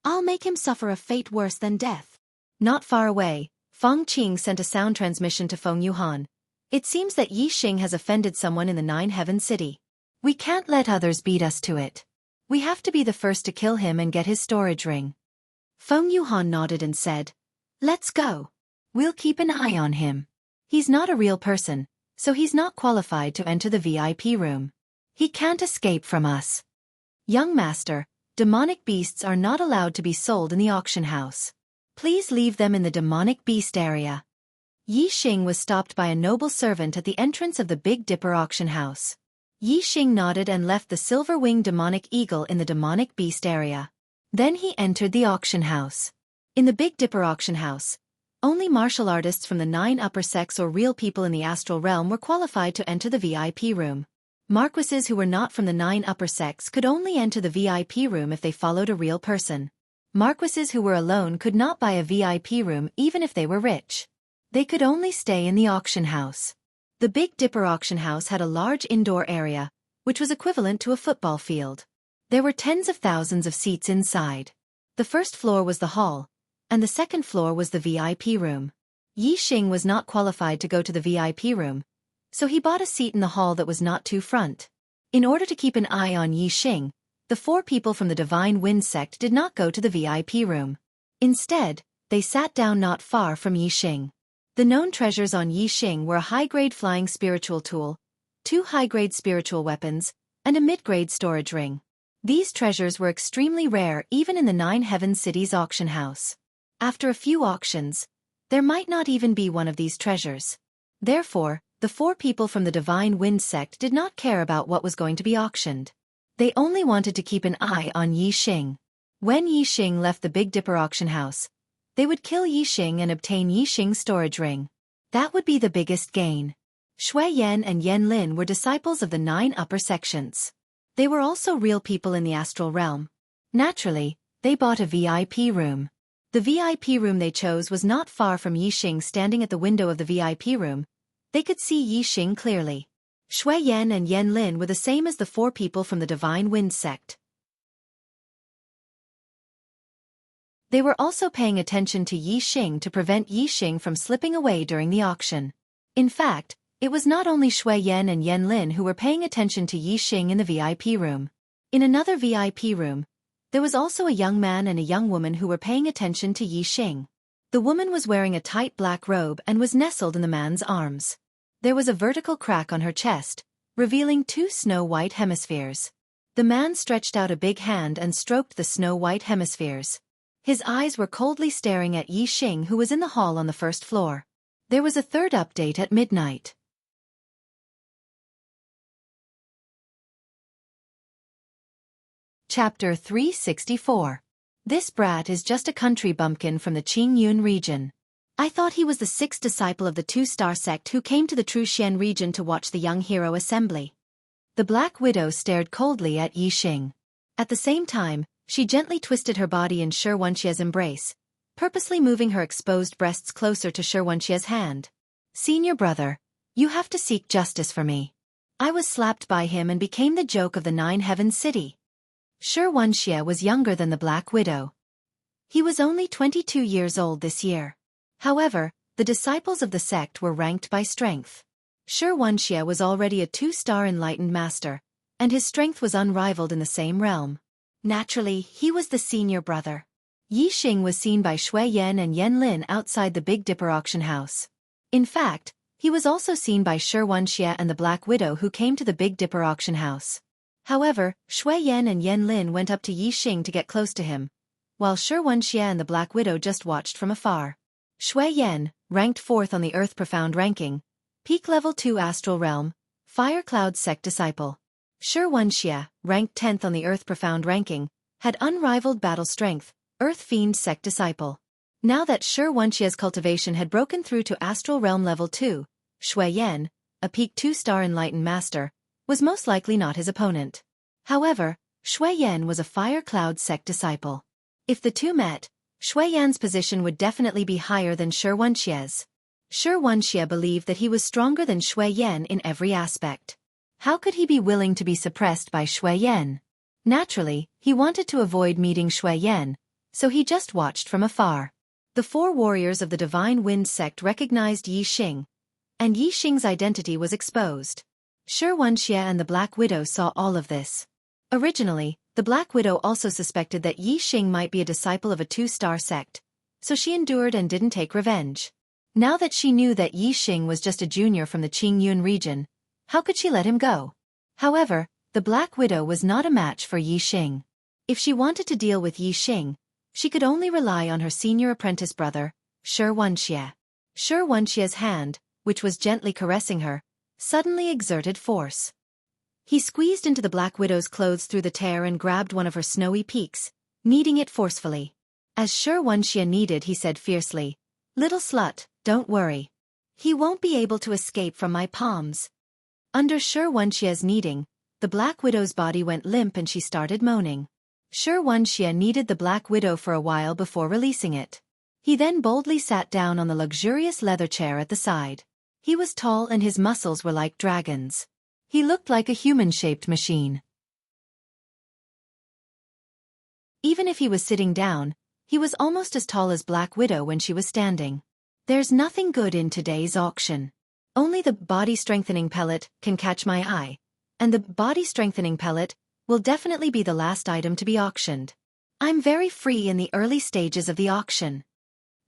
"I'll make him suffer a fate worse than death." Not far away, Feng Qing sent a sound transmission to Feng Yuhan. "It seems that Yixing has offended someone in the Nine Heaven City. We can't let others beat us to it. We have to be the first to kill him and get his storage ring." Feng Yuhan nodded and said, "Let's go. We'll keep an eye on him." He's not a real person, so he's not qualified to enter the VIP room. He can't escape from us. Young master, demonic beasts are not allowed to be sold in the auction house. Please leave them in the demonic beast area. Yixing was stopped by a noble servant at the entrance of the Big Dipper auction house. Yixing nodded and left the silver-winged demonic eagle in the demonic beast area. Then he entered the auction house. In the Big Dipper auction house, only martial artists from the 9 upper sects or real people in the astral realm were qualified to enter the VIP room. Marquises who were not from the 9 upper sects could only enter the VIP room if they followed a real person. Marquises who were alone could not buy a VIP room even if they were rich. They could only stay in the auction house. The Big Dipper auction house had a large indoor area, which was equivalent to a football field. There were tens of thousands of seats inside. The first floor was the hall, and the second floor was the VIP room. Yixing was not qualified to go to the VIP room, so he bought a seat in the hall that was not too front. In order to keep an eye on Yixing, the 4 people from the Divine Wind sect did not go to the VIP room. Instead, they sat down not far from Yixing. The known treasures on Yixing were a high-grade flying spiritual tool, 2 high-grade spiritual weapons, and a mid-grade storage ring. These treasures were extremely rare even in the 9 Heaven Cities auction house. After a few auctions, there might not even be one of these treasures. Therefore, the 4 people from the Divine Wind sect did not care about what was going to be auctioned. They only wanted to keep an eye on Yixing. When Yixing left the Big Dipper auction house, they would kill Yixing and obtain Yixing's storage ring. That would be the biggest gain. Shui Yan and Yan Lin were disciples of the 9 upper sections. They were also real people in the astral realm. Naturally, they bought a VIP room. The VIP room they chose was not far from Yixing. Standing at the window of the VIP room, they could see Yixing clearly. Shui Yan and Yan Lin were the same as the 4 people from the Divine Wind sect. They were also paying attention to Yixing to prevent Yixing from slipping away during the auction. In fact, it was not only Shui Yan and Yan Lin who were paying attention to Yixing in the VIP room. In another VIP room, there was also a young man and a young woman who were paying attention to Yixing. The woman was wearing a tight black robe and was nestled in the man's arms. There was a vertical crack on her chest, revealing 2 snow-white hemispheres. The man stretched out a big hand and stroked the snow-white hemispheres. His eyes were coldly staring at Yixing, who was in the hall on the first floor. There was a third update at midnight. Chapter 364. This brat is just a country bumpkin from the Qingyun region. I thought he was the 6th disciple of the 2-star sect who came to the Truxian region to watch the young hero assembly. The Black Widow stared coldly at Yixing. At the same time, she gently twisted her body in Xianxia's embrace, purposely moving her exposed breasts closer to Xianxia's hand. Senior brother, you have to seek justice for me. I was slapped by him and became the joke of the 9 Heaven City. Xianxia was younger than the Black Widow. He was only 22 years old this year. However, the disciples of the sect were ranked by strength. Xianxia was already a 2-star enlightened master, and his strength was unrivaled in the same realm. Naturally, he was the senior brother. Yixing was seen by Shui Yan and Yan Lin outside the Big Dipper auction house. In fact, he was also seen by Xianxia and the Black Widow who came to the Big Dipper auction house. However, Shui Yan and Yan Lin went up to Yixing to get close to him, while Xianxia and the Black Widow just watched from afar. Shui Yan, ranked 4th on the Earth Profound ranking, peak level 2 astral realm, Fire Cloud sect disciple. Xianxia, ranked 10th on the Earth Profound ranking, had unrivaled battle strength, Earth Fiend sect disciple. Now that Xianxia's cultivation had broken through to astral realm level 2, Shui Yan, a peak 2-star enlightened master, was most likely not his opponent. However, Shui Yan was a Fire Cloud sect disciple. If the two met, Shui Yan's position would definitely be higher than Xianxia's. Xianxia believed that he was stronger than Shui Yan in every aspect. How could he be willing to be suppressed by Shui Yan? Naturally, he wanted to avoid meeting Shui Yan, so he just watched from afar. The 4 warriors of the Divine Wind sect recognized Yixing, and Yixing's identity was exposed. Xianxia and the Black Widow saw all of this. Originally, the Black Widow also suspected that Yixing might be a disciple of a 2-star sect, so she endured and didn't take revenge. Now that she knew that Yixing was just a junior from the Qingyun region, how could she let him go? However, the Black Widow was not a match for Yixing. If she wanted to deal with Yixing, she could only rely on her senior apprentice brother, Xianxia. Xianxia's hand, which was gently caressing her, suddenly exerted force. He squeezed into the Black Widow's clothes through the tear and grabbed one of her snowy peaks, kneading it forcefully. As Xianxia kneaded, he said fiercely, "Little slut, don't worry. He won't be able to escape from my palms." Under Xianxia's kneading, the Black Widow's body went limp and she started moaning. Xianxia kneaded the Black Widow for a while before releasing it. He then boldly sat down on the luxurious leather chair at the side. He was tall and his muscles were like dragons. He looked like a human-shaped machine. Even if he was sitting down, he was almost as tall as Black Widow when she was standing. There's nothing good in today's auction. Only the body-strengthening pellet can catch my eye, and the body-strengthening pellet will definitely be the last item to be auctioned. I'm very free in the early stages of the auction.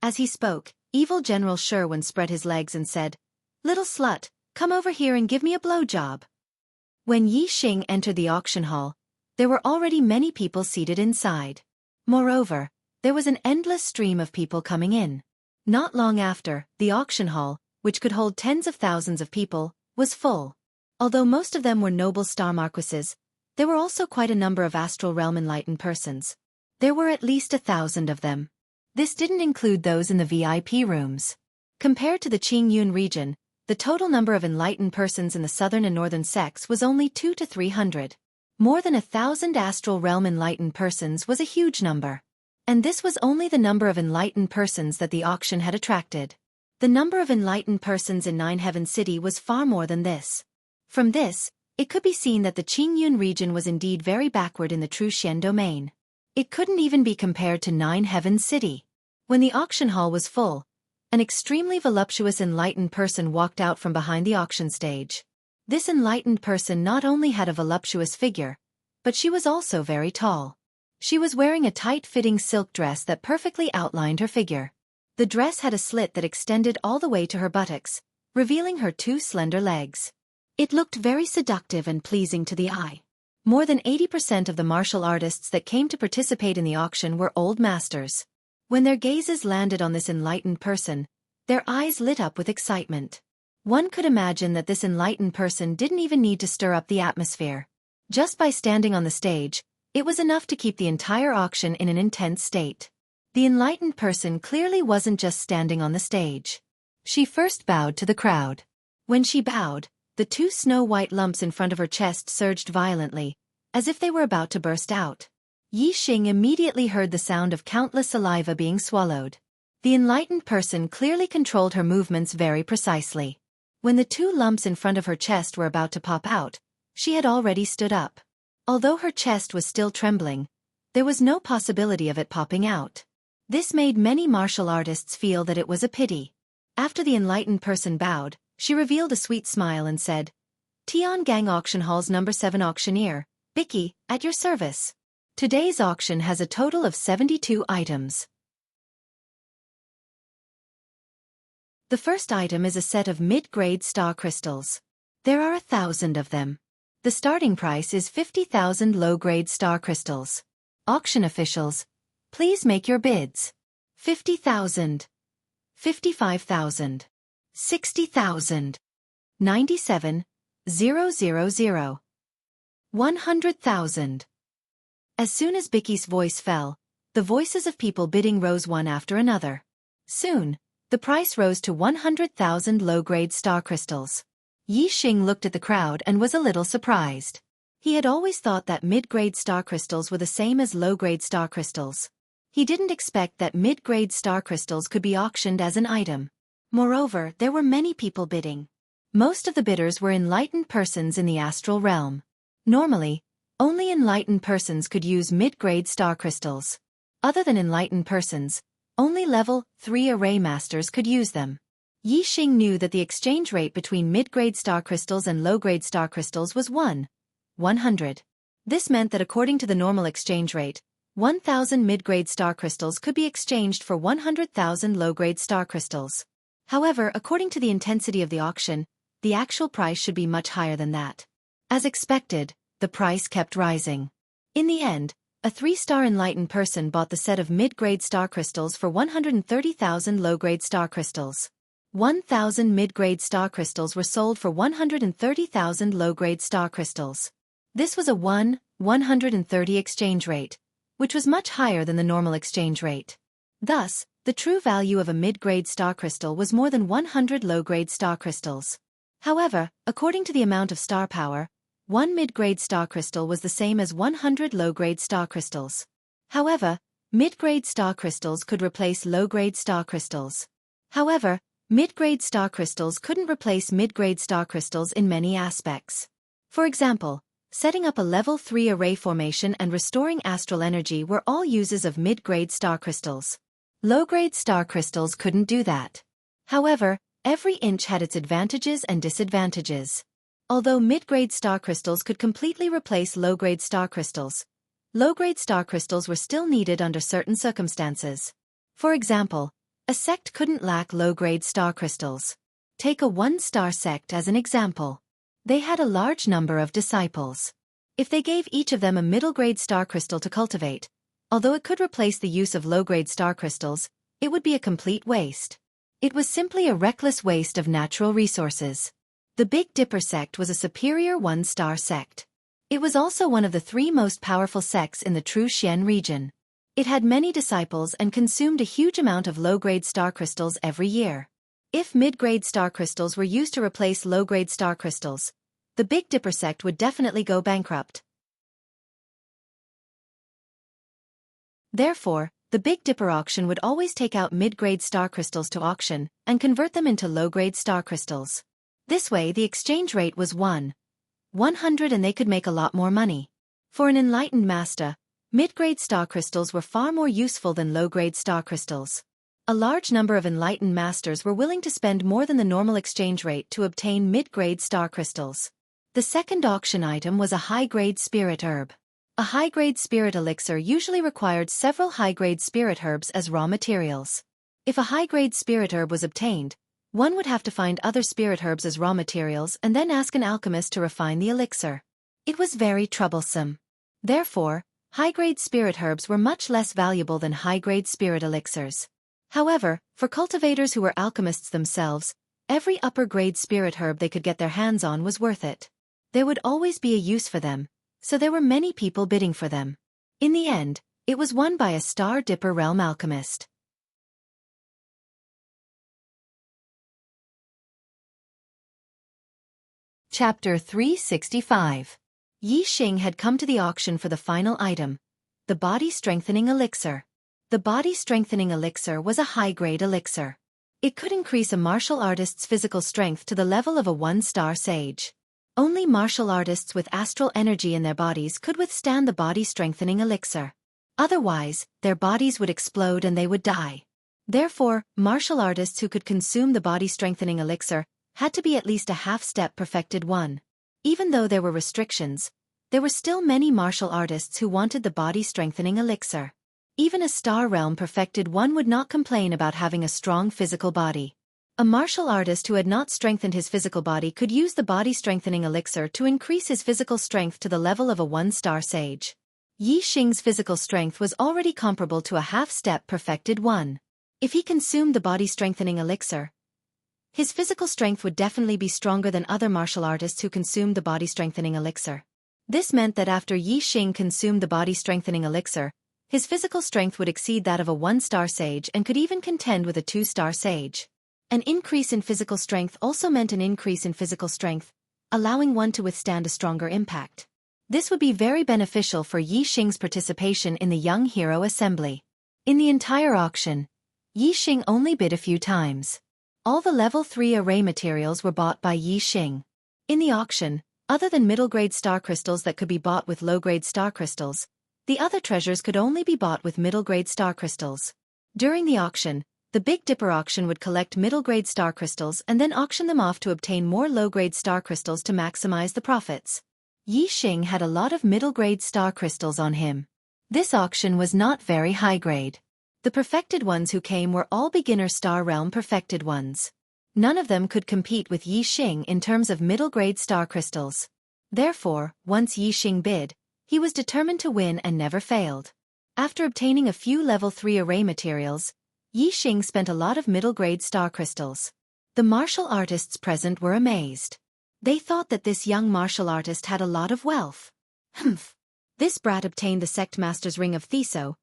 As he spoke, evil General Sherwin spread his legs and said, "Little slut, come over here and give me a blowjob." When Yixing entered the auction hall, there were already many people seated inside. Moreover, there was an endless stream of people coming in. Not long after, the auction hall, which could hold tens of thousands of people, was full. Although most of them were noble star marquises, there were also quite a number of astral realm enlightened persons. There were at least 1,000 of them. This didn't include those in the VIP rooms. Compared to the Qingyun region, the total number of enlightened persons in the southern and northern sects was only 200 to 300. More than 1,000 astral realm enlightened persons was a huge number. And this was only the number of enlightened persons that the auction had attracted. The number of enlightened persons in Nine Heaven City was far more than this. From this, it could be seen that the Qingyun region was indeed very backward in the true Xian domain. It couldn't even be compared to Nine Heaven City. When the auction hall was full, an extremely voluptuous enlightened person walked out from behind the auction stage. This enlightened person not only had a voluptuous figure, but she was also very tall. She was wearing a tight-fitting silk dress that perfectly outlined her figure. The dress had a slit that extended all the way to her buttocks, revealing her 2 slender legs. It looked very seductive and pleasing to the eye. More than 80% of the martial artists that came to participate in the auction were old masters. When their gazes landed on this enlightened person, their eyes lit up with excitement. One could imagine that this enlightened person didn't even need to stir up the atmosphere. Just by standing on the stage, it was enough to keep the entire auction in an intense state. The enlightened person clearly wasn't just standing on the stage. She first bowed to the crowd. When she bowed, the 2 snow-white lumps in front of her chest surged violently, as if they were about to burst out. Yixing immediately heard the sound of countless saliva being swallowed. The enlightened person clearly controlled her movements very precisely. When the 2 lumps in front of her chest were about to pop out, she had already stood up. Although her chest was still trembling, there was no possibility of it popping out. This made many martial artists feel that it was a pity. After the enlightened person bowed, she revealed a sweet smile and said, "Tiangang Auction Hall's number 7 auctioneer, Bicky, at your service. Today's auction has a total of 72 items. The first item is a set of mid-grade star crystals. There are 1,000 of them. The starting price is 50,000 low-grade star crystals. Auction officials, please make your bids. 50,000. 55,000. 60,000. 97,000. 100,000. As soon as Bicky's voice fell, the voices of people bidding rose one after another. Soon, the price rose to 100,000 low-grade star crystals. Yixing looked at the crowd and was a little surprised. He had always thought that mid-grade star crystals were the same as low-grade star crystals. He didn't expect that mid-grade star crystals could be auctioned as an item. Moreover, there were many people bidding. Most of the bidders were enlightened persons in the astral realm. Normally, only enlightened persons could use mid-grade star crystals. Other than enlightened persons, only level 3 array masters could use them. Yixing knew that the exchange rate between mid-grade star crystals and low-grade star crystals was 1:100. This meant that according to the normal exchange rate, 1,000 mid-grade star crystals could be exchanged for 100,000 low-grade star crystals. However, according to the intensity of the auction, the actual price should be much higher than that. As expected, the price kept rising. In the end, a 3-star enlightened person bought the set of mid-grade star crystals for 130,000 low-grade star crystals. 1,000 mid-grade star crystals were sold for 130,000 low-grade star crystals. This was a 130 exchange rate, which was much higher than the normal exchange rate. Thus, the true value of a mid-grade star crystal was more than 100 low-grade star crystals. However, according to the amount of star power, one mid-grade star crystal was the same as 100 low-grade star crystals. However, mid-grade star crystals could replace low-grade star crystals. However, mid-grade star crystals couldn't replace mid-grade star crystals in many aspects. For example, setting up a level 3 array formation and restoring astral energy were all uses of mid-grade star crystals. Low-grade star crystals couldn't do that. However, every inch had its advantages and disadvantages. Although mid-grade star crystals could completely replace low-grade star crystals, low-grade star crystals were still needed under certain circumstances. For example, a sect couldn't lack low-grade star crystals. Take a 1-star sect as an example. They had a large number of disciples. If they gave each of them a middle-grade star crystal to cultivate, although it could replace the use of low-grade star crystals, it would be a complete waste. It was simply a reckless waste of natural resources. The Big Dipper sect was a superior 1-star sect. It was also one of the 3 most powerful sects in the True Xian region. It had many disciples and consumed a huge amount of low-grade star crystals every year. If mid-grade star crystals were used to replace low-grade star crystals, the Big Dipper sect would definitely go bankrupt. Therefore, the Big Dipper auction would always take out mid-grade star crystals to auction and convert them into low-grade star crystals. This way the exchange rate was 100 and they could make a lot more money. For an enlightened master, mid-grade star crystals were far more useful than low-grade star crystals. A large number of enlightened masters were willing to spend more than the normal exchange rate to obtain mid-grade star crystals. The second auction item was a high-grade spirit herb. A high-grade spirit elixir usually required several high-grade spirit herbs as raw materials. If a high-grade spirit herb was obtained, one would have to find other spirit herbs as raw materials and then ask an alchemist to refine the elixir. It was very troublesome. Therefore, high-grade spirit herbs were much less valuable than high-grade spirit elixirs. However, for cultivators who were alchemists themselves, every upper-grade spirit herb they could get their hands on was worth it. There would always be a use for them, so there were many people bidding for them. In the end, it was won by a Star Dipper realm alchemist. Chapter 365. Yi Xing had come to the auction for the final item, the body-strengthening elixir. The body-strengthening elixir was a high-grade elixir. It could increase a martial artist's physical strength to the level of a 1-star sage. Only martial artists with astral energy in their bodies could withstand the body-strengthening elixir. Otherwise, their bodies would explode and they would die. Therefore, martial artists who could consume the body-strengthening elixir had to be at least a half-step perfected one. Even though there were restrictions, there were still many martial artists who wanted the body-strengthening elixir. Even a star realm perfected one would not complain about having a strong physical body. A martial artist who had not strengthened his physical body could use the body-strengthening elixir to increase his physical strength to the level of a 1-star sage. Yi Xing's physical strength was already comparable to a half-step perfected one. If he consumed the body-strengthening elixir, his physical strength would definitely be stronger than other martial artists who consumed the body-strengthening elixir. This meant that after Yi Xing consumed the body-strengthening elixir, his physical strength would exceed that of a 1-star sage and could even contend with a 2-star sage. An increase in physical strength also meant an increase in physical strength, allowing one to withstand a stronger impact. This would be very beneficial for Yi Xing's participation in the Young Hero Assembly. In the entire auction, Yi Xing only bid a few times. All the level 3 array materials were bought by Yi Xing. In the auction, other than middle-grade star crystals that could be bought with low-grade star crystals, the other treasures could only be bought with middle-grade star crystals. During the auction, the Big Dipper auction would collect middle-grade star crystals and then auction them off to obtain more low-grade star crystals to maximize the profits. Yi Xing had a lot of middle-grade star crystals on him. This auction was not very high-grade. The perfected ones who came were all beginner star realm perfected ones. None of them could compete with Yixing in terms of middle-grade star crystals. Therefore, once Yixing bid, he was determined to win and never failed. After obtaining a few level 3 array materials, Yixing spent a lot of middle-grade star crystals. The martial artists present were amazed. They thought that this young martial artist had a lot of wealth. Humph! This brat obtained the sect master's ring of Theso.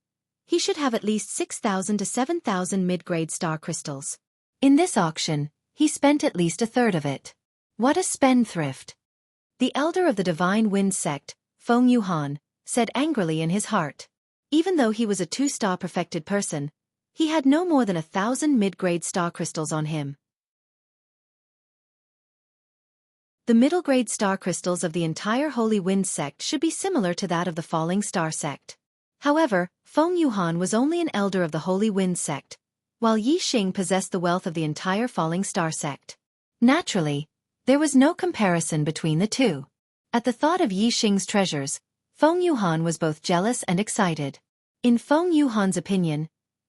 He should have at least 6,000 to 7,000 mid-grade star crystals. In this auction, he spent at least a third of it. What a spendthrift! The elder of the Divine Wind sect, Feng Yuhan, said angrily in his heart. Even though he was a 2-star perfected person, he had no more than 1,000 mid-grade star crystals on him. The middle-grade star crystals of the entire Holy Wind sect should be similar to that of the Falling Star sect. However, Feng Yuhan was only an elder of the Holy Wind sect, while Yixing possessed the wealth of the entire Falling Star sect. Naturally, there was no comparison between the two. At the thought of Yixing's treasures, Feng Yuhan was both jealous and excited. In Feng Yuhan's opinion,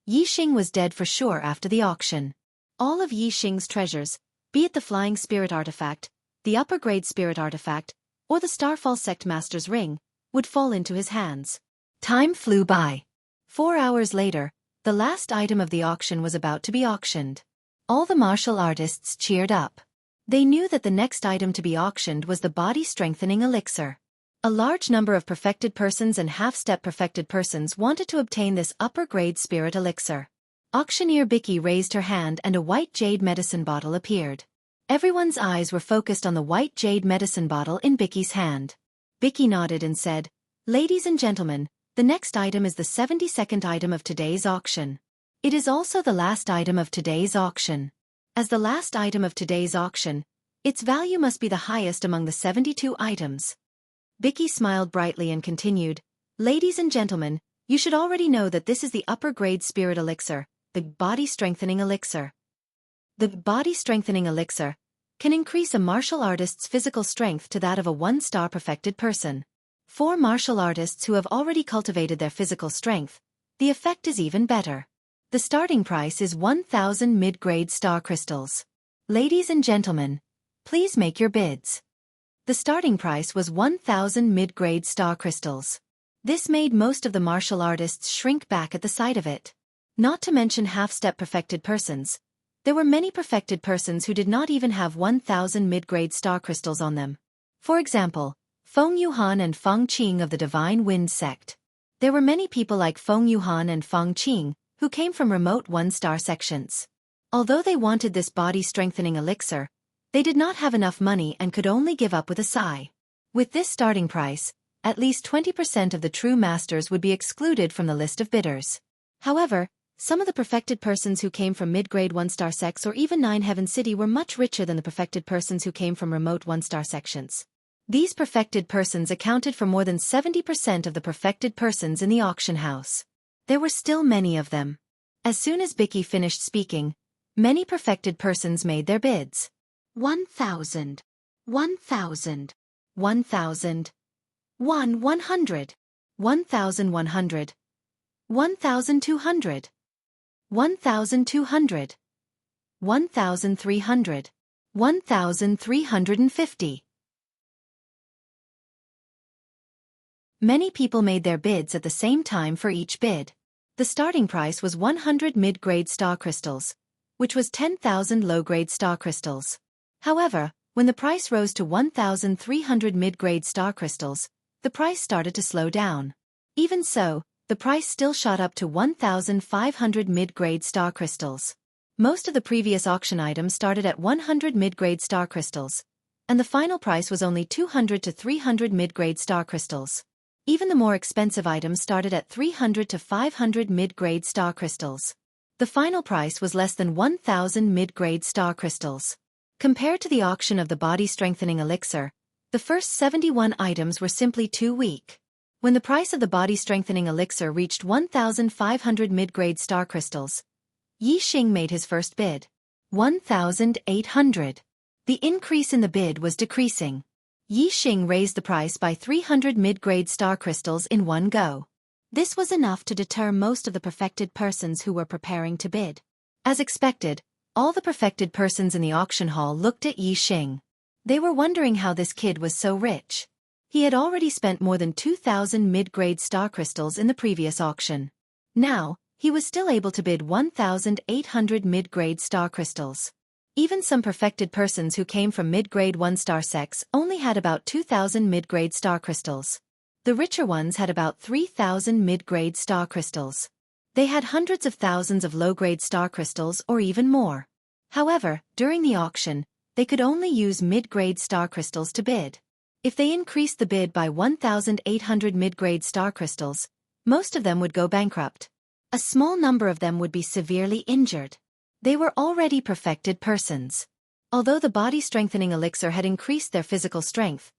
Yixing was dead for sure after the auction. All of Yixing's treasures, be it the Flying Spirit artifact, the upper-grade spirit artifact, or the Starfall Sect Master's ring, would fall into his hands. Time flew by. 4 hours later, the last item of the auction was about to be auctioned. All the martial artists cheered up. They knew that the next item to be auctioned was the body-strengthening elixir. A large number of perfected persons and half-step perfected persons wanted to obtain this upper-grade spirit elixir. Auctioneer Bicky raised her hand and a white jade medicine bottle appeared. Everyone's eyes were focused on the white jade medicine bottle in Bicky's hand. Bicky nodded and said, "Ladies and gentlemen, the next item is the 72nd item of today's auction. It is also the last item of today's auction. As the last item of today's auction, its value must be the highest among the 72 items." Bicky smiled brightly and continued, "Ladies and gentlemen, you should already know that this is the upper-grade spirit elixir, the body-strengthening elixir. The body-strengthening elixir can increase a martial artist's physical strength to that of a 1-star perfected person. For martial artists who have already cultivated their physical strength, the effect is even better. The starting price is 1,000 mid-grade star crystals. Ladies and gentlemen, please make your bids." The starting price was 1,000 mid-grade star crystals. This made most of the martial artists shrink back at the sight of it. Not to mention half-step perfected persons. There were many perfected persons who did not even have 1,000 mid-grade star crystals on them. For example, Feng Yuhan and Feng Qing of the Divine Wind sect. There were many people like Feng Yuhan and Feng Qing, who came from remote 1-star sections. Although they wanted this body-strengthening elixir, they did not have enough money and could only give up with a sigh. With this starting price, at least 20% of the true masters would be excluded from the list of bidders. However, some of the perfected persons who came from mid-grade 1-star sects or even 9 Heaven City were much richer than the perfected persons who came from remote 1-star sections. These perfected persons accounted for more than 70% of the perfected persons in the auction house. There were still many of them. As soon as Bicky finished speaking, many perfected persons made their bids. 1,000. 1,000. 1,000. 100. 1,100. 1,200. 1,200. 1,300. 1,350. Many people made their bids at the same time for each bid. The starting price was 100 mid-grade star crystals, which was 10,000 low-grade star crystals. However, when the price rose to 1,300 mid-grade star crystals, the price started to slow down. Even so, the price still shot up to 1,500 mid-grade star crystals. Most of the previous auction items started at 100 mid-grade star crystals, and the final price was only 200 to 300 mid-grade star crystals. Even the more expensive items started at 300 to 500 mid-grade star crystals. The final price was less than 1,000 mid-grade star crystals. Compared to the auction of the body-strengthening elixir, the first 71 items were simply too weak. When the price of the body-strengthening elixir reached 1,500 mid-grade star crystals, Yixing made his first bid. 1,800. The increase in the bid was decreasing. Yixing raised the price by 300 mid-grade star crystals in one go. This was enough to deter most of the perfected persons who were preparing to bid. As expected, all the perfected persons in the auction hall looked at Yixing. They were wondering how this kid was so rich. He had already spent more than 2,000 mid-grade star crystals in the previous auction. Now, he was still able to bid 1,800 mid-grade star crystals. Even some perfected persons who came from mid-grade 1-star sects only had about 2,000 mid-grade star crystals. The richer ones had about 3,000 mid-grade star crystals. They had hundreds of thousands of low-grade star crystals or even more. However, during the auction, they could only use mid-grade star crystals to bid. If they increased the bid by 1,800 mid-grade star crystals, most of them would go bankrupt. A small number of them would be severely injured. They were already perfected persons. Although the body-strengthening elixir had increased their physical strength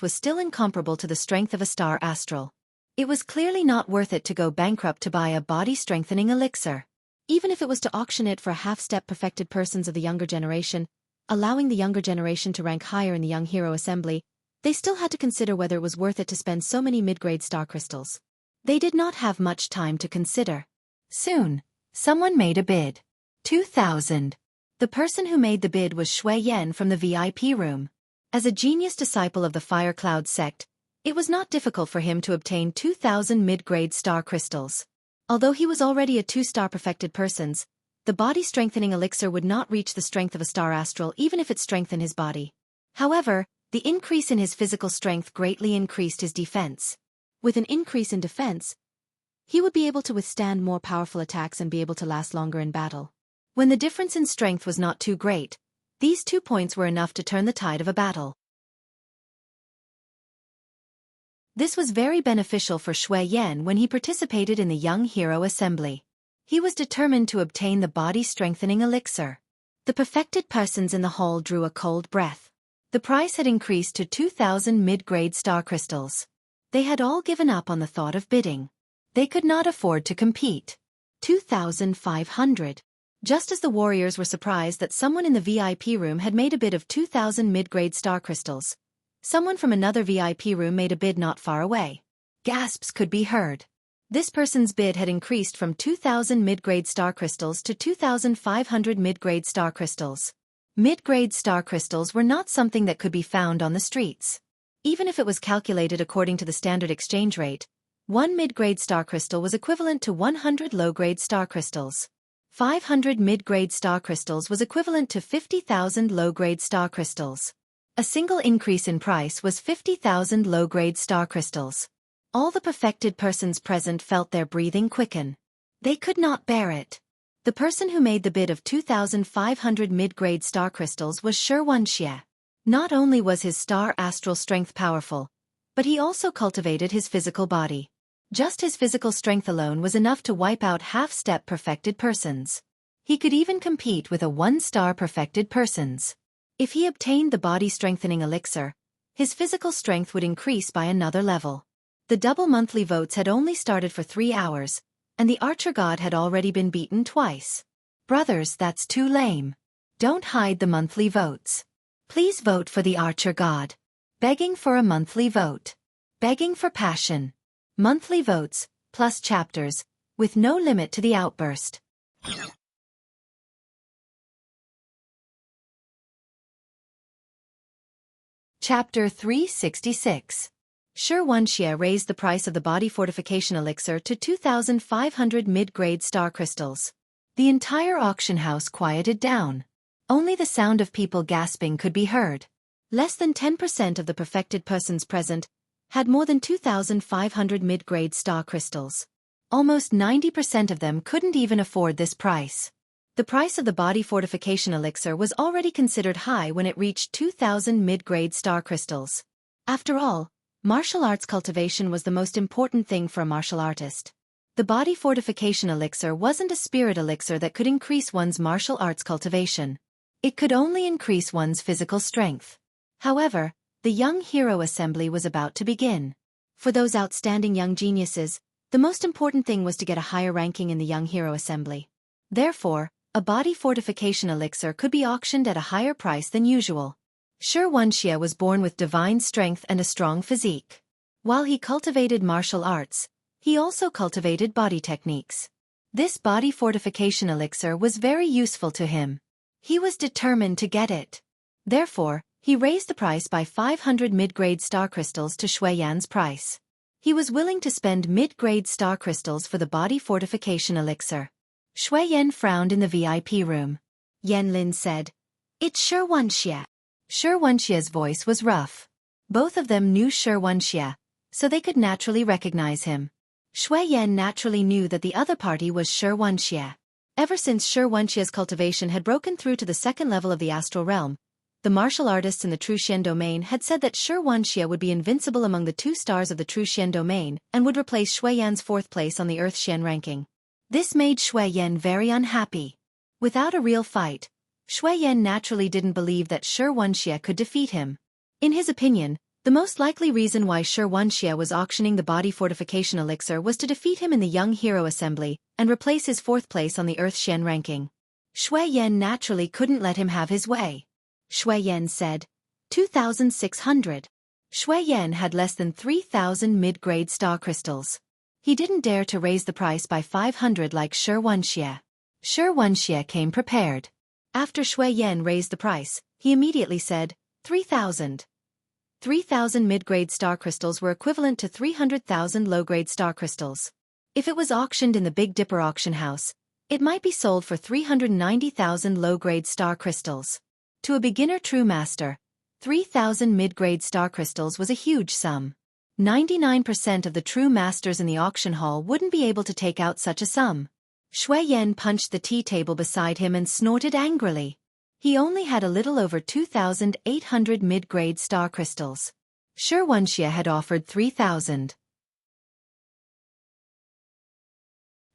was still incomparable to the strength of a star astral. It was clearly not worth it to go bankrupt to buy a body-strengthening elixir. Even if it was to auction it for half-step perfected persons of the younger generation, allowing the younger generation to rank higher in the young hero assembly, they still had to consider whether it was worth it to spend so many mid-grade star crystals. They did not have much time to consider. Soon, someone made a bid. 2,000. The person who made the bid was Shui Yan from the VIP room. As a genius disciple of the Fire Cloud sect, it was not difficult for him to obtain 2,000 mid-grade star crystals. Although he was already a 2-star perfected person, the body-strengthening elixir would not reach the strength of a star astral even if it strengthened his body. However, the increase in his physical strength greatly increased his defense. With an increase in defense, he would be able to withstand more powerful attacks and be able to last longer in battle. When the difference in strength was not too great, these 2 points were enough to turn the tide of a battle. This was very beneficial for Shui Yan when he participated in the Young Hero Assembly. He was determined to obtain the body-strengthening elixir. The perfected persons in the hall drew a cold breath. The price had increased to 2,000 mid-grade star crystals. They had all given up on the thought of bidding. They could not afford to compete. 2,500. Just as the warriors were surprised that someone in the VIP room had made a bid of 2,000 mid-grade star crystals, someone from another VIP room made a bid not far away. Gasps could be heard. This person's bid had increased from 2,000 mid-grade star crystals to 2,500 mid-grade star crystals. Mid-grade star crystals were not something that could be found on the streets. Even if it was calculated according to the standard exchange rate, 1 mid-grade star crystal was equivalent to 100 low-grade star crystals. 500 mid-grade star crystals was equivalent to 50,000 low-grade star crystals. A single increase in price was 50,000 low-grade star crystals. All the perfected persons present felt their breathing quicken. They could not bear it. The person who made the bid of 2,500 mid-grade star crystals was Wuxia. Not only was his star astral strength powerful, but he also cultivated his physical body. Just his physical strength alone was enough to wipe out half-step perfected persons. He could even compete with a 1-star perfected persons. If he obtained the body-strengthening elixir, his physical strength would increase by another level. The double monthly votes had only started for 3 hours, and the archer god had already been beaten twice. Brothers, that's too lame. Don't hide the monthly votes. Please vote for the archer god. Begging for a monthly vote. Begging for passion. Monthly votes, plus chapters, with no limit to the outburst. Chapter 366. Wuxia raised the price of the body fortification elixir to 2,500 mid-grade star crystals. The entire auction house quieted down. Only the sound of people gasping could be heard. Less than 10% of the perfected persons present had more than 2,500 mid-grade star crystals. Almost 90% of them couldn't even afford this price. The price of the body fortification elixir was already considered high when it reached 2,000 mid-grade star crystals. After all, martial arts cultivation was the most important thing for a martial artist. The body fortification elixir wasn't a spirit elixir that could increase one's martial arts cultivation. It could only increase one's physical strength. However, the Young Hero Assembly was about to begin. For those outstanding young geniuses, the most important thing was to get a higher ranking in the Young Hero Assembly. Therefore, a body fortification elixir could be auctioned at a higher price than usual. Wuxia was born with divine strength and a strong physique. While he cultivated martial arts, He also cultivated body techniques. This body fortification elixir was very useful to him. He was determined to get it. Therefore, he raised the price by 500 mid-grade star crystals to Shui Yan's price. He was willing to spend mid-grade star crystals for the body fortification elixir. Shui Yan frowned in the VIP room. Yan Lin said, "It's Xianxia." Xianxia's voice was rough. Both of them knew Xianxia, so they could naturally recognize him. Shui Yan naturally knew that the other party was Xianxia. Ever since Xianxia's cultivation had broken through to the second level of the astral realm, the martial artists in the True Xian domain had said that Xianxia would be invincible among the 2 stars of the True Xian domain and would replace Shui Yan's 4th place on the Earth Xian ranking. This made Shui Yan very unhappy. Without a real fight, Shui Yan naturally didn't believe that Xianxia could defeat him. In his opinion, the most likely reason why Xianxia was auctioning the body fortification elixir was to defeat him in the Young Hero Assembly and replace his 4th place on the Earth Xian ranking. Shui Yan naturally couldn't let him have his way. Shui Yan said, 2,600. Shui Yan had less than 3,000 mid-grade star crystals. He didn't dare to raise the price by 500 like Xianxia. Xianxia came prepared. After Shui Yan raised the price, he immediately said, 3,000. 3,000 mid-grade star crystals were equivalent to 300,000 low-grade star crystals. If it was auctioned in the Big Dipper auction house, it might be sold for 390,000 low-grade star crystals. To a beginner true master, 3,000 mid-grade star crystals was a huge sum. 99% of the true masters in the auction hall wouldn't be able to take out such a sum. Shui Yan punched the tea table beside him and snorted angrily. He only had a little over 2,800 mid-grade star crystals. Xianxia had offered 3,000.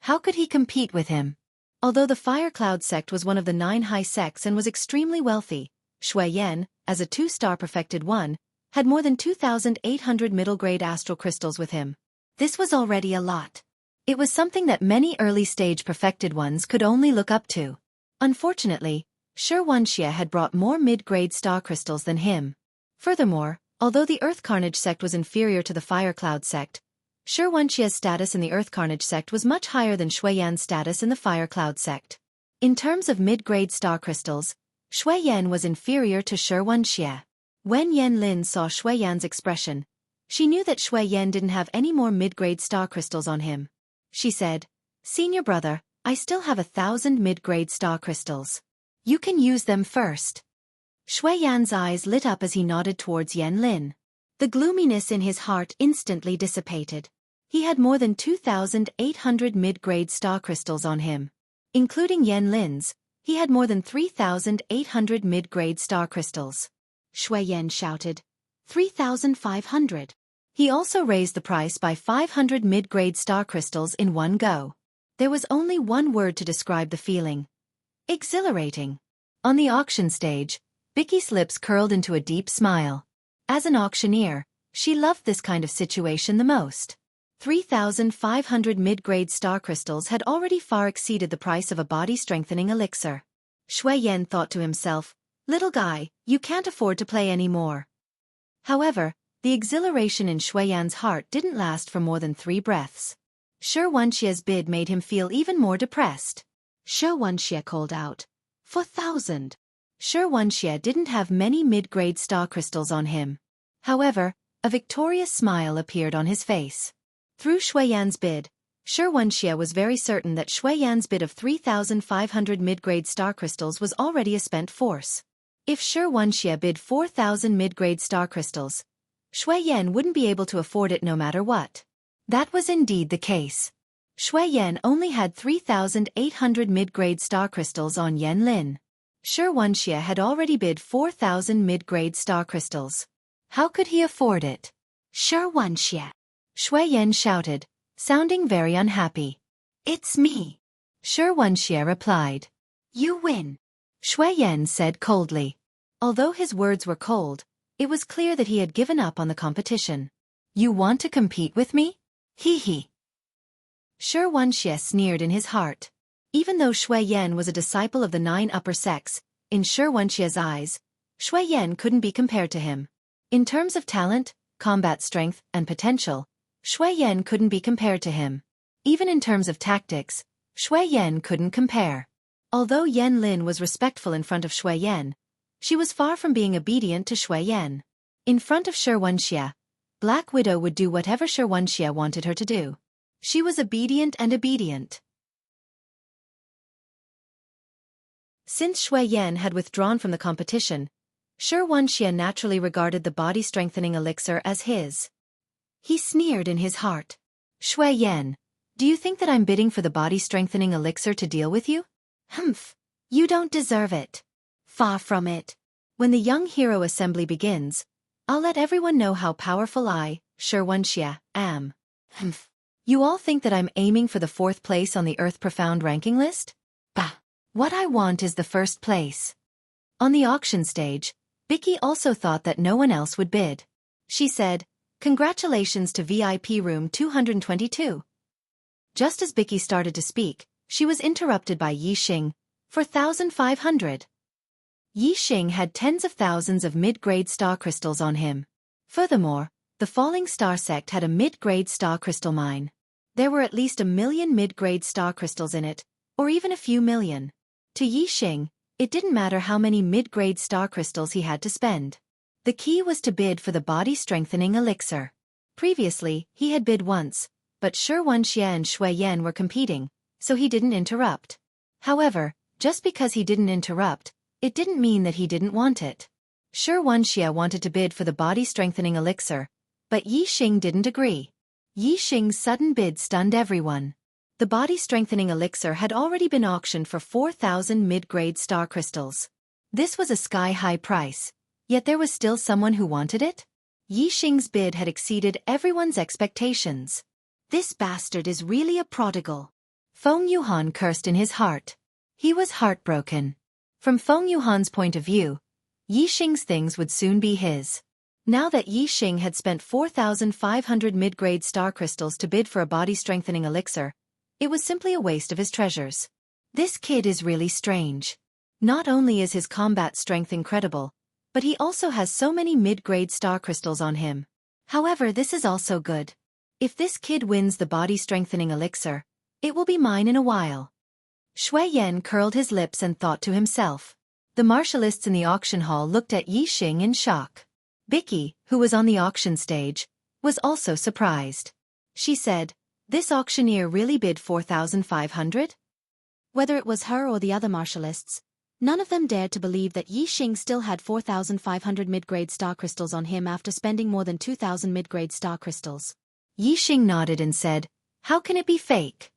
How could he compete with him? Although the Fire Cloud sect was one of the 9 high sects and was extremely wealthy, Shui Yan, as a 2-star perfected one, had more than 2,800 middle-grade astral crystals with him. This was already a lot. It was something that many early-stage perfected ones could only look up to. Unfortunately, Xianxia had brought more mid-grade star crystals than him. Furthermore, although the Earth Carnage sect was inferior to the Fire Cloud sect, Xianxia's status in the Earth Carnage sect was much higher than Shui Yan's status in the Fire Cloud sect. In terms of mid-grade star crystals, Shui Yan was inferior to Xianxia. When Yan Lin saw Shui Yan's expression, she knew that Shui Yan didn't have any more mid-grade star crystals on him. She said, "Senior brother, I still have 1,000 mid-grade star crystals. You can use them first." Shui Yan's eyes lit up as he nodded towards Yan Lin. The gloominess in his heart instantly dissipated. He had more than 2,800 mid-grade star crystals on him. Including Yan Lin's, he had more than 3,800 mid-grade star crystals. Shui Yan shouted, 3,500. He also raised the price by 500 mid-grade star crystals in one go. There was only one word to describe the feeling. Exhilarating. On the auction stage, Vicky's lips curled into a deep smile. As an auctioneer, she loved this kind of situation the most. 3,500 mid-grade star crystals had already far exceeded the price of a body-strengthening elixir. Shui Yan thought to himself, "Little guy, you can't afford to play any more." However, the exhilaration in Shui Yan's heart didn't last for more than 3 breaths. Xianxia's bid made him feel even more depressed. Xianxia called out, 4,000. Xianxia didn't have many mid-grade star crystals on him. However, a victorious smile appeared on his face. Through Shui Yan's bid, Xianxia was very certain that Shui Yan's bid of 3,500 mid-grade star crystals was already a spent force. If Xianxia bid 4,000 mid-grade star crystals, Shui Yan wouldn't be able to afford it no matter what. That was indeed the case. Shui Yan only had 3,800 mid-grade star crystals on Yan Lin. Xianxia had already bid 4,000 mid-grade star crystals. How could he afford it? Xianxia. Shui Yan shouted, sounding very unhappy. "It's me." Xianxia replied. "You win." Shui Yan said coldly. Although his words were cold, it was clear that he had given up on the competition. "You want to compete with me? Hee hee." Xianxia sneered in his heart. Even though Shui Yan was a disciple of the 9 upper sects, in Xianxia's eyes, Shui Yan couldn't be compared to him. In terms of talent, combat strength, and potential, Shui Yan couldn't be compared to him. Even in terms of tactics, Shui Yan couldn't compare. Although Yan Lin was respectful in front of Shui Yan, she was far from being obedient to Shui Yan. In front of Xianxia, Black Widow would do whatever Xianxia wanted her to do. She was obedient and obedient. Since Shui Yan had withdrawn from the competition, Xianxia naturally regarded the body-strengthening elixir as his. He sneered in his heart. Shui Yan, do you think that I'm bidding for the body-strengthening elixir to deal with you? Humph. You don't deserve it. Far from it. When the young hero assembly begins, I'll let everyone know how powerful I, Xianxia, am. Humph. You all think that I'm aiming for the 4th place on the Earth Profound ranking list? Bah. What I want is the 1st place. On the auction stage, Vicky also thought that no one else would bid. She said, "Congratulations to VIP room 222. Just as Vicky started to speak, she was interrupted by Yixing, 4,500. Yixing had tens of thousands of mid-grade star crystals on him. Furthermore, the Falling Star sect had a mid-grade star crystal mine. There were at least 1 million mid-grade star crystals in it, or even a few million. To Yixing, it didn't matter how many mid-grade star crystals he had to spend. The key was to bid for the body-strengthening elixir. Previously, he had bid once, but Xianxia and Shui Yan were competing, so he didn't interrupt. However, just because he didn't interrupt, it didn't mean that he didn't want it. Xianxia wanted to bid for the body-strengthening elixir, but Yixing didn't agree. Yixing's sudden bid stunned everyone. The body-strengthening elixir had already been auctioned for 4,000 mid-grade star crystals. This was a sky-high price, yet there was still someone who wanted it? Yixing's bid had exceeded everyone's expectations. This bastard is really a prodigal. Feng Yuhan cursed in his heart. He was heartbroken. From Feng Yuhan's point of view, Yixing's things would soon be his. Now that Yixing had spent 4,500 mid-grade star crystals to bid for a body-strengthening elixir, it was simply a waste of his treasures. This kid is really strange. Not only is his combat strength incredible, but he also has so many mid-grade star crystals on him. However, this is also good. If this kid wins the body-strengthening elixir, it will be mine in a while. Shui Yan curled his lips and thought to himself. The martialists in the auction hall looked at Yixing in shock. Vicky, who was on the auction stage, was also surprised. She said, "This auctioneer really bid 4,500? Whether it was her or the other martialists, none of them dared to believe that Yixing still had 4,500 mid-grade star crystals on him after spending more than 2,000 mid-grade star crystals. Yixing nodded and said, "How can it be fake?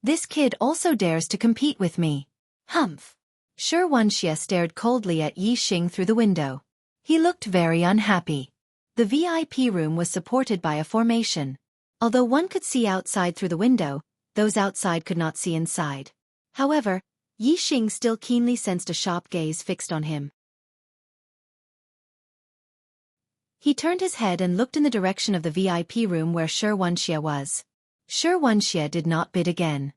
This kid also dares to compete with me." Humph. Xianxia stared coldly at Yixing through the window. He looked very unhappy. The VIP room was supported by a formation. Although one could see outside through the window, those outside could not see inside. However, Yixing still keenly sensed a sharp gaze fixed on him. He turned his head and looked in the direction of the VIP room where Xianxia was. Xianxia did not bid again.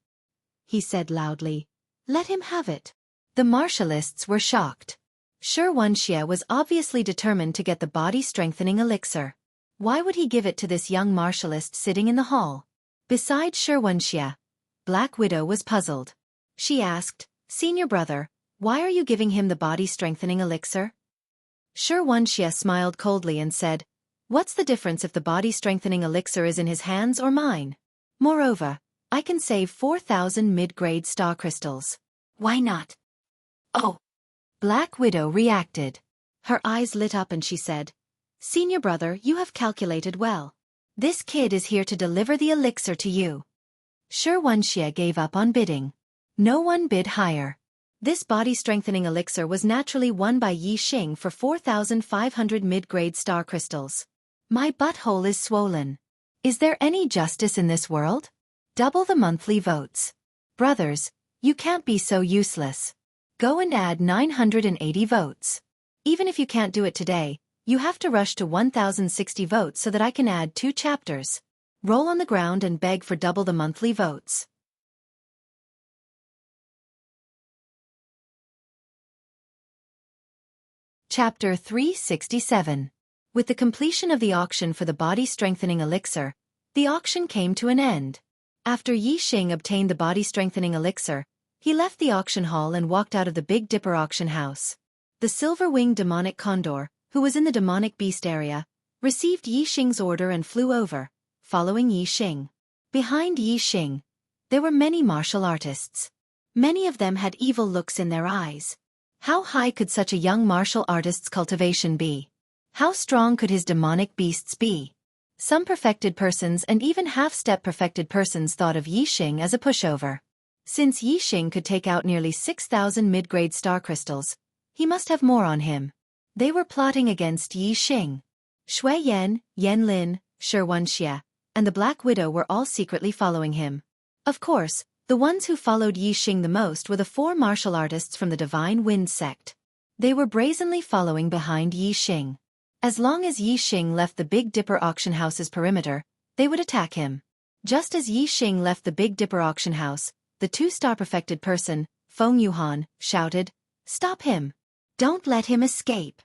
He said loudly, "Let him have it." The martialists were shocked. Xianxia was obviously determined to get the body-strengthening elixir. Why would he give it to this young martialist sitting in the hall? Besides Xianxia, Black Widow was puzzled. She asked, "Senior brother, why are you giving him the body-strengthening elixir?" Xianxia smiled coldly and said, "What's the difference if the body-strengthening elixir is in his hands or mine? Moreover, I can save 4,000 mid-grade star crystals. Why not?" "Oh!" Black Widow reacted. Her eyes lit up and she said, "Senior brother, you have calculated well. This kid is here to deliver the elixir to you." Xianxia gave up on bidding. No one bid higher. This body-strengthening elixir was naturally won by Yixing for 4,500 mid-grade star crystals. My butthole is swollen. Is there any justice in this world? Double the monthly votes. Brothers, you can't be so useless. Go and add 980 votes. Even if you can't do it today, you have to rush to 1,060 votes so that I can add 2 chapters. Roll on the ground and beg for double the monthly votes. Chapter 367. With the completion of the auction for the body-strengthening elixir, The auction came to an end. After Yixing obtained the body-strengthening elixir, he left the auction hall and walked out of the Big Dipper auction house. The silver-winged demonic condor, who was in the demonic beast area, received Yixing's order and flew over, following Yixing. Behind Yixing, there were many martial artists. Many of them had evil looks in their eyes. How high could such a young martial artist's cultivation be? How strong could his demonic beasts be? Some perfected persons and even half-step perfected persons thought of Yixing as a pushover. Since Yixing could take out nearly 6,000 mid-grade star crystals, he must have more on him. They were plotting against Yixing. Shui Yan, Yan Lin, Xianxia, and the Black Widow were all secretly following him. Of course, the ones who followed Yixing the most were the 4 martial artists from the Divine Wind sect. They were brazenly following behind Yixing. As long as Yixing left the Big Dipper auction house's perimeter, they would attack him. Just as Yixing left the Big Dipper auction house, the 2-star perfected person, Feng Yuhan, shouted, "Stop him! Don't let him escape!"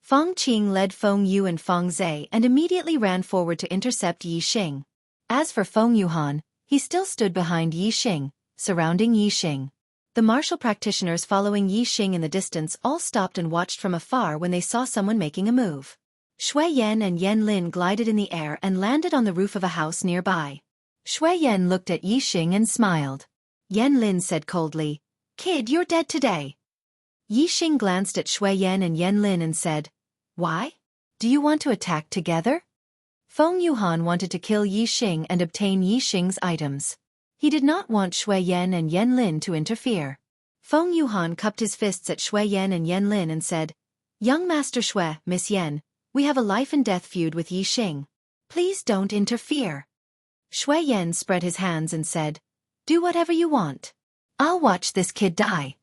Feng Qing led Feng Yu and Feng Zhe and immediately ran forward to intercept Yixing. As for Feng Yuhan, he still stood behind Yixing, surrounding Yixing. The martial practitioners following Yixing in the distance all stopped and watched from afar when they saw someone making a move. Shui Yan and Yan Lin glided in the air and landed on the roof of a house nearby. Shui Yan looked at Yixing and smiled. Yan Lin said coldly, "Kid, you're dead today." Yixing glanced at Shui Yan and Yan Lin and said, "Why? Do you want to attack together?" Feng Yuhan wanted to kill Yixing and obtain Yixing's items. He did not want Shui Yan and Yan Lin to interfere. Feng Yuhan cupped his fists at Shui Yan and Yan Lin and said, "Young Master Shui, Miss Yan, we have a life-and-death feud with Yixing. Please don't interfere." Shui Yan spread his hands and said, "Do whatever you want. I'll watch this kid die.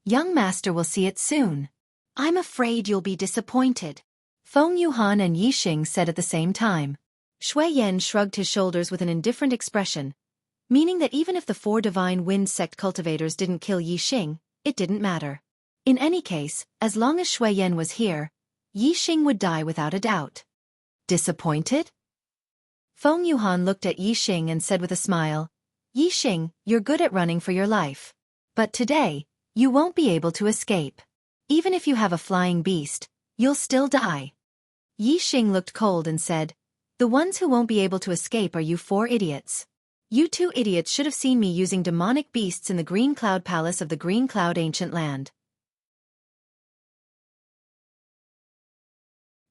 Young Master will see it soon." "I'm afraid you'll be disappointed," Feng Yuhan and Yixing said at the same time. Shui Yan shrugged his shoulders with an indifferent expression, meaning that even if the 4 Divine Wind sect cultivators didn't kill Yixing, it didn't matter. In any case, as long as Shui Yan was here, Yixing would die without a doubt. Disappointed? Feng Yuhan looked at Yixing and said with a smile, "Yixing, you're good at running for your life. But today, you won't be able to escape. Even if you have a flying beast, you'll still die." Yixing looked cold and said, "The ones who won't be able to escape are you 4 idiots. You 2 idiots should have seen me using demonic beasts in the Green Cloud Palace of the Green Cloud Ancient Land.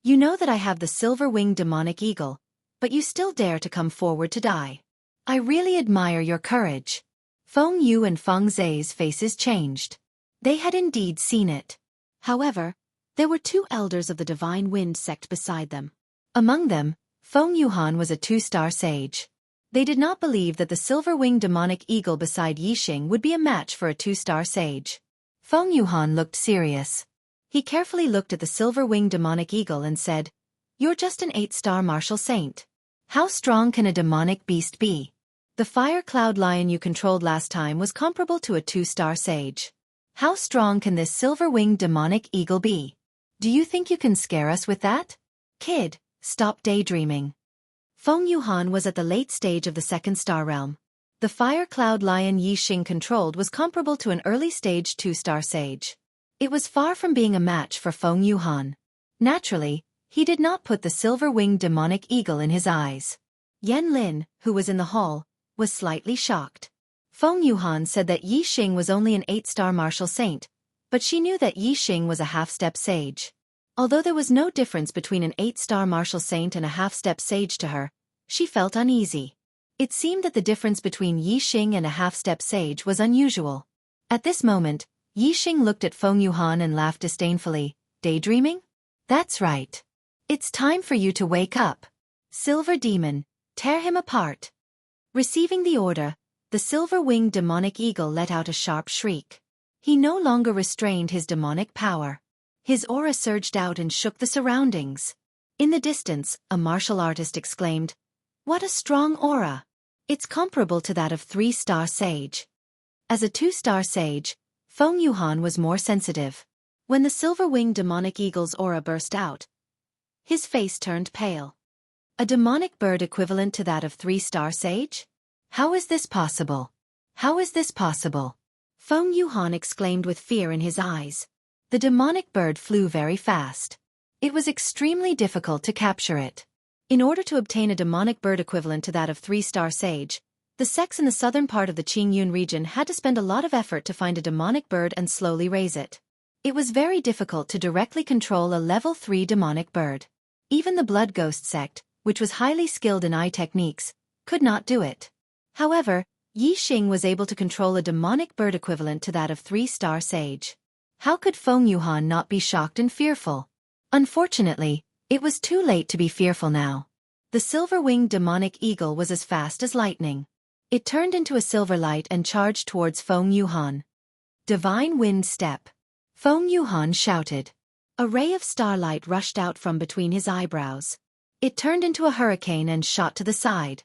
You know that I have the silver-winged demonic eagle, but you still dare to come forward to die. I really admire your courage." Feng Yu and Feng Zhe's faces changed. They had indeed seen it. However, there were 2 elders of the Divine Wind sect beside them. Among them, Feng Yuhan was a 2-star sage. They did not believe that the silver-winged demonic eagle beside Yixing would be a match for a 2-star sage. Feng Yuhan looked serious. He carefully looked at the silver-winged demonic eagle and said, "You're just an 8-star martial saint. How strong can a demonic beast be? The fire cloud lion you controlled last time was comparable to a 2-star sage. How strong can this silver-winged demonic eagle be? Do you think you can scare us with that? Kid, stop daydreaming." Feng Yuhan was at the late stage of the 2nd star realm. The fire cloud lion Yixing controlled was comparable to an early-stage 2-star sage. It was far from being a match for Feng Yuhan. Naturally, he did not put the silver-winged demonic eagle in his eyes. Yan Lin, who was in the hall, was slightly shocked. Feng Yuhan said that Yixing was only an 8-star martial saint, but she knew that Yixing was a half-step sage. Although there was no difference between an 8-star martial saint and a half-step sage to her, she felt uneasy. It seemed that the difference between Yixing and a half-step sage was unusual. At this moment, Yixing looked at Feng Yuhan and laughed disdainfully. "Daydreaming? That's right. It's time for you to wake up. Silver Demon, tear him apart." Receiving the order, the silver-winged demonic eagle let out a sharp shriek. He no longer restrained his demonic power. His aura surged out and shook the surroundings. In the distance, a martial artist exclaimed, "What a strong aura! It's comparable to that of 3-star sage." As a 2-star sage, Feng Yuhan was more sensitive. When the silver-winged demonic eagle's aura burst out, his face turned pale. A demonic bird equivalent to that of 3-star sage? How is this possible? How is this possible? Feng Yuhan exclaimed with fear in his eyes. The demonic bird flew very fast. It was extremely difficult to capture it. In order to obtain a demonic bird equivalent to that of 3-star sage, the sects in the southern part of the Qingyun region had to spend a lot of effort to find a demonic bird and slowly raise it. It was very difficult to directly control a level 3 demonic bird. Even the Blood Ghost sect, which was highly skilled in eye techniques, could not do it. However, Yixing was able to control a demonic bird equivalent to that of 3-star sage. How could Feng Yuhan not be shocked and fearful? Unfortunately, it was too late to be fearful now. The silver-winged demonic eagle was as fast as lightning. It turned into a silver light and charged towards Feng Yuhan. Divine Wind Step. Feng Yuhan shouted. A ray of starlight rushed out from between his eyebrows. It turned into a hurricane and shot to the side.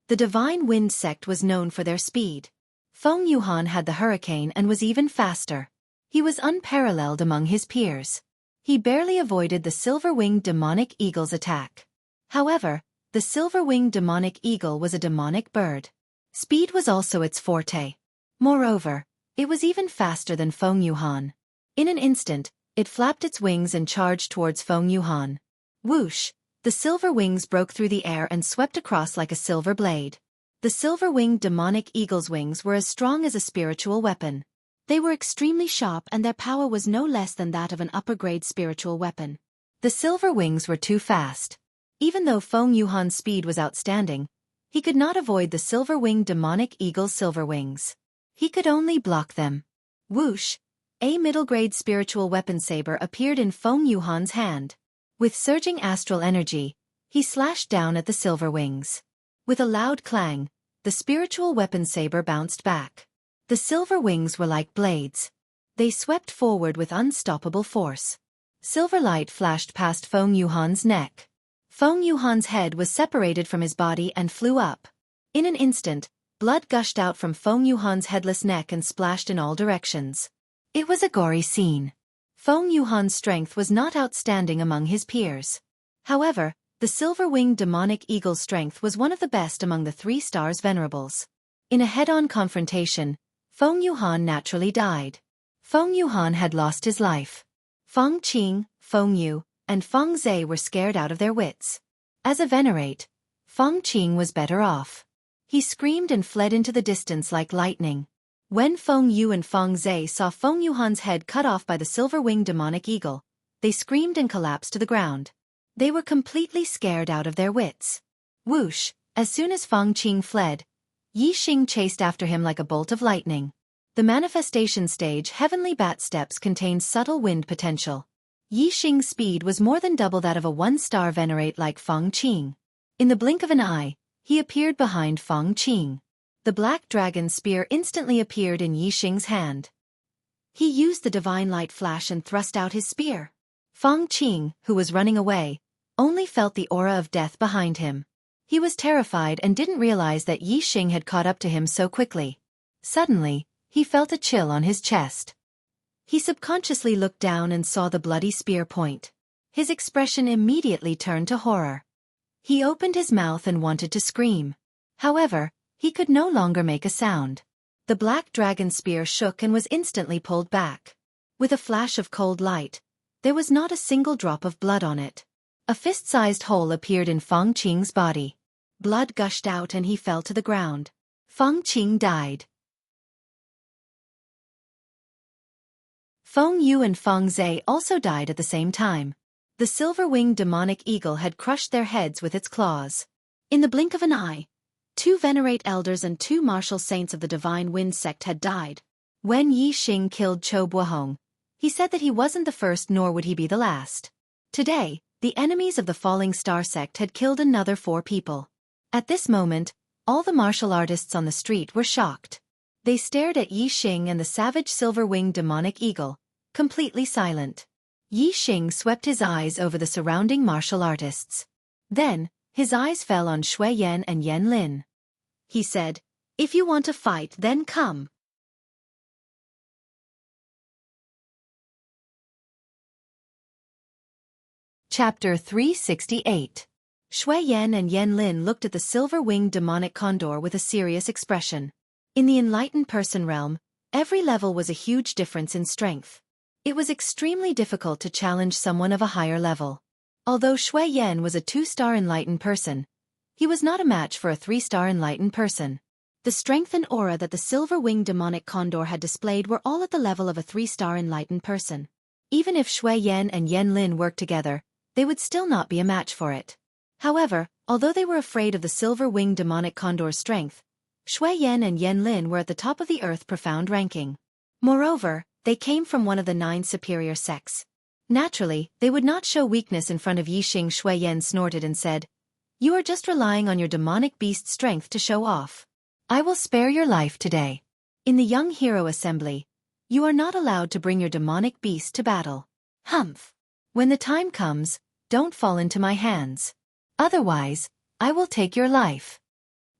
The Divine Wind sect was known for their speed. Feng Yuhan had the hurricane and was even faster. He was unparalleled among his peers. He barely avoided the silver-winged demonic eagle's attack. However, the silver-winged demonic eagle was a demonic bird. Speed was also its forte. Moreover, it was even faster than Feng Yuhan. In an instant, it flapped its wings and charged towards Feng Yuhan. Whoosh! The silver wings broke through the air and swept across like a silver blade. The silver-winged demonic eagle's wings were as strong as a spiritual weapon. They were extremely sharp and their power was no less than that of an upper-grade spiritual weapon. The silver wings were too fast. Even though Feng Yuhan's speed was outstanding, he could not avoid the silver-winged demonic eagle's silver wings. He could only block them. Whoosh! A middle-grade spiritual weapon saber appeared in Feng Yuhan's hand. With surging astral energy, he slashed down at the silver wings. With a loud clang, the spiritual weapon saber bounced back. The silver wings were like blades. They swept forward with unstoppable force. Silver light flashed past Feng Yuhan's neck. Feng Yuhan's head was separated from his body and flew up. In an instant, blood gushed out from Feng Yuhan's headless neck and splashed in all directions. It was a gory scene. Feng Yuhan's strength was not outstanding among his peers. However, the silver-winged demonic eagle's strength was one of the best among the 3-stars venerables. In a head-on confrontation, Feng Yuhan naturally died. Feng Yuhan had lost his life. Feng Qing, Feng Yu, and Feng Zhe were scared out of their wits. As a venerate, Feng Qing was better off. He screamed and fled into the distance like lightning. When Feng Yu and Feng Zhe saw Feng Yuhan's head cut off by the silver-winged demonic eagle, they screamed and collapsed to the ground. They were completely scared out of their wits. Whoosh! As soon as Feng Qing fled, Yixing chased after him like a bolt of lightning. The manifestation stage Heavenly Bat Steps contained subtle wind potential. Yixing's speed was more than double that of a 1-star venerate like Feng Qing. In the blink of an eye, he appeared behind Feng Qing. The black dragon spear instantly appeared in Yixing's hand. He used the divine light flash and thrust out his spear. Feng Qing, who was running away, only felt the aura of death behind him. He was terrified and didn't realize that Yixing had caught up to him so quickly. Suddenly, he felt a chill on his chest. He subconsciously looked down and saw the bloody spear point. His expression immediately turned to horror. He opened his mouth and wanted to scream. However, he could no longer make a sound. The black dragon spear shook and was instantly pulled back. With a flash of cold light, there was not a single drop of blood on it. A fist-sized hole appeared in Feng Qing's body. Blood gushed out and he fell to the ground. Feng Qing died. Feng Yu and Feng Zhe also died at the same time. The silver-winged demonic eagle had crushed their heads with its claws. In the blink of an eye, 2 venerate elders and 2 martial saints of the Divine Wind sect had died. When Yixing killed Chou Buohong, he said that he wasn't the first nor would he be the last. Today, the enemies of the Falling Star sect had killed another 4 people. At this moment, all the martial artists on the street were shocked. They stared at Yixing and the savage silver-winged demonic eagle, completely silent. Yixing swept his eyes over the surrounding martial artists. Then, his eyes fell on Shui Yan and Yan Lin. He said, "If you want to fight, then come." Chapter 368. Shui Yan and Yan Lin looked at the silver-winged demonic condor with a serious expression. In the enlightened person realm, every level was a huge difference in strength. It was extremely difficult to challenge someone of a higher level. Although Shui Yan was a 2-star enlightened person, he was not a match for a 3-star enlightened person. The strength and aura that the silver-winged demonic condor had displayed were all at the level of a 3-star enlightened person. Even if Shui Yan and Yan Lin worked together, they would still not be a match for it. However, although they were afraid of the silver-winged demonic condor's strength, Shui Yan and Yan Lin were at the top of the earth profound ranking. Moreover, they came from one of the 9 superior sects. Naturally, they would not show weakness in front of Yixing. Shui Yan snorted and said, "You are just relying on your demonic beast's strength to show off. I will spare your life today. In the young hero assembly, you are not allowed to bring your demonic beast to battle. Humph. When the time comes, don't fall into my hands. Otherwise, I will take your life."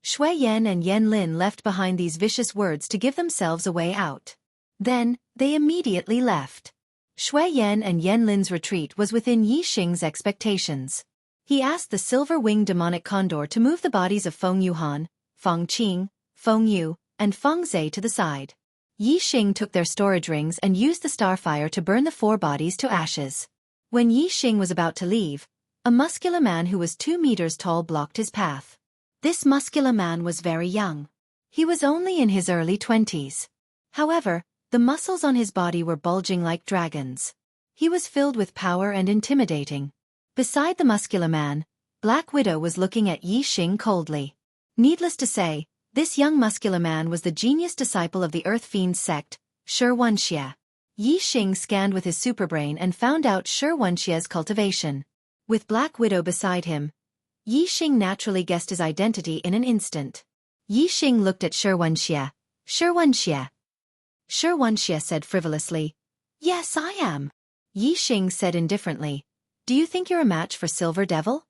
Shui Yan and Yan Lin left behind these vicious words to give themselves a way out. Then, they immediately left. Shui Yan and Yan Lin's retreat was within Yixing's expectations. He asked the silver-winged demonic condor to move the bodies of Feng Yuhan, Feng Qing, Feng Yu, and Feng Zhe to the side. Yixing took their storage rings and used the starfire to burn the 4 bodies to ashes. When Yixing was about to leave, a muscular man who was 2 meters tall blocked his path. This muscular man was very young. He was only in his early 20s. However, the muscles on his body were bulging like dragons. He was filled with power and intimidating. Beside the muscular man, Black Widow was looking at Yixing coldly. Needless to say, this young muscular man was the genius disciple of the Earth Fiend sect, Xianxia. Yixing scanned with his superbrain and found out Xianxia's cultivation. With Black Widow beside him, Yixing naturally guessed his identity in an instant. Yixing looked at Xianxia. "Xianxia." Xianxia said frivolously, "Yes, I am." Yixing said indifferently, "Do you think you're a match for Silver Devil?"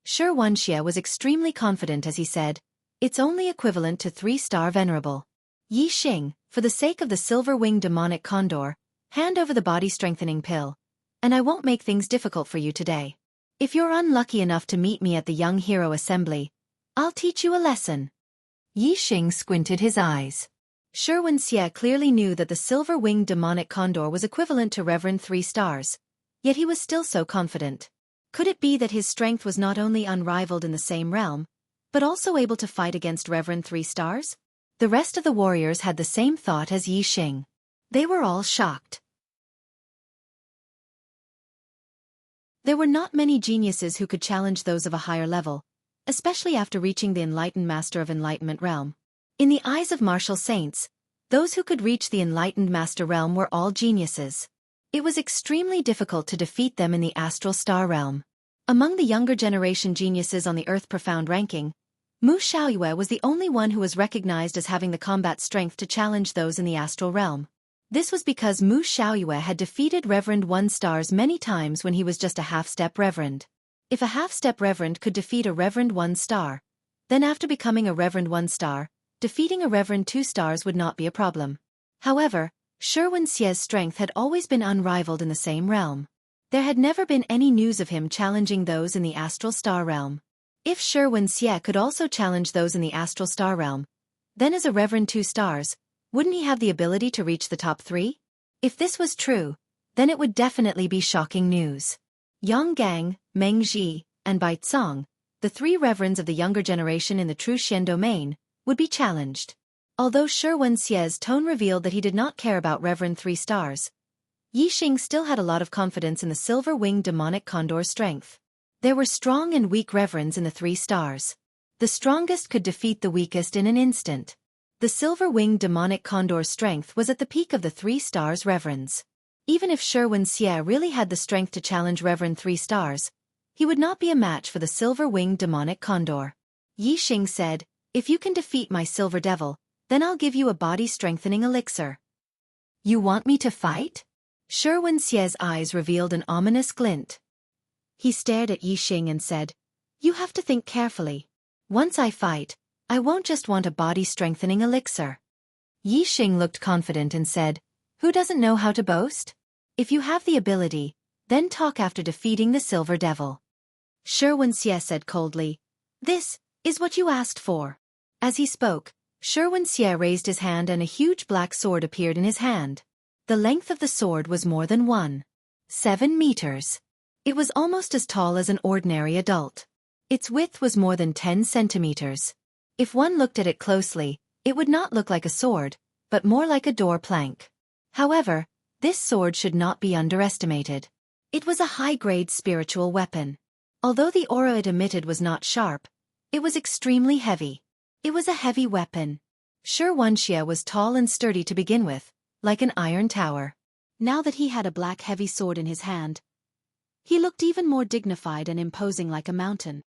Xianxia was extremely confident as he said, "It's only equivalent to 3-star venerable." Yixing, for the sake of the silver-winged demonic condor, hand over the body-strengthening pill, and I won't make things difficult for you today. If you're unlucky enough to meet me at the Young Hero Assembly, I'll teach you a lesson. Yixing squinted his eyes. Xianxia clearly knew that the silver-winged demonic condor was equivalent to Reverend 3 stars, yet he was still so confident. Could it be that his strength was not only unrivaled in the same realm, but also able to fight against Reverend 3 stars? The rest of the warriors had the same thought as Yixing. They were all shocked. There were not many geniuses who could challenge those of a higher level, especially after reaching the enlightened master of enlightenment realm. In the eyes of martial saints, those who could reach the enlightened master realm were all geniuses. It was extremely difficult to defeat them in the astral star realm. Among the younger generation geniuses on the Earth Profound ranking, Mu Xiaoyue was the only one who was recognized as having the combat strength to challenge those in the astral realm. This was because Mu Xiaoyue had defeated Reverend 1 stars many times when he was just a half-step Reverend. If a half-step Reverend could defeat a Reverend 1 star, then after becoming a Reverend 1 star, defeating a Reverend 2 stars would not be a problem. However, Xianxia's strength had always been unrivaled in the same realm. There had never been any news of him challenging those in the astral star realm. If Xianxia could also challenge those in the astral star realm, then as a Reverend 2 stars, wouldn't he have the ability to reach the top 3? If this was true, then it would definitely be shocking news. Yang Gang, Meng Ji, and Bai Cong, the 3 reverends of the younger generation in the true Xian domain, would be challenged. Although Xianxia's tone revealed that he did not care about Reverend 3 stars, Yixing still had a lot of confidence in the silver-winged demonic condor's strength. There were strong and weak reverends in the 3 stars. The strongest could defeat the weakest in an instant. The silver-winged demonic condor's strength was at the peak of the 3 stars reverends. Even if Xianxia really had the strength to challenge Reverend 3 stars, he would not be a match for the silver-winged demonic condor. Yixing said, "If you can defeat my silver devil, then I'll give you a body-strengthening elixir." "You want me to fight?" Xianxia's eyes revealed an ominous glint. He stared at Yixing and said, "You have to think carefully. Once I fight, I won't just want a body-strengthening elixir." Yixing looked confident and said, "Who doesn't know how to boast? If you have the ability, then talk after defeating the Silver Devil. Xianxia said coldly, "This is what you asked for." As he spoke, Xianxia raised his hand and a huge black sword appeared in his hand. The length of the sword was more than 1.7 meters. It was almost as tall as an ordinary adult. Its width was more than 10 centimeters. If one looked at it closely, it would not look like a sword, but more like a door plank. However, this sword should not be underestimated. It was a high-grade spiritual weapon. Although the aura it emitted was not sharp, it was extremely heavy. It was a heavy weapon. Xianxia was tall and sturdy to begin with, like an iron tower. Now that he had a black heavy sword in his hand, he looked even more dignified and imposing like a mountain.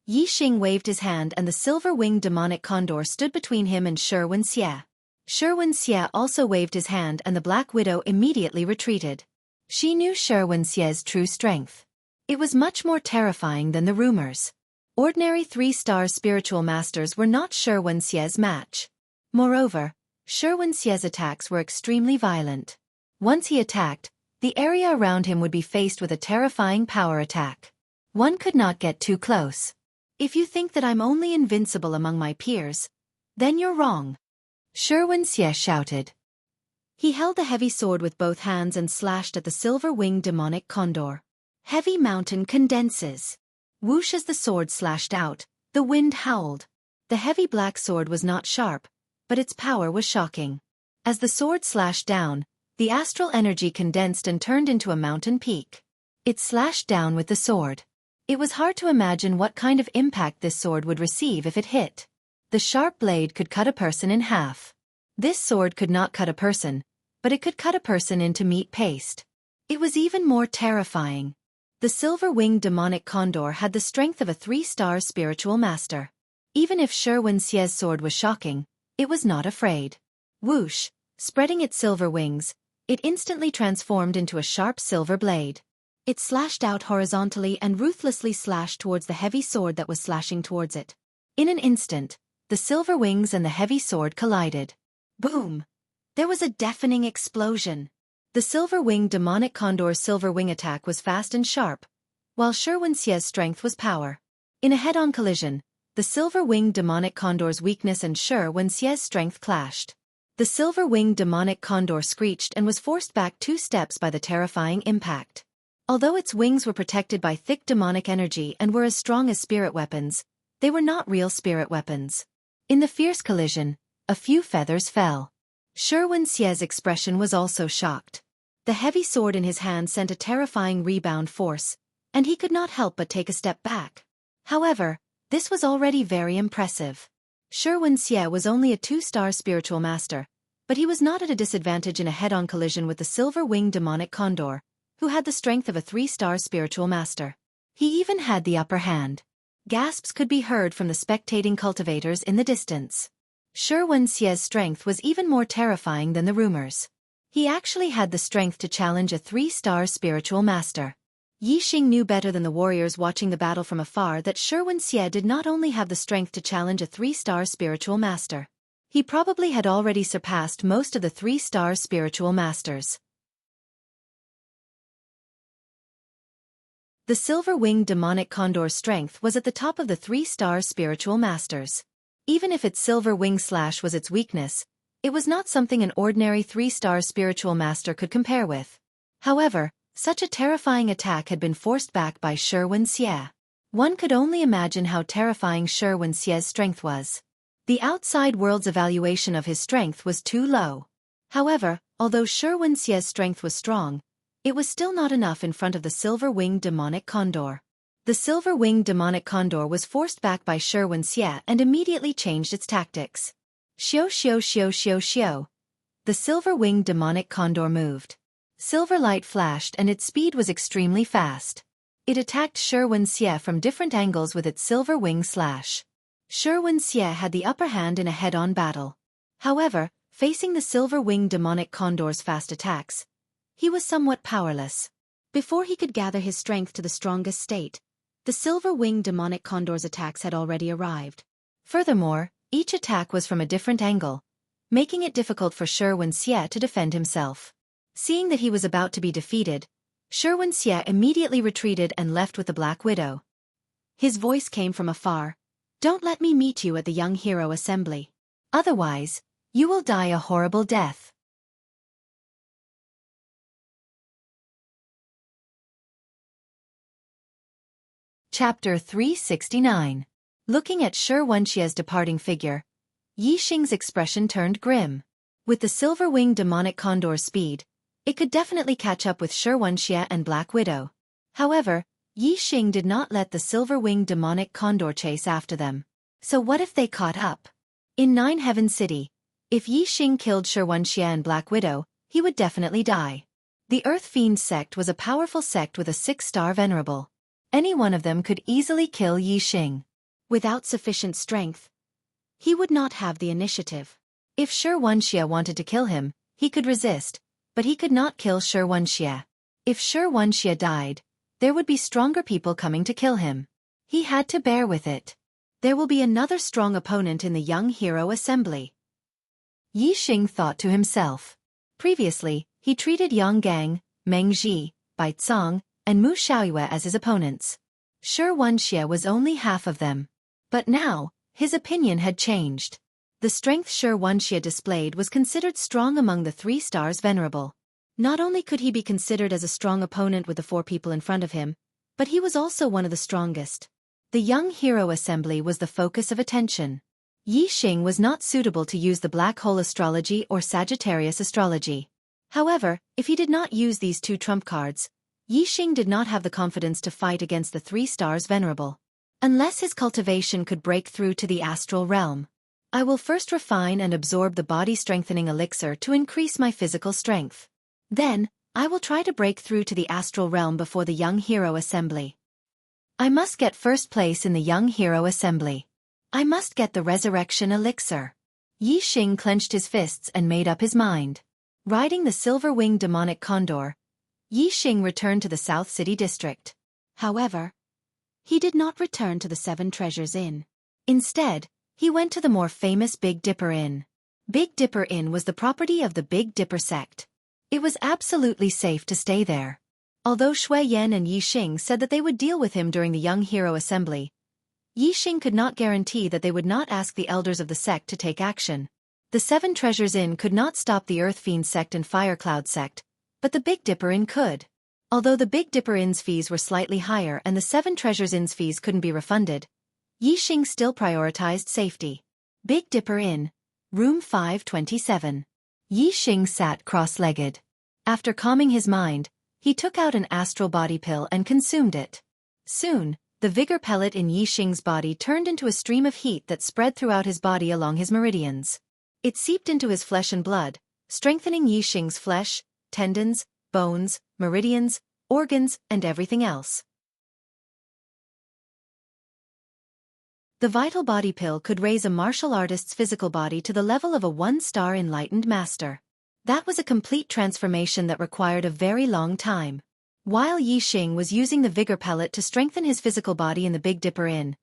Yixing waved his hand and the silver-winged demonic condor stood between him and Xianxia. Xianxia also waved his hand and the Black Widow immediately retreated. She knew Xianxia's true strength. It was much more terrifying than the rumors. Ordinary 3-star spiritual masters were not Xianxia's match. Moreover, Xianxia's attacks were extremely violent. Once he attacked, the area around him would be faced with a terrifying power attack. One could not get too close. "If you think that I'm only invincible among my peers, then you're wrong," Xianxia shouted. He held the heavy sword with both hands and slashed at the silver-winged demonic condor. Heavy mountain condenses. Whoosh as the sword slashed out, the wind howled. The heavy black sword was not sharp, but its power was shocking. As the sword slashed down, the astral energy condensed and turned into a mountain peak. It slashed down with the sword. It was hard to imagine what kind of impact this sword would receive if it hit. The sharp blade could cut a person in half. This sword could not cut a person, but it could cut a person into meat paste. It was even more terrifying. The silver-winged demonic condor had the strength of a 3-star spiritual master. Even if Xianxia's sword was shocking, it was not afraid. Whoosh, spreading its silver wings, it instantly transformed into a sharp silver blade. It slashed out horizontally and ruthlessly slashed towards the heavy sword that was slashing towards it. In an instant, the silver wings and the heavy sword collided. Boom! There was a deafening explosion. The silver-winged demonic condor's silver wing attack was fast and sharp, while Xianxia's strength was power. In a head-on collision, the silver-winged demonic condor's weakness and Xianxia's strength clashed. The silver-winged demonic condor screeched and was forced back 2 steps by the terrifying impact. Although its wings were protected by thick demonic energy and were as strong as spirit weapons, they were not real spirit weapons. In the fierce collision, a few feathers fell. Xianxia's expression was also shocked. The heavy sword in his hand sent a terrifying rebound force, and he could not help but take a step back. However, this was already very impressive. Xianxia was only a 2-star spiritual master, but he was not at a disadvantage in a head-on collision with the silver-winged demonic condor, who had the strength of a 3-star spiritual master. He even had the upper hand. Gasps could be heard from the spectating cultivators in the distance. Xianxia's strength was even more terrifying than the rumors. He actually had the strength to challenge a 3-star spiritual master. Yixing knew better than the warriors watching the battle from afar that Xianxia did not only have the strength to challenge a 3-star spiritual master. He probably had already surpassed most of the 3-star spiritual masters. The silver-winged demonic condor's strength was at the top of the 3-star spiritual masters. Even if its silver wing slash was its weakness, it was not something an ordinary 3-star spiritual master could compare with. However, such a terrifying attack had been forced back by Xianxia. One could only imagine how terrifying Xianxia's strength was. The outside world's evaluation of his strength was too low. However, although Xianxia's strength was strong, it was still not enough in front of the silver-winged demonic condor. The silver-winged demonic condor was forced back by Xianxia and immediately changed its tactics. Xiao xiao xiao xiao xiao. The silver-winged demonic condor moved. Silver light flashed and its speed was extremely fast. It attacked Xianxia from different angles with its silver wing slash. Xianxia had the upper hand in a head-on battle. However, facing the silver-winged demonic condor's fast attacks, he was somewhat powerless. Before he could gather his strength to the strongest state, the silver-winged demonic condor's attacks had already arrived. Furthermore, each attack was from a different angle, making it difficult for Xianxia to defend himself. Seeing that he was about to be defeated, Xianxia immediately retreated and left with the Black Widow. His voice came from afar. "Don't let me meet you at the young hero assembly. Otherwise, you will die a horrible death." Chapter 369. Looking at Xianxia's departing figure, Yixing's expression turned grim. With the silver-winged demonic condor's speed, it could definitely catch up with Xianxia and Black Widow. However, Yixing did not let the silver-winged demonic condor chase after them. So what if they caught up? In Nine Heaven City, if Yixing killed Xianxia and Black Widow, he would definitely die. The Earth Fiend sect was a powerful sect with a 6-star venerable. Any one of them could easily kill Yixing. Without sufficient strength, he would not have the initiative. If Xianxia wanted to kill him, he could resist, but he could not kill Xianxia. If Xianxia died, there would be stronger people coming to kill him. He had to bear with it. There will be another strong opponent in the young hero assembly. Yixing thought to himself. Previously, he treated Yang Gang, Meng Ji, Bai Cong, and Mu Xiaoyue as his opponents. Xianxia was only half of them. But now, his opinion had changed. The strength Xianxia displayed was considered strong among the 3 stars venerable. Not only could he be considered as a strong opponent with the 4 people in front of him, but he was also one of the strongest. The young hero assembly was the focus of attention. Yixing was not suitable to use the black hole astrology or Sagittarius astrology. However, if he did not use these 2 trump cards, Yixing did not have the confidence to fight against the 3 stars venerable. Unless his cultivation could break through to the astral realm. I will first refine and absorb the body-strengthening elixir to increase my physical strength. Then, I will try to break through to the astral realm before the young hero assembly. I must get first place in the young hero assembly. I must get the resurrection elixir. Yixing clenched his fists and made up his mind. Riding the silver-winged demonic condor, Yixing returned to the South City district. However, he did not return to the 7 Treasures Inn. Instead, he went to the more famous Big Dipper Inn. Big Dipper Inn was the property of the Big Dipper sect. It was absolutely safe to stay there. Although Shui Yan and Yixing said that they would deal with him during the young hero assembly, Yixing could not guarantee that they would not ask the elders of the sect to take action. The 7 Treasures Inn could not stop the Earth Fiend sect and Fire Cloud sect, but the Big Dipper Inn could. Although the Big Dipper Inn's fees were slightly higher and the 7 Treasures Inn's fees couldn't be refunded, Yixing still prioritized safety. Big Dipper Inn, room 527. Yixing sat cross-legged. After calming his mind, he took out an astral body pill and consumed it. Soon, the vigor pellet in Yixing's body turned into a stream of heat that spread throughout his body along his meridians. It seeped into his flesh and blood, strengthening Yixing's flesh, tendons, bones, meridians, organs, and everything else. The vital body pill could raise a martial artist's physical body to the level of a 1-star enlightened master. That was a complete transformation that required a very long time. While Yixing was using the vigor pellet to strengthen his physical body in the Big Dipper Inn,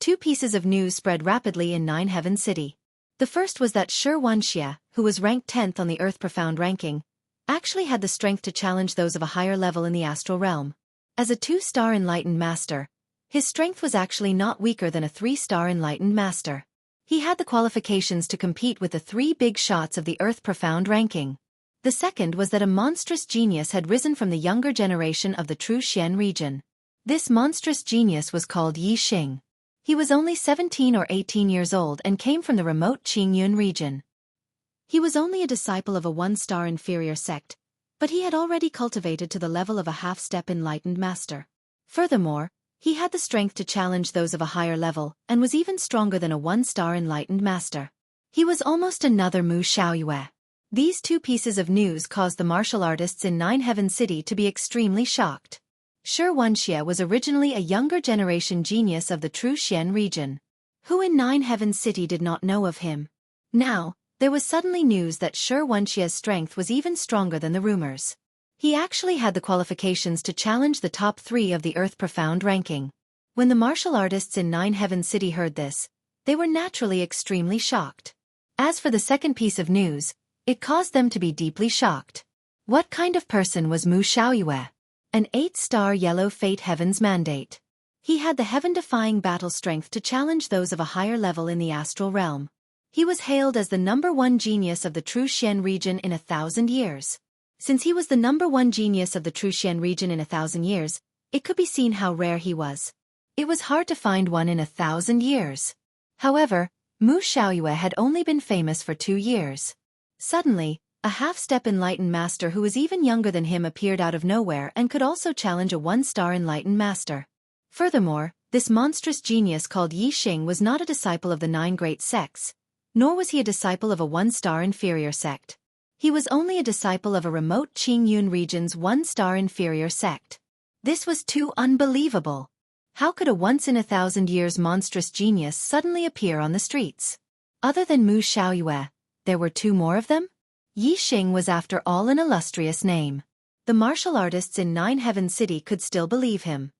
2 pieces of news spread rapidly in Nine Heaven City. The first was that Xianxia, who was ranked 10th on the Earth Profound ranking, actually had the strength to challenge those of a higher level in the astral realm. As a 2-star enlightened master, his strength was actually not weaker than a 3-star enlightened master. He had the qualifications to compete with the 3 big shots of the Earth Profound ranking. The second was that a monstrous genius had risen from the younger generation of the True Xian region. This monstrous genius was called Yixing. He was only 17 or 18 years old and came from the remote Qingyun region. He was only a disciple of a 1-star inferior sect, but he had already cultivated to the level of a half-step enlightened master. Furthermore, he had the strength to challenge those of a higher level and was even stronger than a 1-star enlightened master. He was almost another Mu Xiaoyue. These 2 pieces of news caused the martial artists in Nine Heaven City to be extremely shocked. Xianxia was originally a younger generation genius of the True Xian region. Who in Nine Heaven City did not know of him? Now, there was suddenly news that Xianxia's strength was even stronger than the rumors. He actually had the qualifications to challenge the top 3 of the Earth Profound ranking. When the martial artists in Nine Heaven City heard this, they were naturally extremely shocked. As for the second piece of news, it caused them to be deeply shocked. What kind of person was Mu Xiaoyue? An 8-star yellow fate heaven's mandate. He had the heaven-defying battle strength to challenge those of a higher level in the astral realm. He was hailed as the #1 genius of the True Xian region in 1,000 years. Since he was the #1 genius of the True Xian region in 1,000 years, it could be seen how rare he was. It was hard to find one in 1,000 years. However, Mu Xiaoyue had only been famous for 2 years. Suddenly, a half-step enlightened master who was even younger than him appeared out of nowhere and could also challenge a 1-star enlightened master. Furthermore, this monstrous genius called Yixing was not a disciple of the 9 great sects, nor was he a disciple of a 1-star inferior sect. He was only a disciple of a remote Qingyun region's 1-star inferior sect. This was too unbelievable. How could a once-in-1,000 years monstrous genius suddenly appear on the streets? Other than Mu Xiaoyue, there were 2 more of them? Yixing was after all an illustrious name. The martial artists in 9 Heaven City could still believe him.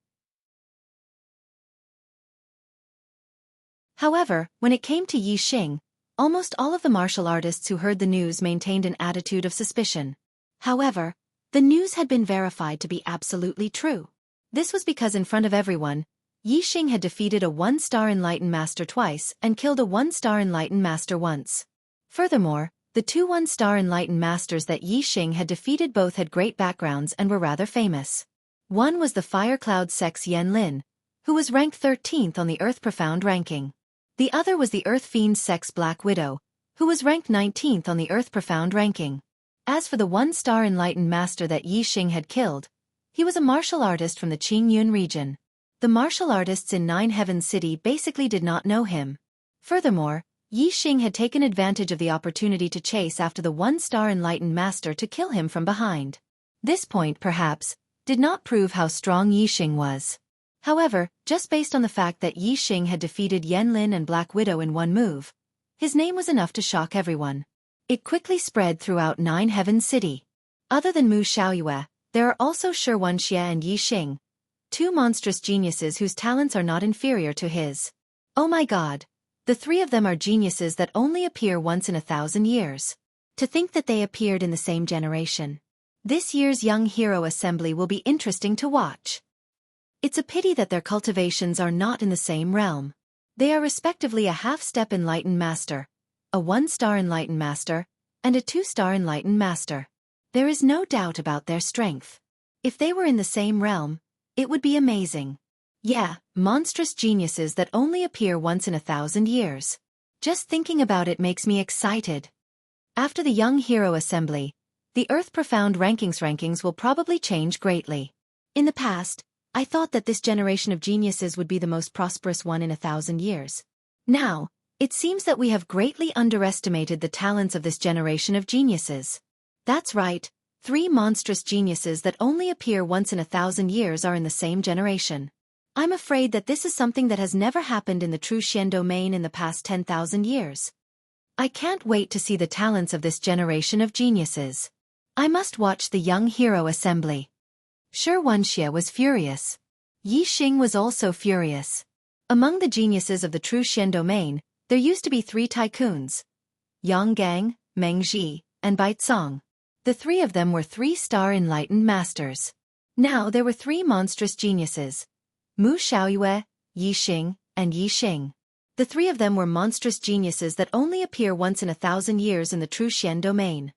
However, when it came to Yixing, almost all of the martial artists who heard the news maintained an attitude of suspicion. However, the news had been verified to be absolutely true. This was because in front of everyone, Yixing had defeated a 1-star enlightened master twice and killed a 1-star enlightened master once. Furthermore, the 2 1-star enlightened masters that Yixing had defeated both had great backgrounds and were rather famous. One was the Fire Cloud Sect's Yanlin, who was ranked 13th on the Earth Profound ranking. The other was the Earth Fiend Sect's Black Widow, who was ranked 19th on the Earth Profound ranking. As for the 1-star enlightened master that Yixing had killed, he was a martial artist from the Qingyun region. The martial artists in 9 Heaven City basically did not know him. Furthermore, Yixing had taken advantage of the opportunity to chase after the 1-star enlightened master to kill him from behind. This point, perhaps, did not prove how strong Yixing was. However, just based on the fact that Yixing had defeated Yanlin and Black Widow in one move, his name was enough to shock everyone. It quickly spread throughout 9 Heaven City. Other than Mu Xiaoyue, there are also Xianxia and Yixing, 2 monstrous geniuses whose talents are not inferior to his. Oh my god! The 3 of them are geniuses that only appear once in 1,000 years. To think that they appeared in the same generation. This year's Young Hero Assembly will be interesting to watch. It's a pity that their cultivations are not in the same realm. They are respectively a half-step enlightened master, a 1-star enlightened master, and a 2-star enlightened master. There is no doubt about their strength. If they were in the same realm, it would be amazing. Yeah, monstrous geniuses that only appear once in 1,000 years. Just thinking about it makes me excited. After the Young Hero Assembly, the Earth Profound rankings will probably change greatly. In the past, I thought that this generation of geniuses would be the most prosperous one in 1,000 years. Now, it seems that we have greatly underestimated the talents of this generation of geniuses. That's right, 3 monstrous geniuses that only appear once in 1,000 years are in the same generation. I'm afraid that this is something that has never happened in the True Xian domain in the past 10,000 years. I can't wait to see the talents of this generation of geniuses. I must watch the Young Hero Assembly. Wuxia was furious. Yixing was also furious. Among the geniuses of the True Xian domain, there used to be 3 tycoons: Yang, Meng Ji, and Baizong. The 3 of them were 3-star enlightened masters. Now there were 3 monstrous geniuses: Mu Xiaoyue, Yixing, and Yixing. The 3 of them were monstrous geniuses that only appear once in 1,000 years in the True Xian domain.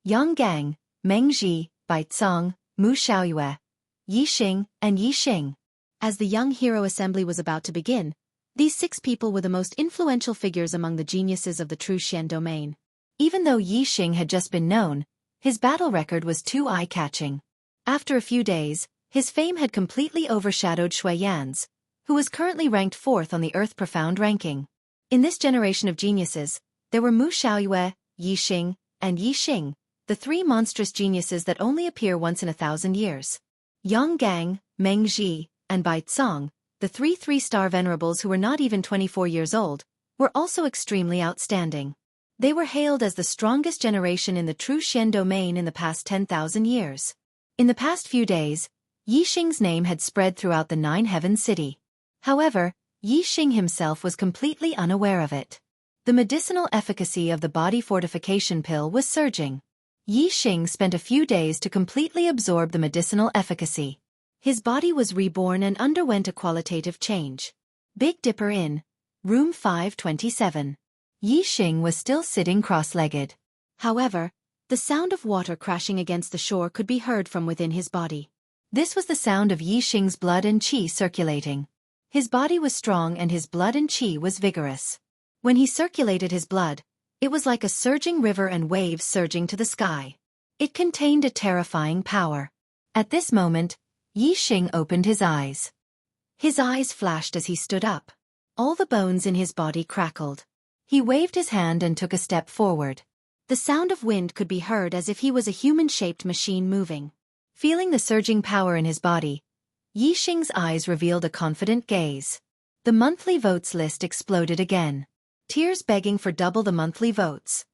Yang, Meng Ji, Baizong, Mu Xiaoyue, Yixing, and Yixing. As the Young Hero Assembly was about to begin, these 6 people were the most influential figures among the geniuses of the True Xian domain. Even though Yixing had just been known, his battle record was too eye-catching. After a few days, his fame had completely overshadowed Shui Yan's, who was currently ranked 4th on the Earth Profound ranking. In this generation of geniuses, there were Mu Xiaoyue, Yixing, and Yixing, the 3 monstrous geniuses that only appear once in 1,000 years. Yang, Meng Ji, and Baizong, the 3 3-star venerables who were not even 24 years old, were also extremely outstanding. They were hailed as the strongest generation in the True Xian domain in the past 10,000 years. In the past few days, Yixing's name had spread throughout the 9 Heaven City. However, Yixing himself was completely unaware of it. The medicinal efficacy of the body fortification pill was surging. Yixing spent a few days to completely absorb the medicinal efficacy. His body was reborn and underwent a qualitative change. Big Dipper Inn, room 527. Yixing was still sitting cross-legged. However, the sound of water crashing against the shore could be heard from within his body. This was the sound of Yixing's blood and qi circulating. His body was strong and his blood and qi was vigorous. When he circulated his blood, it was like a surging river and waves surging to the sky. It contained a terrifying power. At this moment, Yixing opened his eyes. His eyes flashed as he stood up. All the bones in his body crackled. He waved his hand and took a step forward. The sound of wind could be heard as if he was a human-shaped machine moving. Feeling the surging power in his body, Yixing's eyes revealed a confident gaze. The monthly votes list exploded again. Tears begging for double the monthly votes.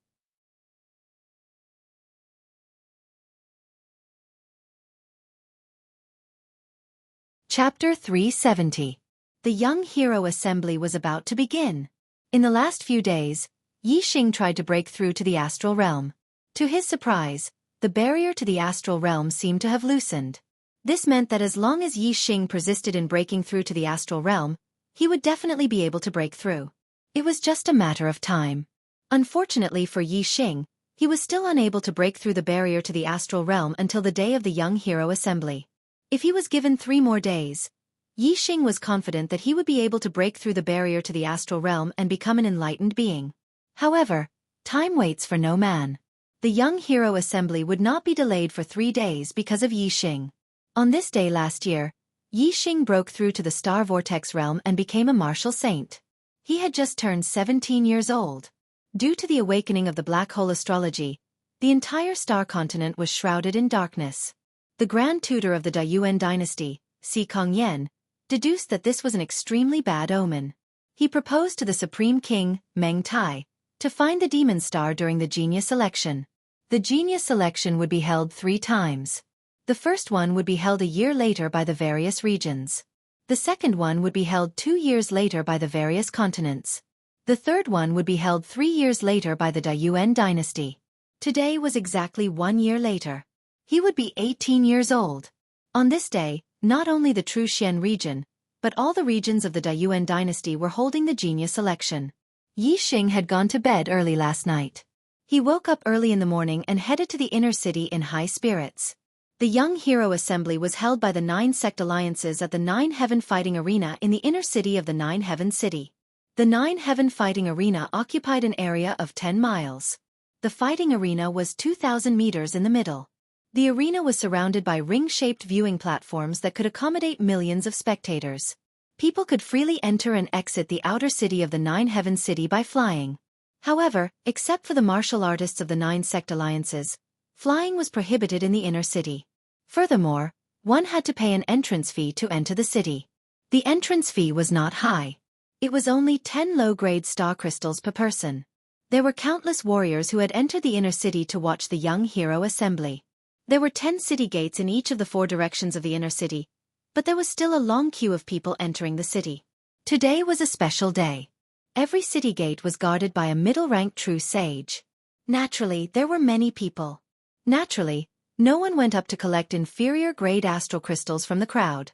Chapter 370. The Young Hero Assembly was about to begin. In the last few days, Yixing tried to break through to the astral realm. To his surprise, the barrier to the astral realm seemed to have loosened. This meant that as long as Yixing persisted in breaking through to the astral realm, he would definitely be able to break through. It was just a matter of time. Unfortunately for Yixing, he was still unable to break through the barrier to the astral realm until the day of the Young Hero Assembly. If he was given 3 more days, Yixing was confident that he would be able to break through the barrier to the astral realm and become an enlightened being. However, time waits for no man. The Young Hero Assembly would not be delayed for 3 days because of Yixing. On this day last year, Yixing broke through to the Star Vortex realm and became a martial saint. He had just turned 17 years old. Due to the awakening of the black hole astrology, the entire star continent was shrouded in darkness. The Grand Tutor of the Dayuan dynasty, Si Kongyan, deduced that this was an extremely bad omen. He proposed to the Supreme King, Meng Tai, to find the demon star during the genius election. The genius election would be held 3 times. The first one would be held a year later by the various regions. The second one would be held 2 years later by the various continents. The third one would be held 3 years later by the Dayuan dynasty. Today was exactly 1 year later. He would be 18 years old. On this day, not only the True Xian region, but all the regions of the Dayuan dynasty were holding the genius election. Yixing had gone to bed early last night. He woke up early in the morning and headed to the inner city in high spirits. The Young Hero Assembly was held by the 9 sect alliances at the 9 Heaven Fighting Arena in the inner city of the 9 Heaven City. The 9 Heaven Fighting Arena occupied an area of 10 miles. The fighting arena was 2,000 meters in the middle. The arena was surrounded by ring-shaped viewing platforms that could accommodate millions of spectators. People could freely enter and exit the outer city of the 9 Heaven City by flying. However, except for the martial artists of the 9 sect alliances, flying was prohibited in the inner city. Furthermore, one had to pay an entrance fee to enter the city. The entrance fee was not high. It was only 10 low-grade star crystals per person. There were countless warriors who had entered the inner city to watch the Young Hero Assembly. There were 10 city gates in each of the 4 directions of the inner city, but there was still a long queue of people entering the city. Today was a special day. Every city gate was guarded by a middle-ranked true sage. Naturally, there were many people. Naturally, no one went up to collect inferior-grade astral crystals from the crowd.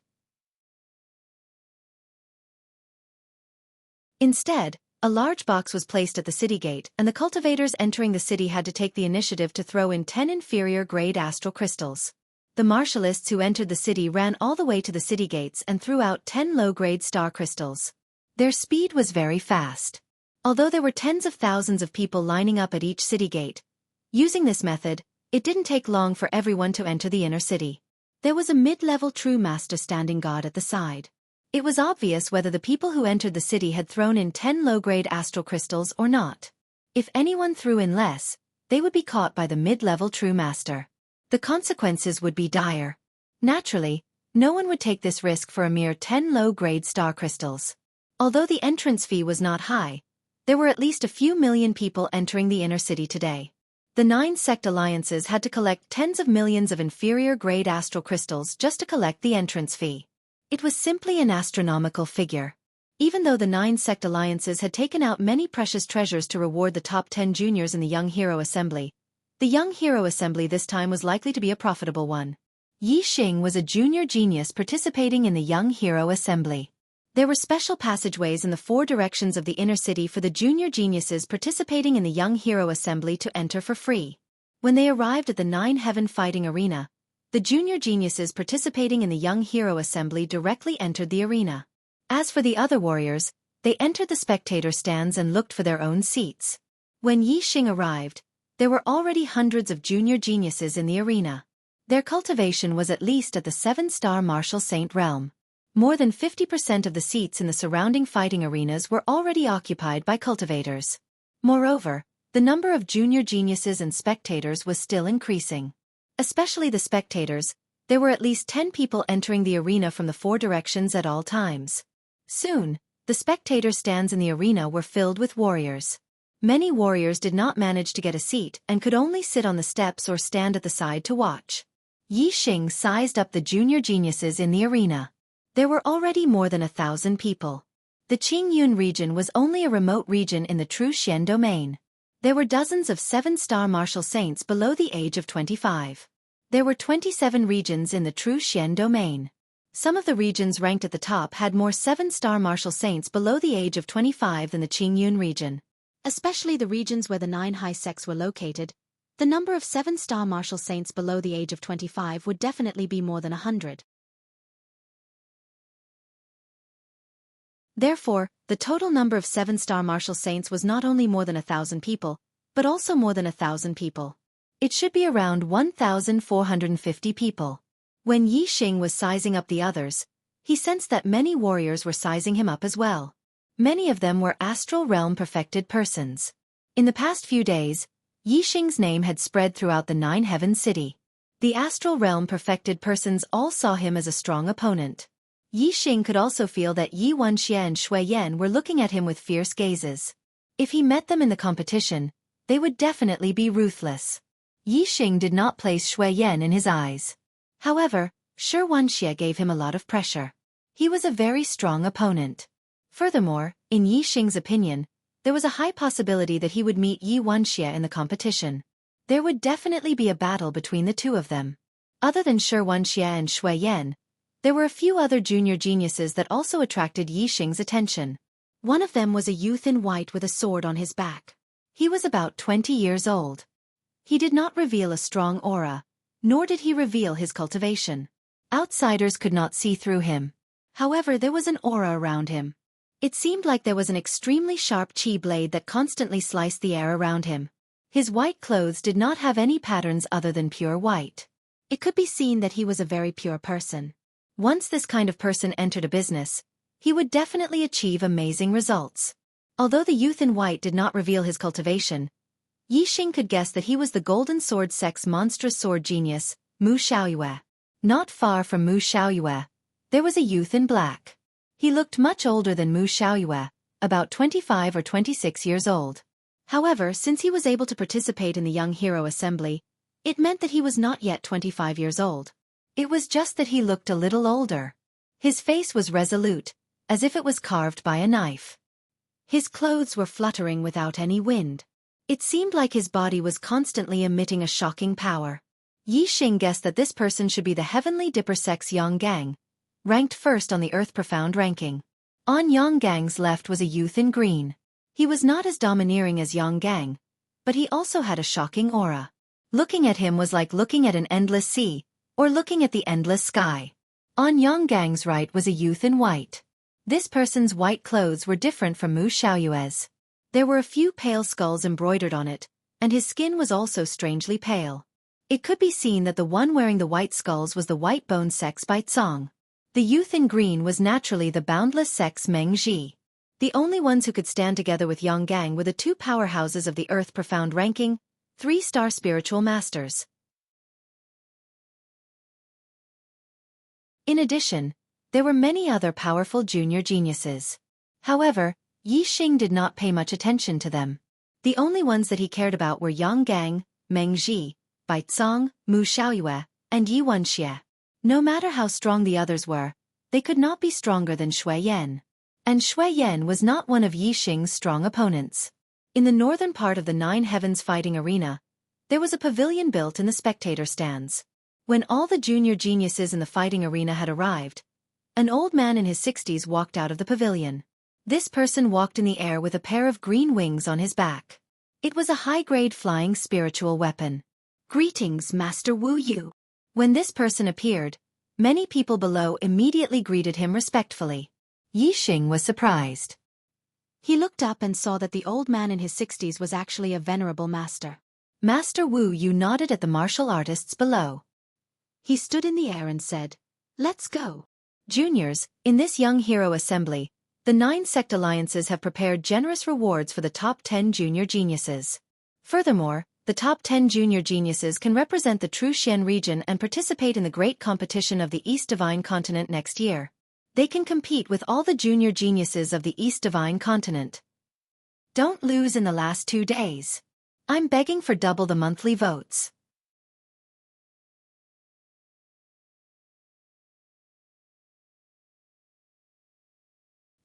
Instead, a large box was placed at the city gate, and the cultivators entering the city had to take the initiative to throw in 10 inferior-grade astral crystals. The martialists who entered the city ran all the way to the city gates and threw out 10 low-grade star crystals. Their speed was very fast. Although there were tens of thousands of people lining up at each city gate, using this method, it didn't take long for everyone to enter the inner city. There was a mid-level true master standing guard at the side. It was obvious whether the people who entered the city had thrown in 10 low-grade astral crystals or not. If anyone threw in less, they would be caught by the mid-level true master. The consequences would be dire. Naturally, no one would take this risk for a mere 10 low-grade star crystals. Although the entrance fee was not high, there were at least a few million people entering the inner city today. The 9 sect alliances had to collect tens of millions of inferior-grade astral crystals just to collect the entrance fee. It was simply an astronomical figure. Even though the 9 sect alliances had taken out many precious treasures to reward the top 10 juniors in the Young Hero Assembly, the Young Hero Assembly this time was likely to be a profitable one. Yixing was a junior genius participating in the Young Hero Assembly. There were special passageways in the 4 directions of the inner city for the junior geniuses participating in the Young Hero Assembly to enter for free. When they arrived at the 9 Heaven Fighting Arena, the junior geniuses participating in the Young Hero Assembly directly entered the arena. As for the other warriors, they entered the spectator stands and looked for their own seats. When Yixing arrived, there were already hundreds of junior geniuses in the arena. Their cultivation was at least at the 7-star Martial Saint realm. More than 50% of the seats in the surrounding fighting arenas were already occupied by cultivators. Moreover, the number of junior geniuses and spectators was still increasing. Especially the spectators, there were at least 10 people entering the arena from the 4 directions at all times. Soon, the spectator stands in the arena were filled with warriors. Many warriors did not manage to get a seat and could only sit on the steps or stand at the side to watch. Yixing sized up the junior geniuses in the arena. There were already more than 1,000 people. The Qingyun region was only a remote region in the True Xian domain. There were dozens of 7-star martial saints below the age of 25. There were 27 regions in the True Xian domain. Some of the regions ranked at the top had more 7-star martial saints below the age of 25 than the Qingyun region. Especially the regions where the 9 high sects were located, the number of 7-star martial saints below the age of 25 would definitely be more than 100. Therefore, the total number of 7-star martial saints was not only more than 1,000 people, but also more than 1,000 people. It should be around 1,450 people. When Yixing was sizing up the others, he sensed that many warriors were sizing him up as well. Many of them were astral realm perfected persons. In the past few days, Yixing's name had spread throughout the 9 Heaven City. The astral realm perfected persons all saw him as a strong opponent. Yixing could also feel that Xianxia and Shui Yan were looking at him with fierce gazes. If he met them in the competition, they would definitely be ruthless. Yixing did not place Shui Yan in his eyes. However, Xianxia gave him a lot of pressure. He was a very strong opponent. Furthermore, in Yixing's opinion, there was a high possibility that he would meet Xianxia in the competition. There would definitely be a battle between the two of them. Other than Xianxia and Shui Yan, there were a few other junior geniuses that also attracted Yixing's attention. One of them was a youth in white with a sword on his back. He was about 20 years old. He did not reveal a strong aura, nor did he reveal his cultivation. Outsiders could not see through him. However, there was an aura around him. It seemed like there was an extremely sharp chi blade that constantly sliced the air around him. His white clothes did not have any patterns other than pure white. It could be seen that he was a very pure person. Once this kind of person entered a business, he would definitely achieve amazing results. Although the youth in white did not reveal his cultivation, Yixing could guess that he was the Golden Sword Sect's monstrous sword genius, Mu Xiaoyue. Not far from Mu Xiaoyue, there was a youth in black. He looked much older than Mu Xiaoyue, about 25 or 26 years old. However, since he was able to participate in the Young Hero Assembly, it meant that he was not yet 25 years old. It was just that he looked a little older. His face was resolute, as if it was carved by a knife. His clothes were fluttering without any wind. It seemed like his body was constantly emitting a shocking power. Yixing guessed that this person should be the Heavenly Dipper Sect's Yang, ranked first on the Earth Profound ranking. On Yang's left was a youth in green. He was not as domineering as Yang, but he also had a shocking aura. Looking at him was like looking at an endless sea, or looking at the endless sky. On Yang's right was a youth in white. This person's white clothes were different from Mu Xiaoyue's. There were a few pale skulls embroidered on it, and his skin was also strangely pale. It could be seen that the one wearing the white skulls was the White Bone Sect's Baizong. The youth in green was naturally the Boundless Sect's Meng Ji. The only ones who could stand together with Yang were the 2 powerhouses of the Earth Profound ranking, 3-star spiritual masters. In addition, there were many other powerful junior geniuses. However, Yixing did not pay much attention to them. The only ones that he cared about were Yang, Meng Ji, Baizong, Mu Xiaoyue, and Xianxia. No matter how strong the others were, they could not be stronger than Shui Yan. And Shui Yan was not one of Yixing's strong opponents. In the northern part of the Nine Heavens fighting arena, there was a pavilion built in the spectator stands. When all the junior geniuses in the fighting arena had arrived, an old man in his 60s walked out of the pavilion. This person walked in the air with a pair of green wings on his back. It was a high-grade flying spiritual weapon. "Greetings, Master Wu Yu." When this person appeared, many people below immediately greeted him respectfully. Yixing was surprised. He looked up and saw that the old man in his 60s was actually a venerable master. Master Wu Yu nodded at the martial artists below. He stood in the air and said, "Let's go." Juniors, in this young hero assembly, the 9 sect alliances have prepared generous rewards for the top 10 junior geniuses. Furthermore, the top 10 junior geniuses can represent the True Xian region and participate in the great competition of the East Divine Continent next year. They can compete with all the junior geniuses of the East Divine Continent. Don't lose in the last 2 days. I'm begging for double the monthly votes.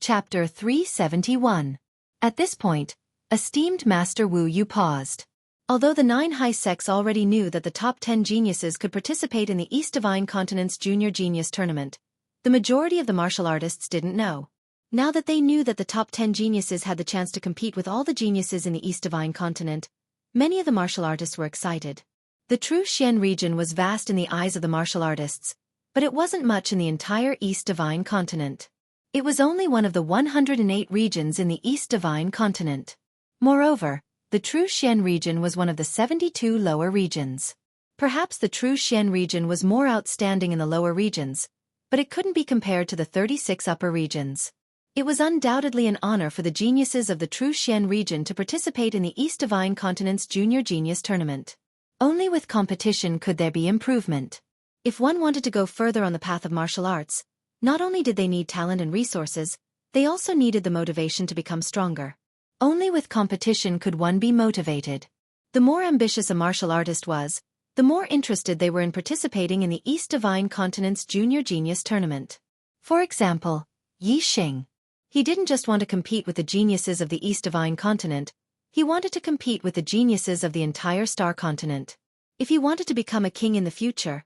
Chapter 371. At this point, esteemed Master Wu Yu paused. Although the 9 high sects already knew that the top 10 geniuses could participate in the East Divine Continent's Junior Genius Tournament, the majority of the martial artists didn't know. Now that they knew that the top 10 geniuses had the chance to compete with all the geniuses in the East Divine Continent, many of the martial artists were excited. The True Xian region was vast in the eyes of the martial artists, but it wasn't much in the entire East Divine Continent. It was only one of the 108 regions in the East Divine Continent. Moreover, the True Xian region was one of the 72 lower regions. Perhaps the True Xian region was more outstanding in the lower regions, but it couldn't be compared to the 36 upper regions. It was undoubtedly an honor for the geniuses of the True Xian region to participate in the East Divine Continent's Junior Genius Tournament. Only with competition could there be improvement. If one wanted to go further on the path of martial arts, not only did they need talent and resources, they also needed the motivation to become stronger. Only with competition could one be motivated. The more ambitious a martial artist was, the more interested they were in participating in the East Divine Continent's Junior Genius Tournament. For example, Yixing. He didn't just want to compete with the geniuses of the East Divine Continent, he wanted to compete with the geniuses of the entire Star Continent. If he wanted to become a king in the future,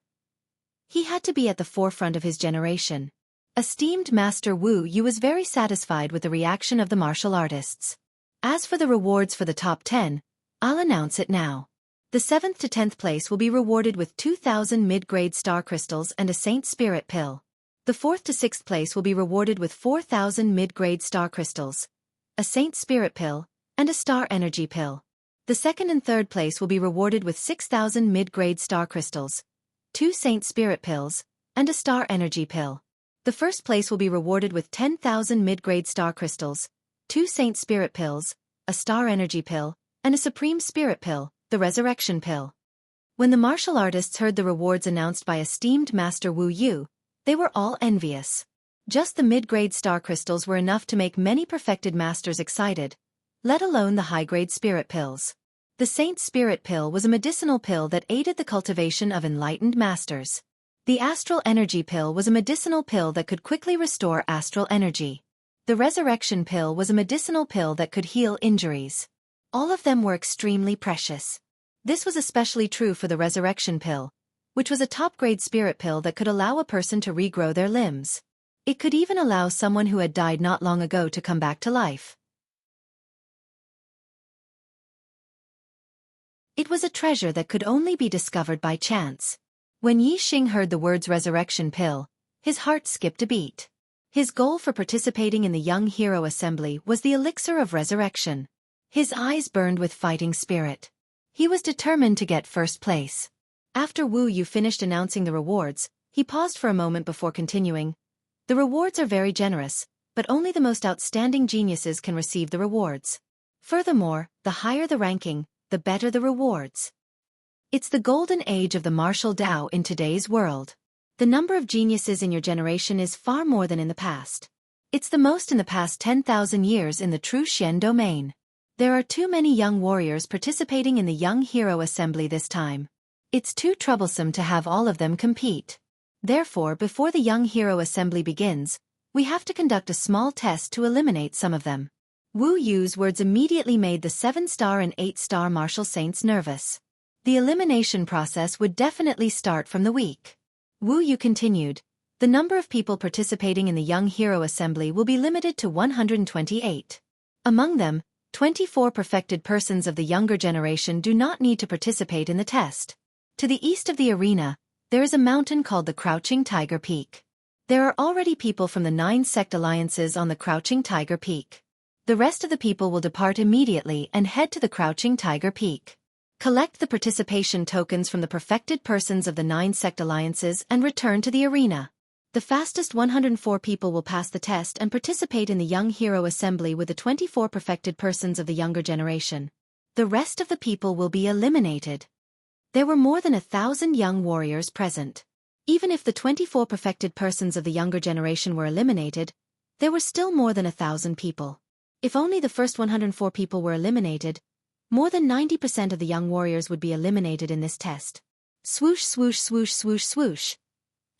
he had to be at the forefront of his generation. Esteemed Master Wu Yu was very satisfied with the reaction of the martial artists. As for the rewards for the top 10, I'll announce it now. The 7th to 10th place will be rewarded with 2,000 mid-grade star crystals and a Saint Spirit pill. The 4th to 6th place will be rewarded with 4,000 mid-grade star crystals, a Saint Spirit pill, and a star energy pill. The 2nd and 3rd place will be rewarded with 6,000 mid-grade star crystals, 2 Saint Spirit pills, and a star energy pill. The 1st place will be rewarded with 10,000 mid-grade star crystals, 2 Saint Spirit pills, a star energy pill, and a Supreme Spirit pill, the resurrection pill. When the martial artists heard the rewards announced by esteemed Master Wu Yu, they were all envious. Just the mid-grade star crystals were enough to make many perfected masters excited, let alone the high-grade spirit pills. The Saint Spirit pill was a medicinal pill that aided the cultivation of enlightened masters. The astral energy pill was a medicinal pill that could quickly restore astral energy. The resurrection pill was a medicinal pill that could heal injuries. All of them were extremely precious. This was especially true for the resurrection pill, which was a top-grade spirit pill that could allow a person to regrow their limbs. It could even allow someone who had died not long ago to come back to life. It was a treasure that could only be discovered by chance. When Yixing heard the words resurrection pill, his heart skipped a beat. His goal for participating in the Young Hero Assembly was the elixir of resurrection. His eyes burned with fighting spirit. He was determined to get first place. After Wu Yu finished announcing the rewards, he paused for a moment before continuing. The rewards are very generous, but only the most outstanding geniuses can receive the rewards. Furthermore, the higher the ranking, the better the rewards. It's the golden age of the martial Tao in today's world. The number of geniuses in your generation is far more than in the past. It's the most in the past 10,000 years in the True Xian domain. There are too many young warriors participating in the Young Hero Assembly this time. It's too troublesome to have all of them compete. Therefore, before the Young Hero Assembly begins, We have to conduct a small test to eliminate some of them. Wu Yu's words immediately made the 7-star and 8-star martial saints nervous. The elimination process would definitely start from the weak. Wu Yu continued, the number of people participating in the Young Hero Assembly will be limited to 128. Among them, 24 perfected persons of the younger generation do not need to participate in the test. To the east of the arena, there is a mountain called the Crouching Tiger Peak. There are already people from the 9 sect alliances on the Crouching Tiger Peak. The rest of the people will depart immediately and head to the Crouching Tiger Peak. Collect the participation tokens from the perfected persons of the 9 sect alliances and return to the arena. The fastest 104 people will pass the test and participate in the Young Hero Assembly with the 24 perfected persons of the younger generation. The rest of the people will be eliminated. There were more than 1,000 young warriors present. Even if the 24 perfected persons of the younger generation were eliminated, there were still more than 1,000 people. If only the first 104 people were eliminated, more than 90% of the young warriors would be eliminated in this test. Swoosh swoosh swoosh swoosh swoosh.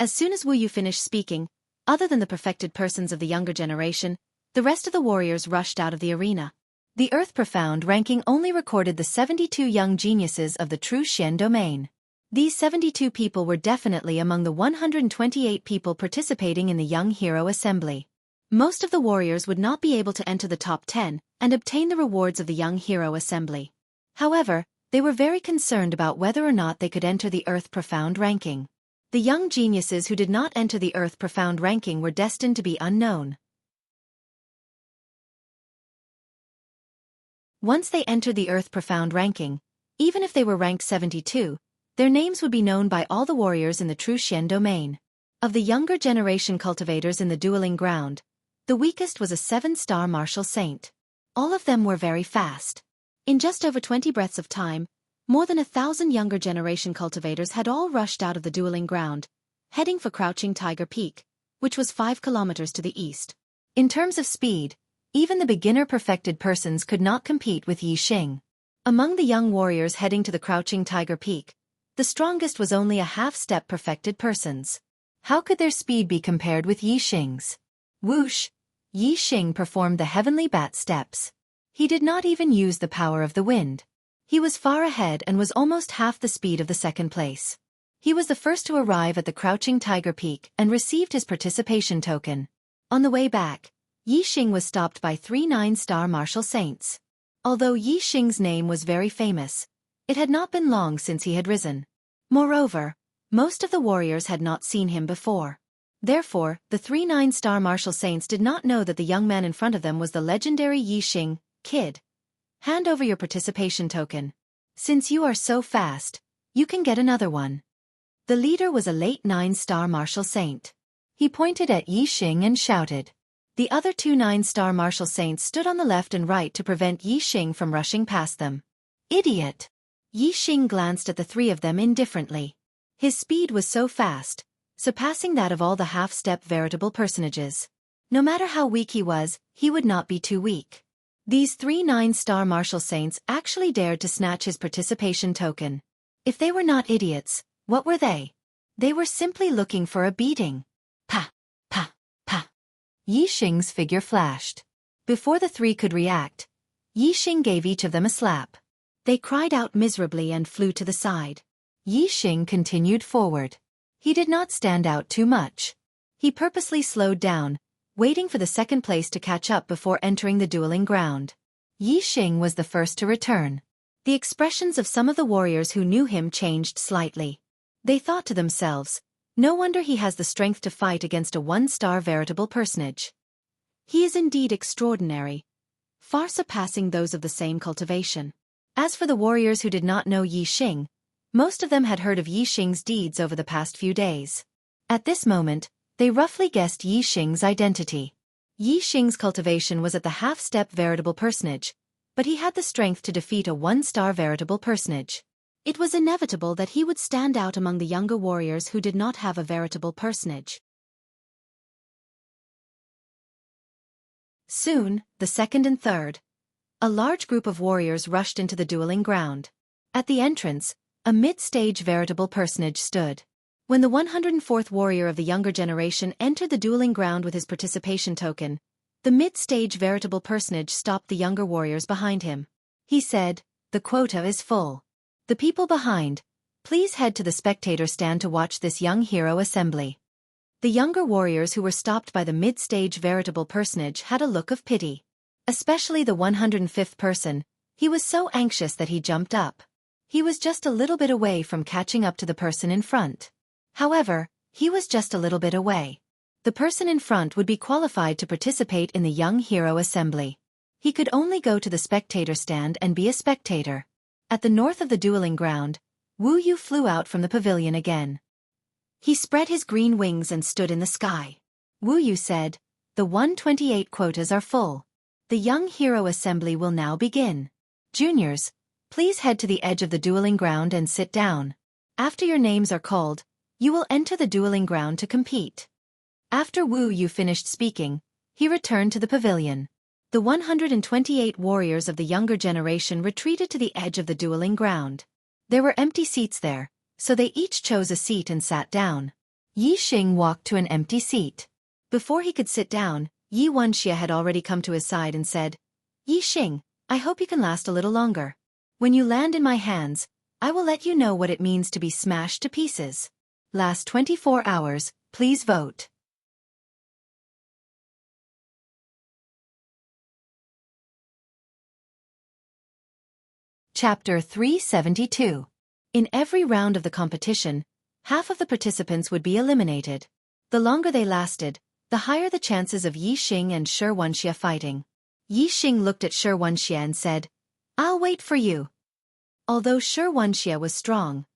As soon as Wu Yu finished speaking, other than the perfected persons of the younger generation, the rest of the warriors rushed out of the arena. The Earth Profound ranking only recorded the 72 young geniuses of the True Xian domain. These 72 people were definitely among the 128 people participating in the Young Hero Assembly. Most of the warriors would not be able to enter the top 10 and obtain the rewards of the Young Hero Assembly. However, they were very concerned about whether or not they could enter the Earth Profound ranking. The young geniuses who did not enter the Earth Profound ranking were destined to be unknown. Once they entered the Earth Profound ranking, even if they were ranked 72, their names would be known by all the warriors in the True Xian domain. Of the younger generation cultivators in the dueling ground, the weakest was a 7-star martial saint. All of them were very fast. In just over 20 breaths of time, more than 1,000 younger generation cultivators had all rushed out of the dueling ground, heading for Crouching Tiger Peak, which was 5 kilometers to the east. In terms of speed, even the beginner perfected persons could not compete with Yi Xing. Among the young warriors heading to the Crouching Tiger Peak, the strongest was only a half-step perfected persons. How could their speed be compared with Yi Xing's? Whoosh! Yi Xing performed the heavenly bat steps. He did not even use the power of the wind. He was far ahead and was almost half the speed of the second place. He was the first to arrive at the Crouching Tiger Peak and received his participation token. On the way back, Yi Xing was stopped by 3 9-star martial saints. Although Yi Xing's name was very famous, it had not been long since he had risen. Moreover, most of the warriors had not seen him before. Therefore, the 3 9-star martial saints did not know that the young man in front of them was the legendary Yi Xing. Kid, hand over your participation token. Since you are so fast, you can get another one. The leader was a late 9-star martial saint. He pointed at Yi Xing and shouted. The other 2 9-star martial saints stood on the left and right to prevent Yi Xing from rushing past them. Idiot! Yi Xing glanced at the 3 of them indifferently. His speed was so fast, surpassing that of all the half-step veritable personages. No matter how weak he would not be too weak. These 3 9-star martial saints actually dared to snatch his participation token. If they were not idiots, what were they? They were simply looking for a beating. Pa! Pa! Pa! Yi Xing's figure flashed. Before the 3 could react, Yi Xing gave each of them a slap. They cried out miserably and flew to the side. Yi Xing continued forward. He did not stand out too much. He purposely slowed down, waiting for the second place to catch up before entering the dueling ground. Yi Xing was the first to return. The expressions of some of the warriors who knew him changed slightly. They thought to themselves, no wonder he has the strength to fight against a 1-star veritable personage. He is indeed extraordinary, far surpassing those of the same cultivation. As for the warriors who did not know Yi Xing, most of them had heard of Yi Xing's deeds over the past few days. At this moment, they roughly guessed Yi Xing's identity. Yi Xing's cultivation was at the half-step veritable personage, but he had the strength to defeat a 1-star veritable personage. It was inevitable that he would stand out among the younger warriors who did not have a veritable personage. Soon, the second and third, a large group of warriors rushed into the dueling ground. At the entrance, a mid-stage veritable personage stood. When the 104th warrior of the younger generation entered the dueling ground with his participation token, the mid-stage veritable personage stopped the younger warriors behind him. He said, "The quota is full. The people behind, please head to the spectator stand to watch this young hero assembly." The younger warriors who were stopped by the mid-stage veritable personage had a look of pity. Especially the 105th person, he was so anxious that he jumped up. He was just a little bit away from catching up to the person in front. However, he was just a little bit away. The person in front would be qualified to participate in the young hero assembly. He could only go to the spectator stand and be a spectator. At the north of the dueling ground, Wu Yu flew out from the pavilion again. He spread his green wings and stood in the sky. Wu Yu said, "The 128 quotas are full. The young hero assembly will now begin. Juniors, please head to the edge of the dueling ground and sit down. After your names are called, you will enter the dueling ground to compete." After Wu Yu finished speaking, he returned to the pavilion. The 128 warriors of the younger generation retreated to the edge of the dueling ground. There were empty seats there, so they each chose a seat and sat down. Yixing walked to an empty seat. Before he could sit down, Wuxia had already come to his side and said, "Yixing, I hope you can last a little longer. When you land in my hands, I will let you know what it means to be smashed to pieces. Last 24 hours, please vote." Chapter 372. In every round of the competition, half of the participants would be eliminated. The longer they lasted, the higher the chances of Yixing and Xianxia fighting. Yixing looked at Xianxia and said, "I'll wait for you." Although Xianxia was strong,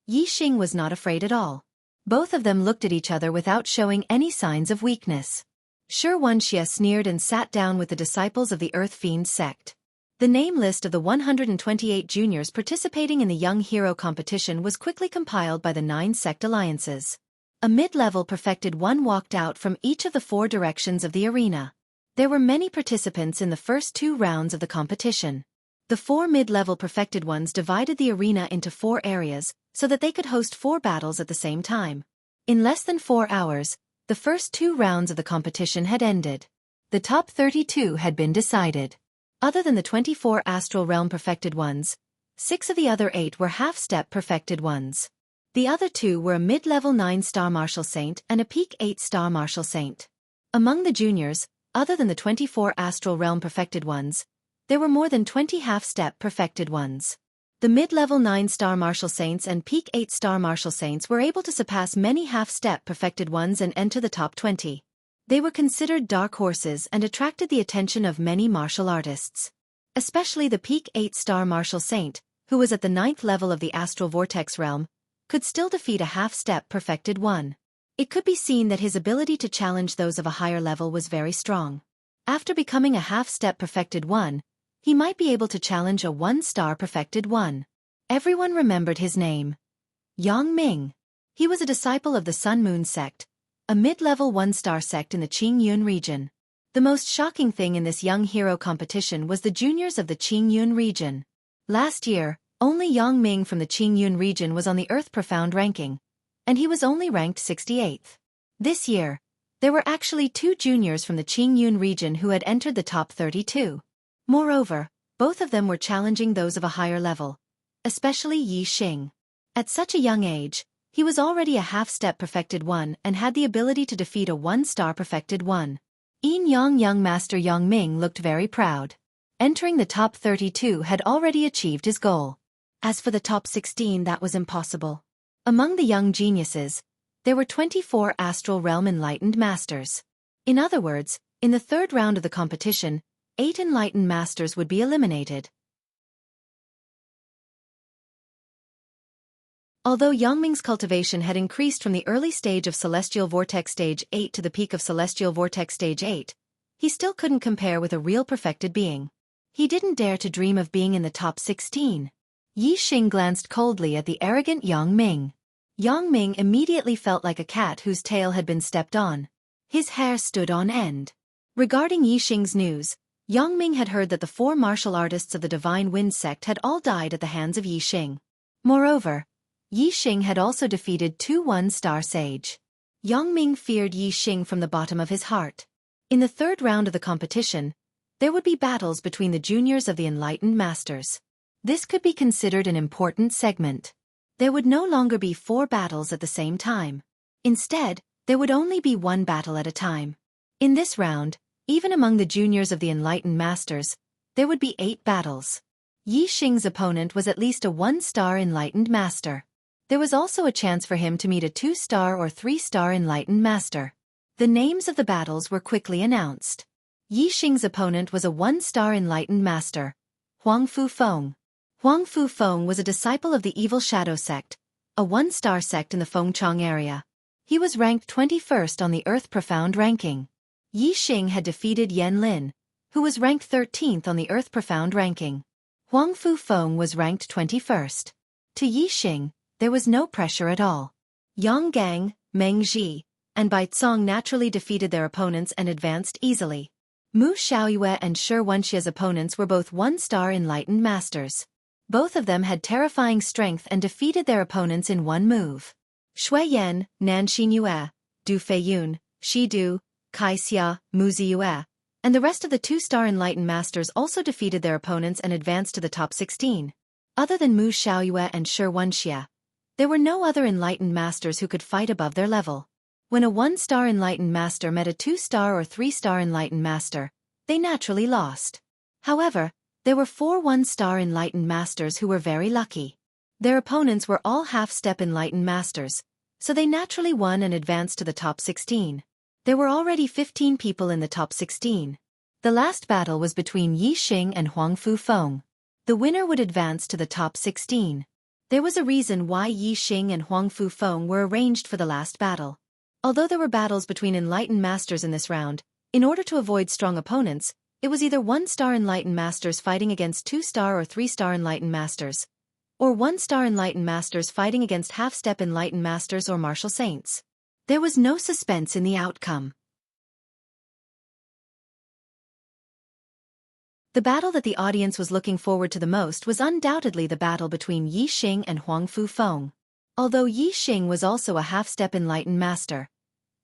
Yixing was not afraid at all. Both of them looked at each other without showing any signs of weakness. Xianxia sneered and sat down with the disciples of the Earth Fiend sect. The name list of the 128 juniors participating in the Young Hero competition was quickly compiled by the 9 sect alliances. A mid-level perfected one walked out from each of the 4 directions of the arena. There were many participants in the first 2 rounds of the competition. The 4 mid-level perfected ones divided the arena into 4 areas, so that they could host 4 battles at the same time. In less than 4 hours, the first 2 rounds of the competition had ended. The top 32 had been decided. Other than the 24 astral realm perfected ones, 6 of the other 8 were half-step perfected ones. The other 2 were a mid-level 9-star martial saint and a peak 8-star martial saint. Among the juniors, other than the 24 astral realm perfected ones, there were more than 20 half-step perfected ones. The mid-level 9-star martial saints and peak 8-star martial saints were able to surpass many half-step perfected ones and enter the top 20. They were considered dark horses and attracted the attention of many martial artists. Especially the peak 8-star martial saint, who was at the 9th level of the astral vortex realm, could still defeat a half-step perfected one. It could be seen that his ability to challenge those of a higher level was very strong. After becoming a half-step perfected one, he might be able to challenge a 1-star perfected one. Everyone remembered his name. Yang Ming. He was a disciple of the Sun Moon sect, a mid-level 1-star sect in the Qingyun region. The most shocking thing in this young hero competition was the juniors of the Qingyun region. Last year, only Yang Ming from the Qingyun region was on the Earth Profound ranking, and he was only ranked 68th. This year, there were actually 2 juniors from the Qingyun region who had entered the top 32. Moreover, both of them were challenging those of a higher level, especially Yixing. At such a young age, he was already a half-step perfected one and had the ability to defeat a 1-star perfected one. Young Master Yang Ming looked very proud. Entering the top 32 had already achieved his goal. As for the top 16, that was impossible. Among the young geniuses, there were 24 astral realm enlightened masters. In other words, in the 3rd round of the competition, 8 enlightened masters would be eliminated. Although Yang Ming's cultivation had increased from the early stage of Celestial Vortex Stage 8 to the peak of Celestial Vortex Stage 8, he still couldn't compare with a real perfected being. He didn't dare to dream of being in the top 16. Yixing glanced coldly at the arrogant Yang Ming. Yang Ming immediately felt like a cat whose tail had been stepped on. His hair stood on end. Regarding Yixing's news, Yang Ming had heard that the 4 martial artists of the Divine Wind sect had all died at the hands of Yixing. Moreover, Yixing had also defeated two one-star sage. Yongming feared Yixing from the bottom of his heart. In the third round of the competition, there would be battles between the juniors of the enlightened masters. This could be considered an important segment. There would no longer be 4 battles at the same time. Instead, there would only be 1 battle at a time. In this round, even among the juniors of the enlightened masters, there would be 8 battles. Yixing's opponent was at least a 1-star enlightened master. There was also a chance for him to meet a 2-star or 3-star enlightened master. The names of the battles were quickly announced. Yixing's opponent was a 1-star enlightened master, Huang Fufeng. Huang Fufeng was a disciple of the Evil Shadow sect, a 1-star sect in the Fengchong area. He was ranked 21st on the Earth Profound ranking. Yixing had defeated Yan Lin, who was ranked 13th on the Earth Profound ranking. Huang Fufeng was ranked 21st. To Yixing, there was no pressure at all. Yang Gang, Meng Ji, and Baicong naturally defeated their opponents and advanced easily. Mu Xiaoyue and Wuxia's opponents were both 1-star enlightened masters. Both of them had terrifying strength and defeated their opponents in one move. Shui Yan, Nan Xinyue, Du Feiyun, Shi Du, Kai Xia, Mu Ziyue, and the rest of the 2-star enlightened masters also defeated their opponents and advanced to the top 16. Other than Mu Xiaoyue and Wuxia, there were no other enlightened masters who could fight above their level. When a 1-star enlightened master met a 2-star or 3-star enlightened master, they naturally lost. However, there were 4 1-star enlightened masters who were very lucky. Their opponents were all half-step enlightened masters, so they naturally won and advanced to the top 16. There were already 15 people in the top 16. The last battle was between Yixing and Huang Fufeng. The winner would advance to the top 16. There was a reason why Yixing and Huang Fufeng were arranged for the last battle. Although there were battles between enlightened masters in this round, in order to avoid strong opponents, it was either 1-star enlightened masters fighting against 2-star or 3-star enlightened masters, or 1-star enlightened masters fighting against half-step enlightened masters or martial saints. There was no suspense in the outcome. The battle that the audience was looking forward to the most was undoubtedly the battle between Yixing and Huang Fufeng. Although Yixing was also a half-step enlightened master,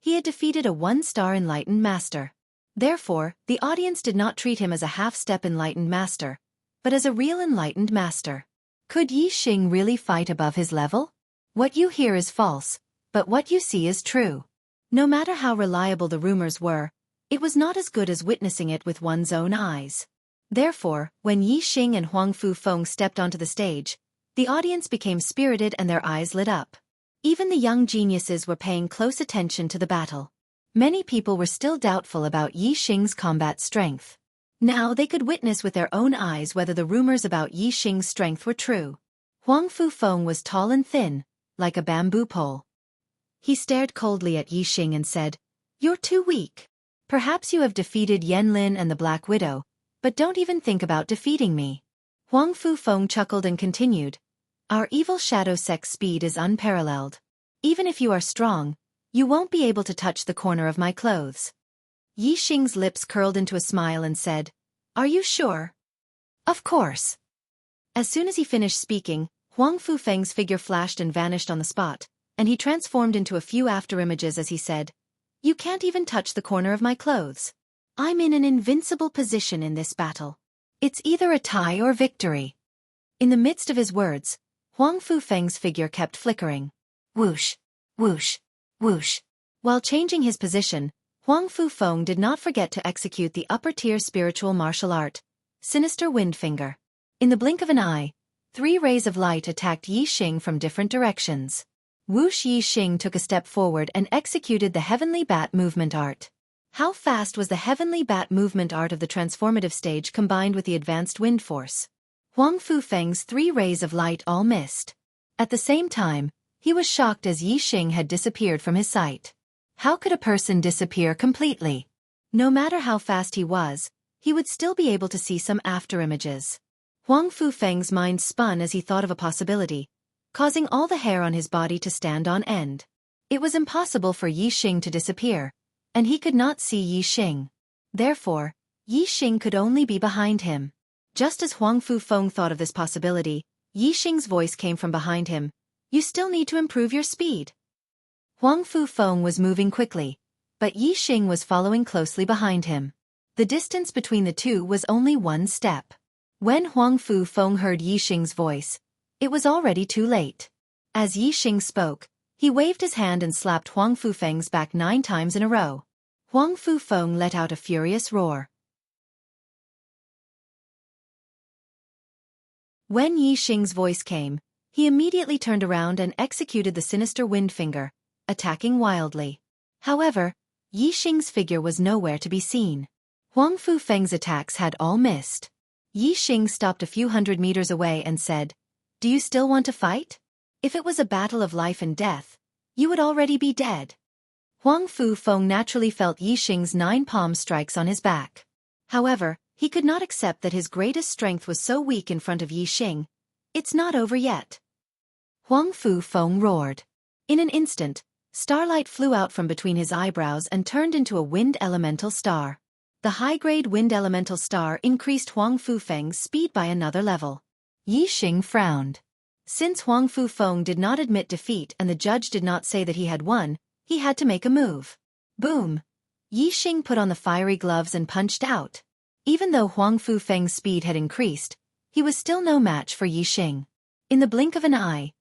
he had defeated a 1-star enlightened master. Therefore, the audience did not treat him as a half-step enlightened master, but as a real enlightened master. Could Yixing really fight above his level? What you hear is false, but what you see is true. No matter how reliable the rumors were, it was not as good as witnessing it with one's own eyes. Therefore, when Yixing and Huang Fufeng stepped onto the stage, the audience became spirited and their eyes lit up. Even the young geniuses were paying close attention to the battle. Many people were still doubtful about Yixing's combat strength. Now they could witness with their own eyes whether the rumors about Yixing's strength were true. Huang Fufeng was tall and thin, like a bamboo pole. He stared coldly at Yixing and said, "You're too weak. Perhaps you have defeated Yan Lin and the Black Widow, but don't even think about defeating me." Huang Fufeng chuckled and continued, "Our Evil Shadow sect's speed is unparalleled. Even if you are strong, you won't be able to touch the corner of my clothes." Yixing's lips curled into a smile and said, "Are you sure?" "Of course." As soon as he finished speaking, Huang Fufeng's figure flashed and vanished on the spot, and he transformed into a few afterimages as he said, "You can't even touch the corner of my clothes. I'm in an invincible position in this battle. It's either a tie or victory." In the midst of his words, Huang Fufeng's figure kept flickering. Whoosh, whoosh, whoosh. While changing his position, Huang Fufeng did not forget to execute the upper-tier spiritual martial art, Sinister Wind Finger. In the blink of an eye, 3 rays of light attacked Yixing from different directions. Whoosh. Yixing took a step forward and executed the Heavenly Bat movement art. How fast was the Heavenly Bat movement art of the transformative stage combined with the advanced wind force? Huang Fufeng's 3 rays of light all missed. At the same time, he was shocked as Yixing had disappeared from his sight. How could a person disappear completely? No matter how fast he would still be able to see some afterimages. Huang Fufeng's mind spun as he thought of a possibility, causing all the hair on his body to stand on end. It was impossible for Yixing to disappear, and he could not see Yixing. Therefore, Yixing could only be behind him. Just as Huang Fufeng thought of this possibility, Yixing's voice came from behind him, You still need to improve your speed. Huang Fufeng was moving quickly, but Yixing was following closely behind him. The distance between the two was only 1 step. When Huang Fufeng heard Yixing's voice, it was already too late. As Yixing spoke, he waved his hand and slapped Huang Fufeng's back 9 times in a row. Huang Fufeng let out a furious roar. When Yixing's voice came, he immediately turned around and executed the sinister wind finger, attacking wildly. However, Yixing's figure was nowhere to be seen. Huang Fufeng's attacks had all missed. Yixing stopped a few hundred meters away and said, "Do you still want to fight? If it was a battle of life and death, you would already be dead." Huang Fufeng naturally felt Yixing's 9 palm strikes on his back. However, he could not accept that his greatest strength was so weak in front of Yixing. "It's not over yet." Huang Fufeng roared. In an instant, starlight flew out from between his eyebrows and turned into a wind elemental star. The high-grade wind elemental star increased Huang Fufeng's speed by another level. Yixing frowned. Since Huang Fufeng did not admit defeat and the judge did not say that he had won, he had to make a move. Boom! Yixing put on the fiery gloves and punched out. Even though Huang Fufeng's speed had increased, he was still no match for Yixing. In the blink of an eye,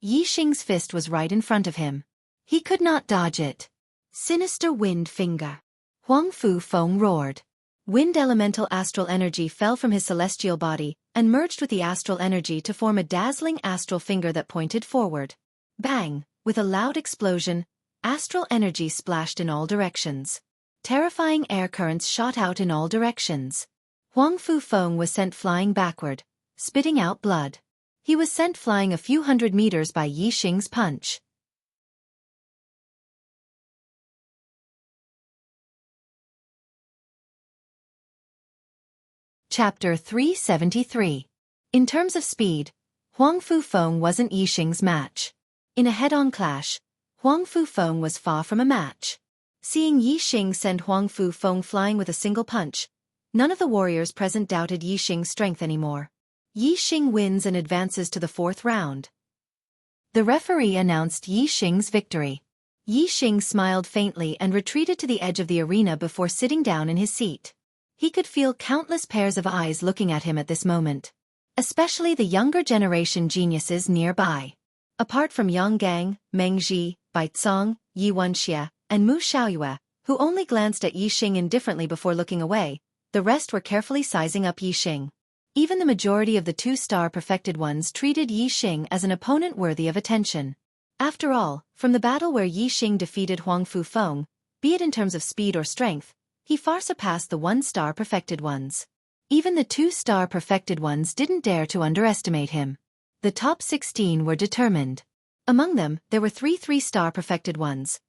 Yixing's fist was right in front of him. He could not dodge it. Sinister wind finger. Huang Fufeng roared. Wind elemental astral energy fell from his celestial body and merged with the astral energy to form a dazzling astral finger that pointed forward. Bang! With a loud explosion, astral energy splashed in all directions. Terrifying air currents shot out in all directions. Huang Fufeng was sent flying backward, spitting out blood. He was sent flying a few hundred meters by Yixing's punch. Chapter 373. In terms of speed, Huang Fufeng wasn't Yixing's match. In a head-on clash, Huang Fufeng was far from a match. Seeing Yixing send Huang Fufeng flying with a single punch, none of the warriors present doubted Yixing's strength anymore. Yixing wins and advances to the 4th round. The referee announced Yixing's victory. Yixing smiled faintly and retreated to the edge of the arena before sitting down in his seat. He could feel countless pairs of eyes looking at him at this moment, especially the younger generation geniuses nearby. Apart from Yang Gang, Meng Ji, Baizong, Xianxia, and Mu Xiaoyue, who only glanced at Yixing indifferently before looking away, the rest were carefully sizing up Yixing. Even the majority of the 2-star perfected ones treated Yixing as an opponent worthy of attention. After all, from the battle where Yixing defeated Huang Fufeng, be it in terms of speed or strength, he far surpassed the 1-star perfected ones. Even the 2-star perfected ones didn't dare to underestimate him. The top 16 were determined. Among them, there were 3 3-star perfected ones: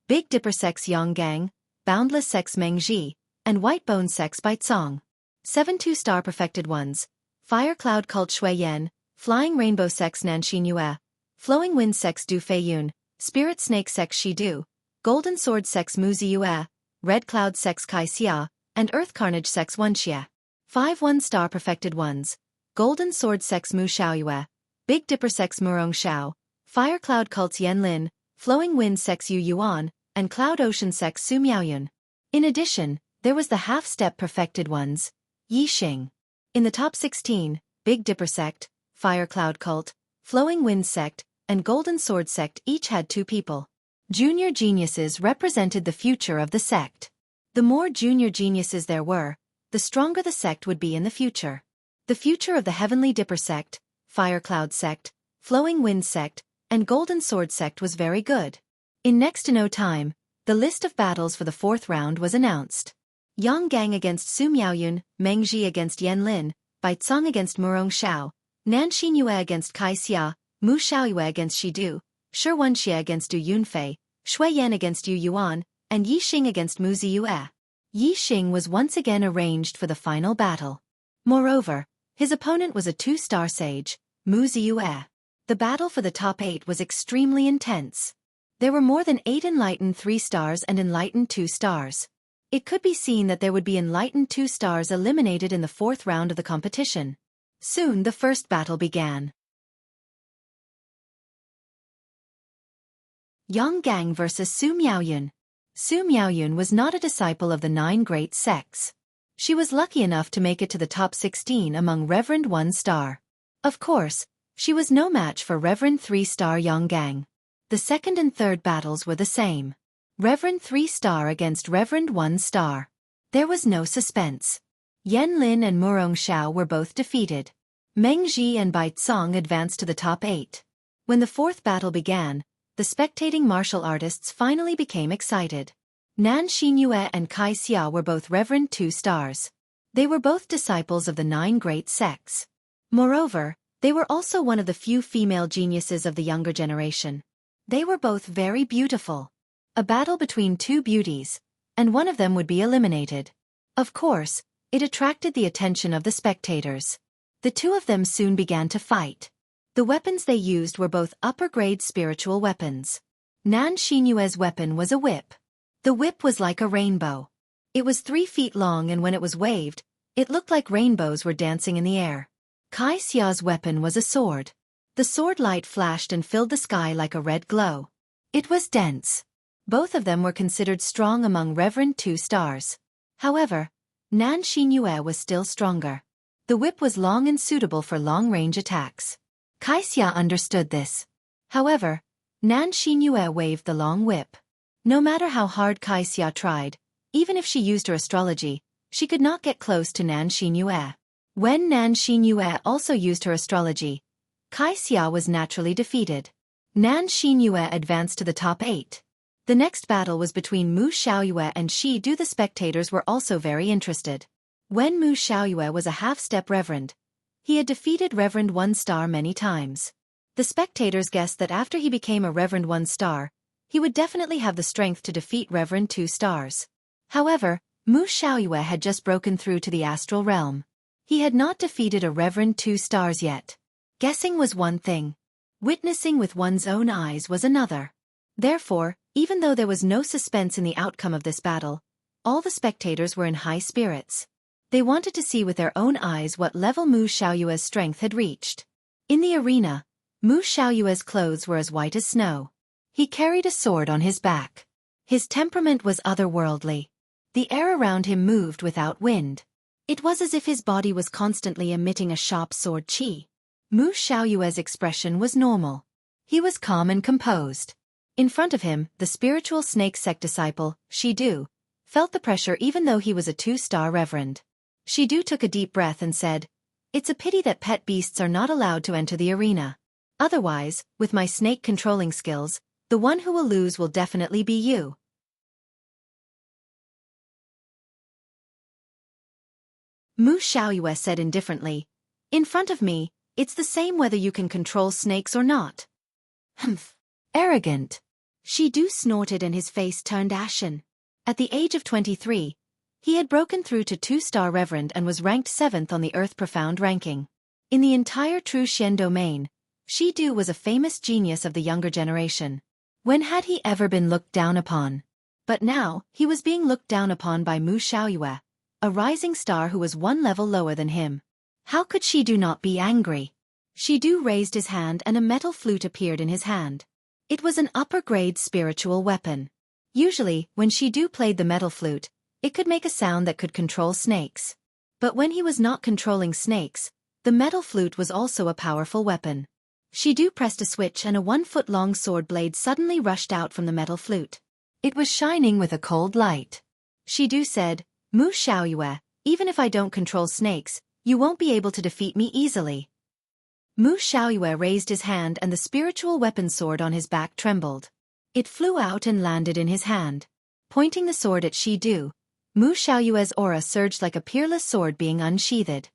Big Dipper Sex Yang Gang, Boundless Sex Meng Ji, and White Bone Sex Baizong. 7 2-star perfected ones: Fire Cloud Cult Shui Yan, Flying Rainbow Sex Nanxin Yue, Flowing Wind Sex Du Fei Yun, Spirit Snake Sex Shi Du, Golden Sword Sex Mu Zi Yue, Red Cloud Sex Xianxia, and Earth Carnage Sex Wuxia. 5 1-star perfected ones: Golden Sword Sex Mu Xiaoyue, Big Dipper Sex Murong Xiao, Fire Cloud Cult Yan Lin, Flowing Wind Sex Yu Yuan, and Cloud Ocean Sex Su Miaoyun. In addition, there was the half-step perfected ones, Yixing. In the top 16, Big Dipper Sect, Fire Cloud Cult, Flowing Wind Sect, and Golden Sword Sect each had 2 people. Junior geniuses represented the future of the sect. The more junior geniuses there were, the stronger the sect would be in the future. The future of the Heavenly Dipper Sect, Fire Cloud Sect, Flowing Wind Sect, and Golden Sword Sect was very good. In next to no time, the list of battles for the 4th round was announced. Yang Gang against Su Miaoyun, Meng Ji against Yan Lin, Baizong against Murong Xiao, Nanxin Yue against Xianxia, Mu Xiaoyue against Shi Du, Shi Wenxia against Du Yunfei, Shui Yan against Yu Yuan, and Yixing against Mu Zi Yue. Yixing was once again arranged for the final battle. Moreover, his opponent was a 2-star sage, Mu Zi Yue. The battle for the top 8 was extremely intense. There were more than 8 enlightened 3 stars and enlightened 2 stars. It could be seen that there would be enlightened 2 stars eliminated in the 4th round of the competition. Soon the first battle began. Yang Gang vs. Su Miaoyun. Su Miaoyun was not a disciple of the 9 great sects. She was lucky enough to make it to the top 16 among Reverend 1-star. Of course, she was no match for Reverend 3-star Yang Gang. The second and third battles were the same. Reverend 3-star against Reverend 1-star. There was no suspense. Yan Lin and Murong Xiao were both defeated. Meng Ji and Bai Tsong advanced to the top 8. When the fourth battle began, the spectating martial artists finally became excited. Nan Xinyue and Kai Xia were both Reverend 2-stars. They were both disciples of the 9 great sects. Moreover, they were also one of the few female geniuses of the younger generation. They were both very beautiful. A battle between 2 beauties, and one of them would be eliminated. Of course, it attracted the attention of the spectators. The 2 of them soon began to fight. The weapons they used were both upper-grade spiritual weapons. Nan Xinyue's weapon was a whip. The whip was like a rainbow. It was 3 feet long, and when it was waved, it looked like rainbows were dancing in the air. Kai Xia's weapon was a sword. The sword light flashed and filled the sky like a red glow. It was dense. Both of them were considered strong among Reverend 2-stars. However, Nan Xinyue was still stronger. The whip was long and suitable for long-range attacks. Kai Xia understood this. However, Nan Xinyue waved the long whip. No matter how hard Kai Xia tried, even if she used her astrology, she could not get close to Nan Xinyue. When Nan Xinyue also used her astrology, Kai Xia was naturally defeated. Nan Xinyue advanced to the top 8. The next battle was between Mu Xiaoyue and Shi Du. The spectators were also very interested. When Mu Xiaoyue was a half-step reverend, he had defeated Reverend 1-star many times. The spectators guessed that after he became a Reverend 1-star, he would definitely have the strength to defeat Reverend 2-stars. However, Mu Xiaoyue had just broken through to the astral realm. He had not defeated a Reverend 2-stars yet. Guessing was one thing. Witnessing with one's own eyes was another. Therefore, even though there was no suspense in the outcome of this battle, all the spectators were in high spirits. They wanted to see with their own eyes what level Mu Xiaoyue's strength had reached. In the arena, Mu Xiaoyue's clothes were as white as snow. He carried a sword on his back. His temperament was otherworldly. The air around him moved without wind. It was as if his body was constantly emitting a sharp sword qi. Mu Xiaoyue's expression was normal. He was calm and composed. In front of him, the spiritual snake sect disciple, Shi Du, felt the pressure even though he was a 2-star reverend. Shi Du took a deep breath and said, "It's a pity that pet beasts are not allowed to enter the arena. Otherwise, with my snake controlling skills, the one who will lose will definitely be you." Mu Xiaoyue said indifferently, "In front of me, it's the same whether you can control snakes or not." Humph. Arrogant. Shi Du snorted and his face turned ashen. At the age of 23, he had broken through to 2-star reverend and was ranked 7th on the Earth Profound ranking. In the entire True Xian domain, Shi Du was a famous genius of the younger generation. When had he ever been looked down upon? But now, he was being looked down upon by Mu Xiaoyue, a rising star who was 1 level lower than him. How could Shi Du not be angry? Shi Du raised his hand and a metal flute appeared in his hand. It was an upper-grade spiritual weapon. Usually, when Shi Du played the metal flute, it could make a sound that could control snakes. But when he was not controlling snakes, the metal flute was also a powerful weapon. Shi Du pressed a switch and a 1-foot-long sword blade suddenly rushed out from the metal flute. It was shining with a cold light. Shi Du said, "Mu Xiaoyue, even if I don't control snakes, you won't be able to defeat me easily." Mu Xiaoyue raised his hand and the spiritual weapon sword on his back trembled. It flew out and landed in his hand. Pointing the sword at Shi Du, Mu Xiaoyue's aura surged like a peerless sword being unsheathed.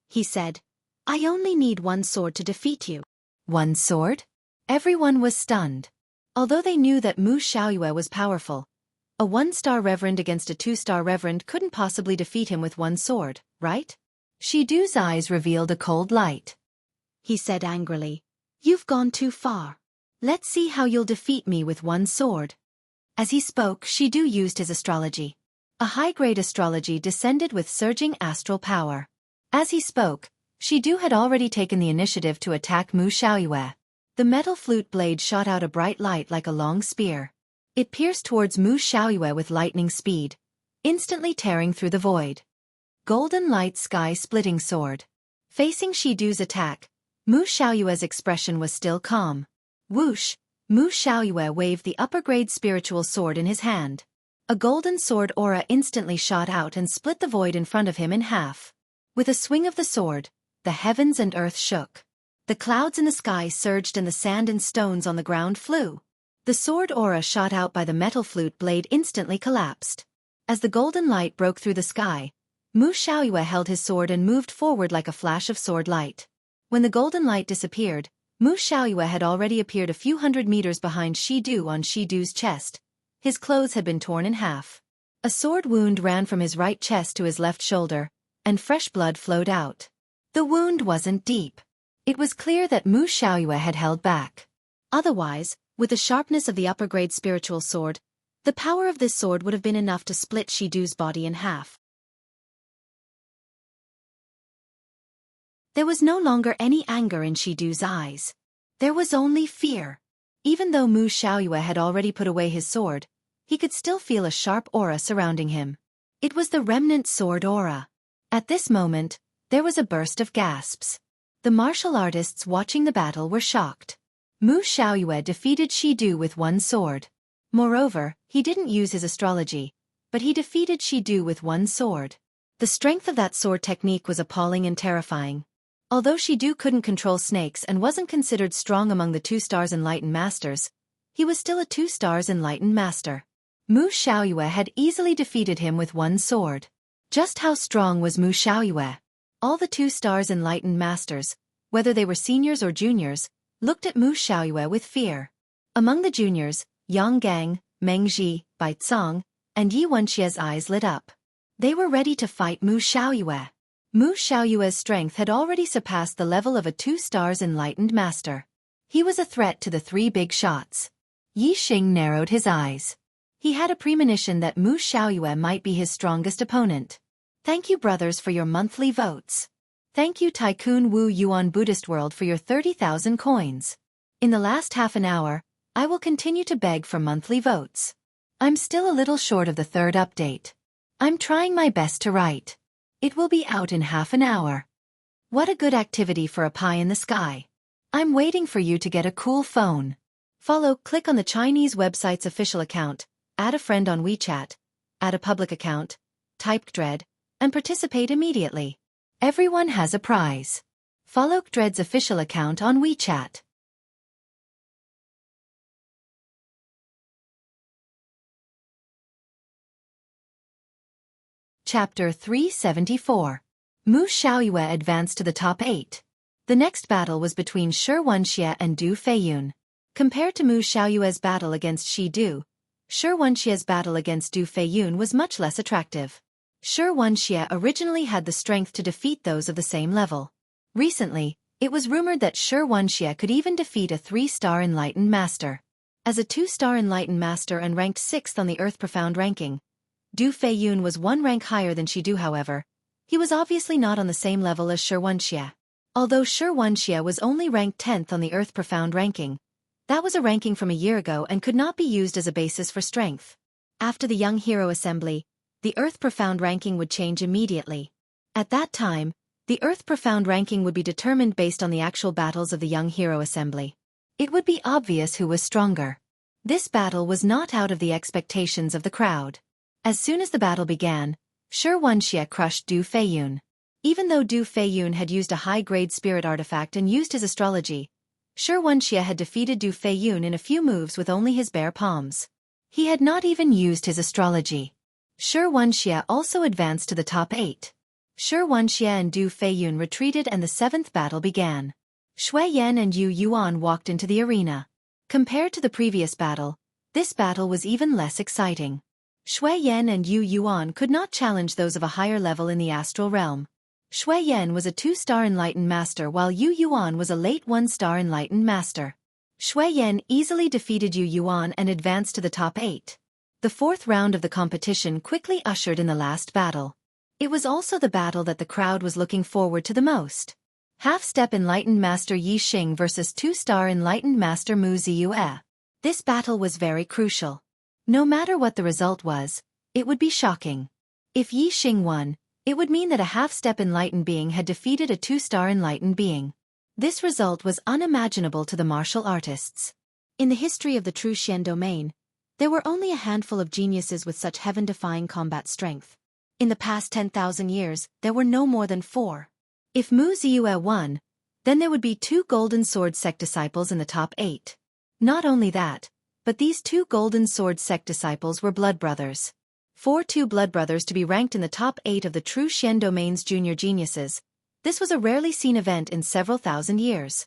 He said, "I only need 1 sword to defeat you." 1 sword? Everyone was stunned. Although they knew that Mu Xiaoyue was powerful, a 1-star reverend against a 2-star reverend couldn't possibly defeat him with 1 sword, right? Shi Du's eyes revealed a cold light. He said angrily, "You've gone too far. Let's see how you'll defeat me with 1 sword." As he spoke, Shi Du used his astrology. A high-grade astrology descended with surging astral power. As he spoke, Shi Du had already taken the initiative to attack Mu Xiaoyue. The metal flute blade shot out a bright light like a long spear. It pierced towards Mu Xiaoyue with lightning speed, instantly tearing through the void. Golden light sky-splitting sword. Facing Shidu's attack, Mu Xiaoyue's expression was still calm. Whoosh! Mu Xiaoyue waved the upper-grade spiritual sword in his hand. A golden sword aura instantly shot out and split the void in front of him in half. With a swing of the sword, the heavens and earth shook. The clouds in the sky surged and the sand and stones on the ground flew. The sword aura shot out by the metal flute blade instantly collapsed. As the golden light broke through the sky, Mu Xiaoyue held his sword and moved forward like a flash of sword light. When the golden light disappeared, Mu Xiaoyue had already appeared a few hundred meters behind Shidu on Shidu's chest. His clothes had been torn in half. A sword wound ran from his right chest to his left shoulder, and fresh blood flowed out. The wound wasn't deep. It was clear that Mu Xiaoyue had held back. Otherwise, with the sharpness of the upper-grade spiritual sword, the power of this sword would have been enough to split Shidu's body in half. There was no longer any anger in Shidu's eyes. There was only fear. Even though Mu Xiaoyue had already put away his sword, he could still feel a sharp aura surrounding him. It was the remnant sword aura. At this moment, there was a burst of gasps. The martial artists watching the battle were shocked. Mu Xiaoyue defeated Shidu with one sword. Moreover, he didn't use his astrology, but he defeated Shidu with one sword. The strength of that sword technique was appalling and terrifying. Although Shidu couldn't control snakes and wasn't considered strong among the 2-stars enlightened masters, he was still a 2-stars enlightened master. Mu Xiaoyue had easily defeated him with one sword. Just how strong was Mu Xiaoyue? All the 2-stars enlightened masters, whether they were seniors or juniors, looked at Mu Xiaoyue with fear. Among the juniors, Yang Gang, Meng Ji, Bai Cong, and Yi Wenxia's eyes lit up. They were ready to fight Mu Xiaoyue. Mu Xiaoyue's strength had already surpassed the level of a 2-stars enlightened master. He was a threat to the 3 big shots. Yi Xing narrowed his eyes. He had a premonition that Mu Xiaoyue might be his strongest opponent. Thank you, brothers, for your monthly votes. Thank you, Tycoon Wu Yuan Buddhist World, for your 30,000 coins. In the last half an hour, I will continue to beg for monthly votes. I'm still a little short of the 3rd update. I'm trying my best to write. It will be out in half an hour. What a good activity for a pie in the sky. I'm waiting for you to get a cool phone. Click on the Chinese website's official account, add a friend on WeChat, add a public account, type Dread, and participate immediately. Everyone has a prize. Follow Dread's official account on WeChat. Chapter 374. Mu Xiaoyue advanced to the top 8. The next battle was between Xianxia and Du Feiyun. Compared to Mu Xiaoyue's battle against Shidu, Xianxia's battle against Du Feiyun was much less attractive. Xianxia originally had the strength to defeat those of the same level. Recently, it was rumored that Xianxia could even defeat a 3-star enlightened master. As a 2-star enlightened master and ranked 6th on the Earth Profound ranking, Du Feiyun was 1 rank higher than Shidu. However, he was obviously not on the same level as Xianxia. Although Xianxia was only ranked 10th on the Earth Profound ranking, that was a ranking from a year ago and could not be used as a basis for strength. After the Young Hero Assembly, the Earth Profound ranking would change immediately. At that time, the Earth Profound ranking would be determined based on the actual battles of the Young Hero Assembly. It would be obvious who was stronger. This battle was not out of the expectations of the crowd. As soon as the battle began, Xianxia crushed Du Feiyun. Even though Du Feiyun had used a high-grade spirit artifact and used his astrology, Xianxia had defeated Du Feiyun in a few moves with only his bare palms. He had not even used his astrology. Xianxia also advanced to the top 8. Xianxia and Du Feiyun retreated and the 7th battle began. Shui Yan and Yu Yuan walked into the arena. Compared to the previous battle, this battle was even less exciting. Shui Yan and Yu Yuan could not challenge those of a higher level in the astral realm. Shui Yan was a 2-star enlightened master while Yu Yuan was a late 1-star enlightened master. Shui Yan easily defeated Yu Yuan and advanced to the top 8. The 4th round of the competition quickly ushered in the last battle. It was also the battle that the crowd was looking forward to the most. Half-Step Enlightened Master Yi Xing versus 2-star Enlightened Master Mu Ziyue. This battle was very crucial. No matter what the result was, it would be shocking. If Yi Xing won, it would mean that a half-step enlightened being had defeated a 2-star enlightened being. This result was unimaginable to the martial artists. In the history of the True Xian domain, there were only a handful of geniuses with such heaven-defying combat strength. In the past 10,000 years, there were no more than 4. If Mu Ziyue won, then there would be 2 Golden Sword sect disciples in the top 8. Not only that, but these 2 Golden Sword sect disciples were blood brothers. For 2 blood brothers to be ranked in the top 8 of the True Xian domain's junior geniuses, this was a rarely seen event in several thousand years.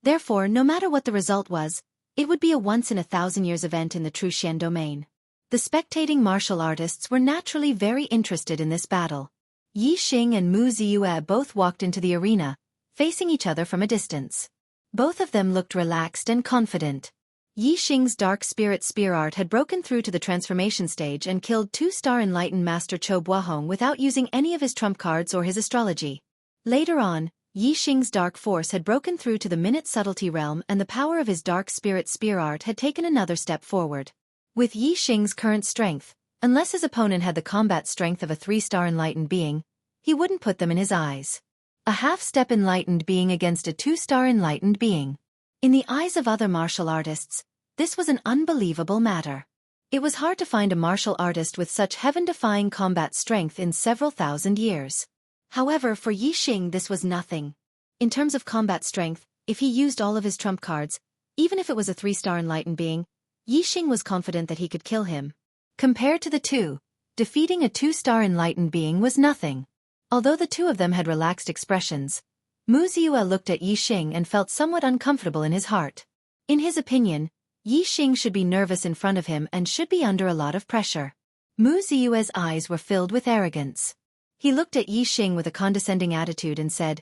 Therefore, no matter what the result was, it would be a once-in-a-thousand-years event in the True Xian domain. The spectating martial artists were naturally very interested in this battle. Yi Xing and Mu Ziyue both walked into the arena, facing each other from a distance. Both of them looked relaxed and confident. Yi Xing's dark spirit spear art had broken through to the transformation stage and killed 2-star enlightened master Chou Buahong without using any of his trump cards or his astrology. Later on, Yi Xing's dark force had broken through to the minute subtlety realm and the power of his dark spirit spear art had taken another step forward. With Yi Xing's current strength, unless his opponent had the combat strength of a 3-star enlightened being, he wouldn't put them in his eyes. A half-step enlightened being against a 2-star enlightened being. In the eyes of other martial artists, this was an unbelievable matter. It was hard to find a martial artist with such heaven-defying combat strength in several thousand years. However, for Yi Xing this was nothing. In terms of combat strength, if he used all of his trump cards, even if it was a 3-star enlightened being, Yi Xing was confident that he could kill him. Compared to the two, defeating a 2-star enlightened being was nothing. Although the two of them had relaxed expressions, Mu Ziyue looked at Yi Xing and felt somewhat uncomfortable in his heart. In his opinion, Yi Xing should be nervous in front of him and should be under a lot of pressure. Mu Ziyue's eyes were filled with arrogance. He looked at Yi Xing with a condescending attitude and said,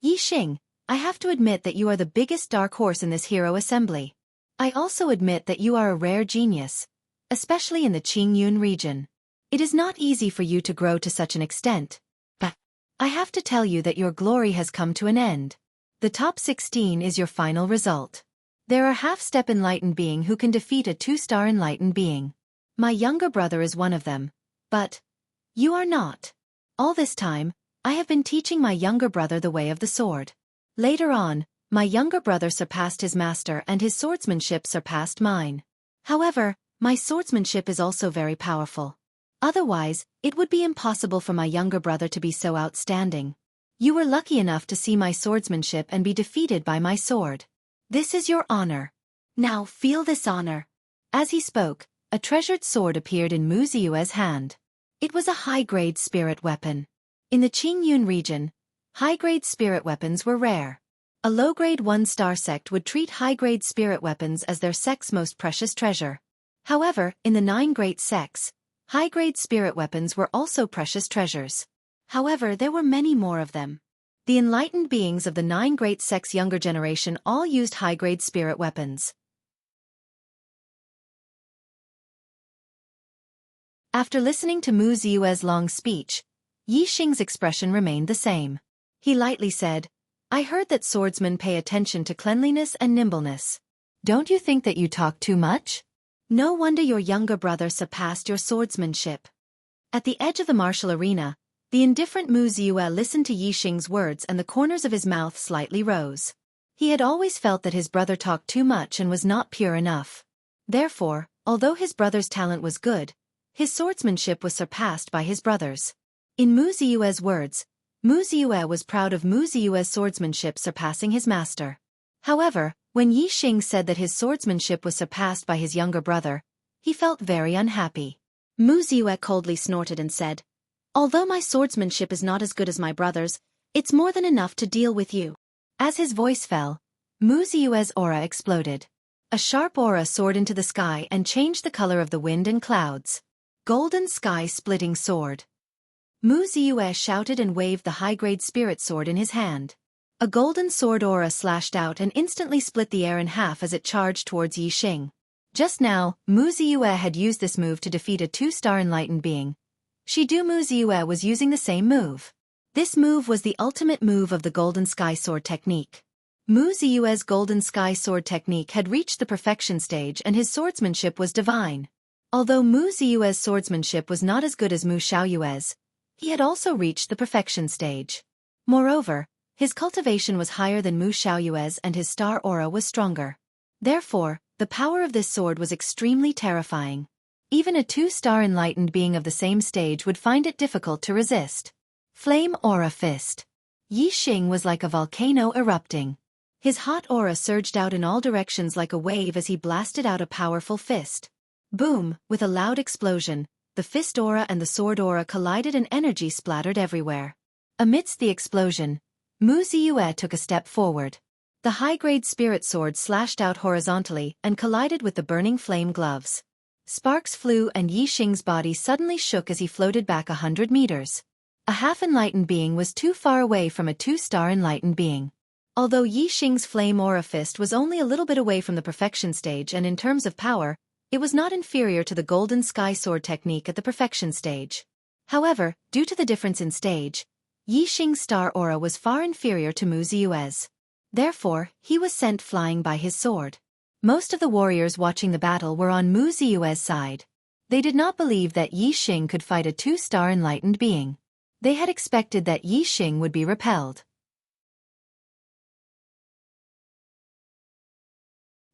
"Yi Xing, I have to admit that you are the biggest dark horse in this hero assembly. I also admit that you are a rare genius, especially in the Qingyun region. It is not easy for you to grow to such an extent, but I have to tell you that your glory has come to an end. The top 16 is your final result. There are half-step enlightened being who can defeat a 2-star enlightened being. My younger brother is one of them, but you are not. All this time, I have been teaching my younger brother the way of the sword. Later on, my younger brother surpassed his master and his swordsmanship surpassed mine. However, my swordsmanship is also very powerful. Otherwise, it would be impossible for my younger brother to be so outstanding. You were lucky enough to see my swordsmanship and be defeated by my sword. This is your honor. Now feel this honor." As he spoke, a treasured sword appeared in Mu Ziyue's hand. It was a high-grade spirit weapon. In the Qingyun region, high-grade spirit weapons were rare. A low-grade 1-star sect would treat high-grade spirit weapons as their sect's most precious treasure. However, in the 9 great sects, high-grade spirit weapons were also precious treasures. However, there were many more of them. The enlightened beings of the 9 great sects' younger generation all used high-grade spirit weapons. After listening to Mu Ziyue's long speech, Yi Xing's expression remained the same. He lightly said, "I heard that swordsmen pay attention to cleanliness and nimbleness. Don't you think that you talk too much? No wonder your younger brother surpassed your swordsmanship." At the edge of the martial arena, the indifferent Mu Ziyue listened to Yi Xing's words and the corners of his mouth slightly rose. He had always felt that his brother talked too much and was not pure enough. Therefore, although his brother's talent was good, his swordsmanship was surpassed by his brother's. In Mu Ziyue's words, Mu Ziyue was proud of Mu Ziyue's swordsmanship surpassing his master. However, when Yi Xing said that his swordsmanship was surpassed by his younger brother, he felt very unhappy. Mu Ziyue coldly snorted and said, "Although my swordsmanship is not as good as my brother's, it's more than enough to deal with you." As his voice fell, Mu Ziyue's aura exploded. A sharp aura soared into the sky and changed the color of the wind and clouds. Golden sky-splitting sword. Mu Ziyue shouted and waved the high-grade spirit sword in his hand. A golden sword aura slashed out and instantly split the air in half as it charged towards Yi Xing. Just now, Mu Ziyue had used this move to defeat a 2-star enlightened being. Mu Ziyue was using the same move. This move was the ultimate move of the Golden Sky Sword technique. Mu Ziyue's Golden Sky Sword technique had reached the perfection stage and his swordsmanship was divine. Although Mu Ziyue's swordsmanship was not as good as Mu Xiaoyue's, he had also reached the perfection stage. Moreover, his cultivation was higher than Mu Xiaoyue's and his star aura was stronger. Therefore, the power of this sword was extremely terrifying. Even a 2-star enlightened being of the same stage would find it difficult to resist. Flame Aura Fist. Yixing was like a volcano erupting. His hot aura surged out in all directions like a wave as he blasted out a powerful fist. Boom! With a loud explosion, the fist aura and the sword aura collided and energy splattered everywhere. Amidst the explosion, Mu Ziyue took a step forward. The high-grade spirit sword slashed out horizontally and collided with the burning flame gloves. Sparks flew and Yixing's body suddenly shook as he floated back 100 meters. A half-enlightened being was too far away from a 2-star enlightened being. Although Yixing's flame aura fist was only a little bit away from the perfection stage and in terms of power, it was not inferior to the Golden Sky Sword technique at the perfection stage. However, due to the difference in stage, Yixing's star aura was far inferior to Mu Ziyue's. Therefore, he was sent flying by his sword. Most of the warriors watching the battle were on Mu Ziyue's side. They did not believe that Yixing could fight a 2-star enlightened being. They had expected that Yixing would be repelled.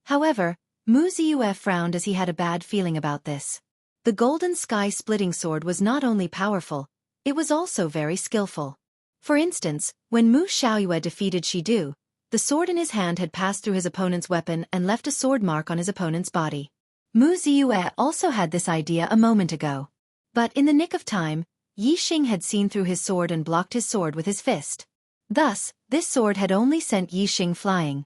However, Mu Ziyue frowned as he had a bad feeling about this. The Golden Sky Splitting Sword was not only powerful, it was also very skillful. For instance, when Mu Xiaoyue defeated Shidu, the sword in his hand had passed through his opponent's weapon and left a sword mark on his opponent's body. Mu Ziyue also had this idea a moment ago. But in the nick of time, Yixing had seen through his sword and blocked his sword with his fist. Thus, this sword had only sent Yixing flying.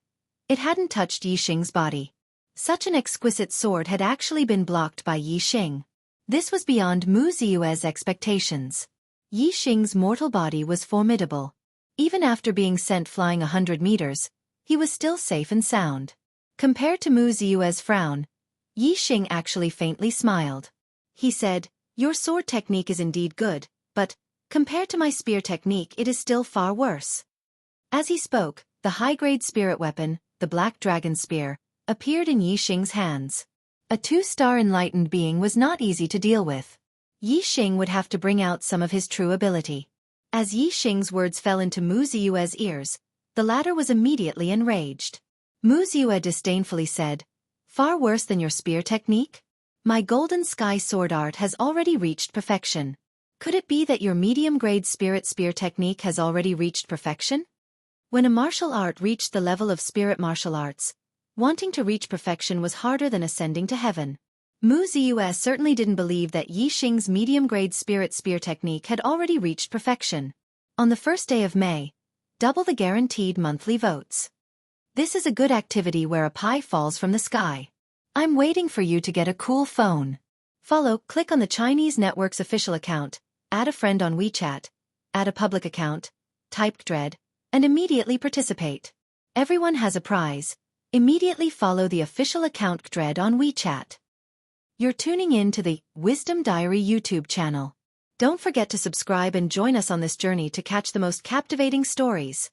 It hadn't touched Yixing's body. Such an exquisite sword had actually been blocked by Yixing. This was beyond Mu Ziyue's expectations. Yixing's mortal body was formidable. Even after being sent flying 100 meters, he was still safe and sound. Compared to Mu Ziyue's frown, Yixing actually faintly smiled. He said, "Your sword technique is indeed good, but, compared to my spear technique it is still far worse." As he spoke, the high-grade spirit weapon, the Black Dragon Spear, appeared in Yixing's hands. A 2-star enlightened being was not easy to deal with. Yixing would have to bring out some of his true ability. As Yixing's words fell into Mu Ziyue's ears, the latter was immediately enraged. Mu Ziyue disdainfully said, "Far worse than your spear technique? My Golden Sky Sword art has already reached perfection. Could it be that your medium-grade spirit spear technique has already reached perfection?" When a martial art reached the level of spirit martial arts, wanting to reach perfection was harder than ascending to heaven. Mu Ziyue certainly didn't believe that Yixing's medium-grade spirit spear technique had already reached perfection. On the first day of May, double the guaranteed monthly votes. This is a good activity where a pie falls from the sky. I'm waiting for you to get a cool phone. Click on the Chinese network's official account, add a friend on WeChat, add a public account, type Dread, and immediately participate. Everyone has a prize. Immediately follow the official account Dread on WeChat. You're tuning in to the Wisdom Diary YouTube channel. Don't forget to subscribe and join us on this journey to catch the most captivating stories.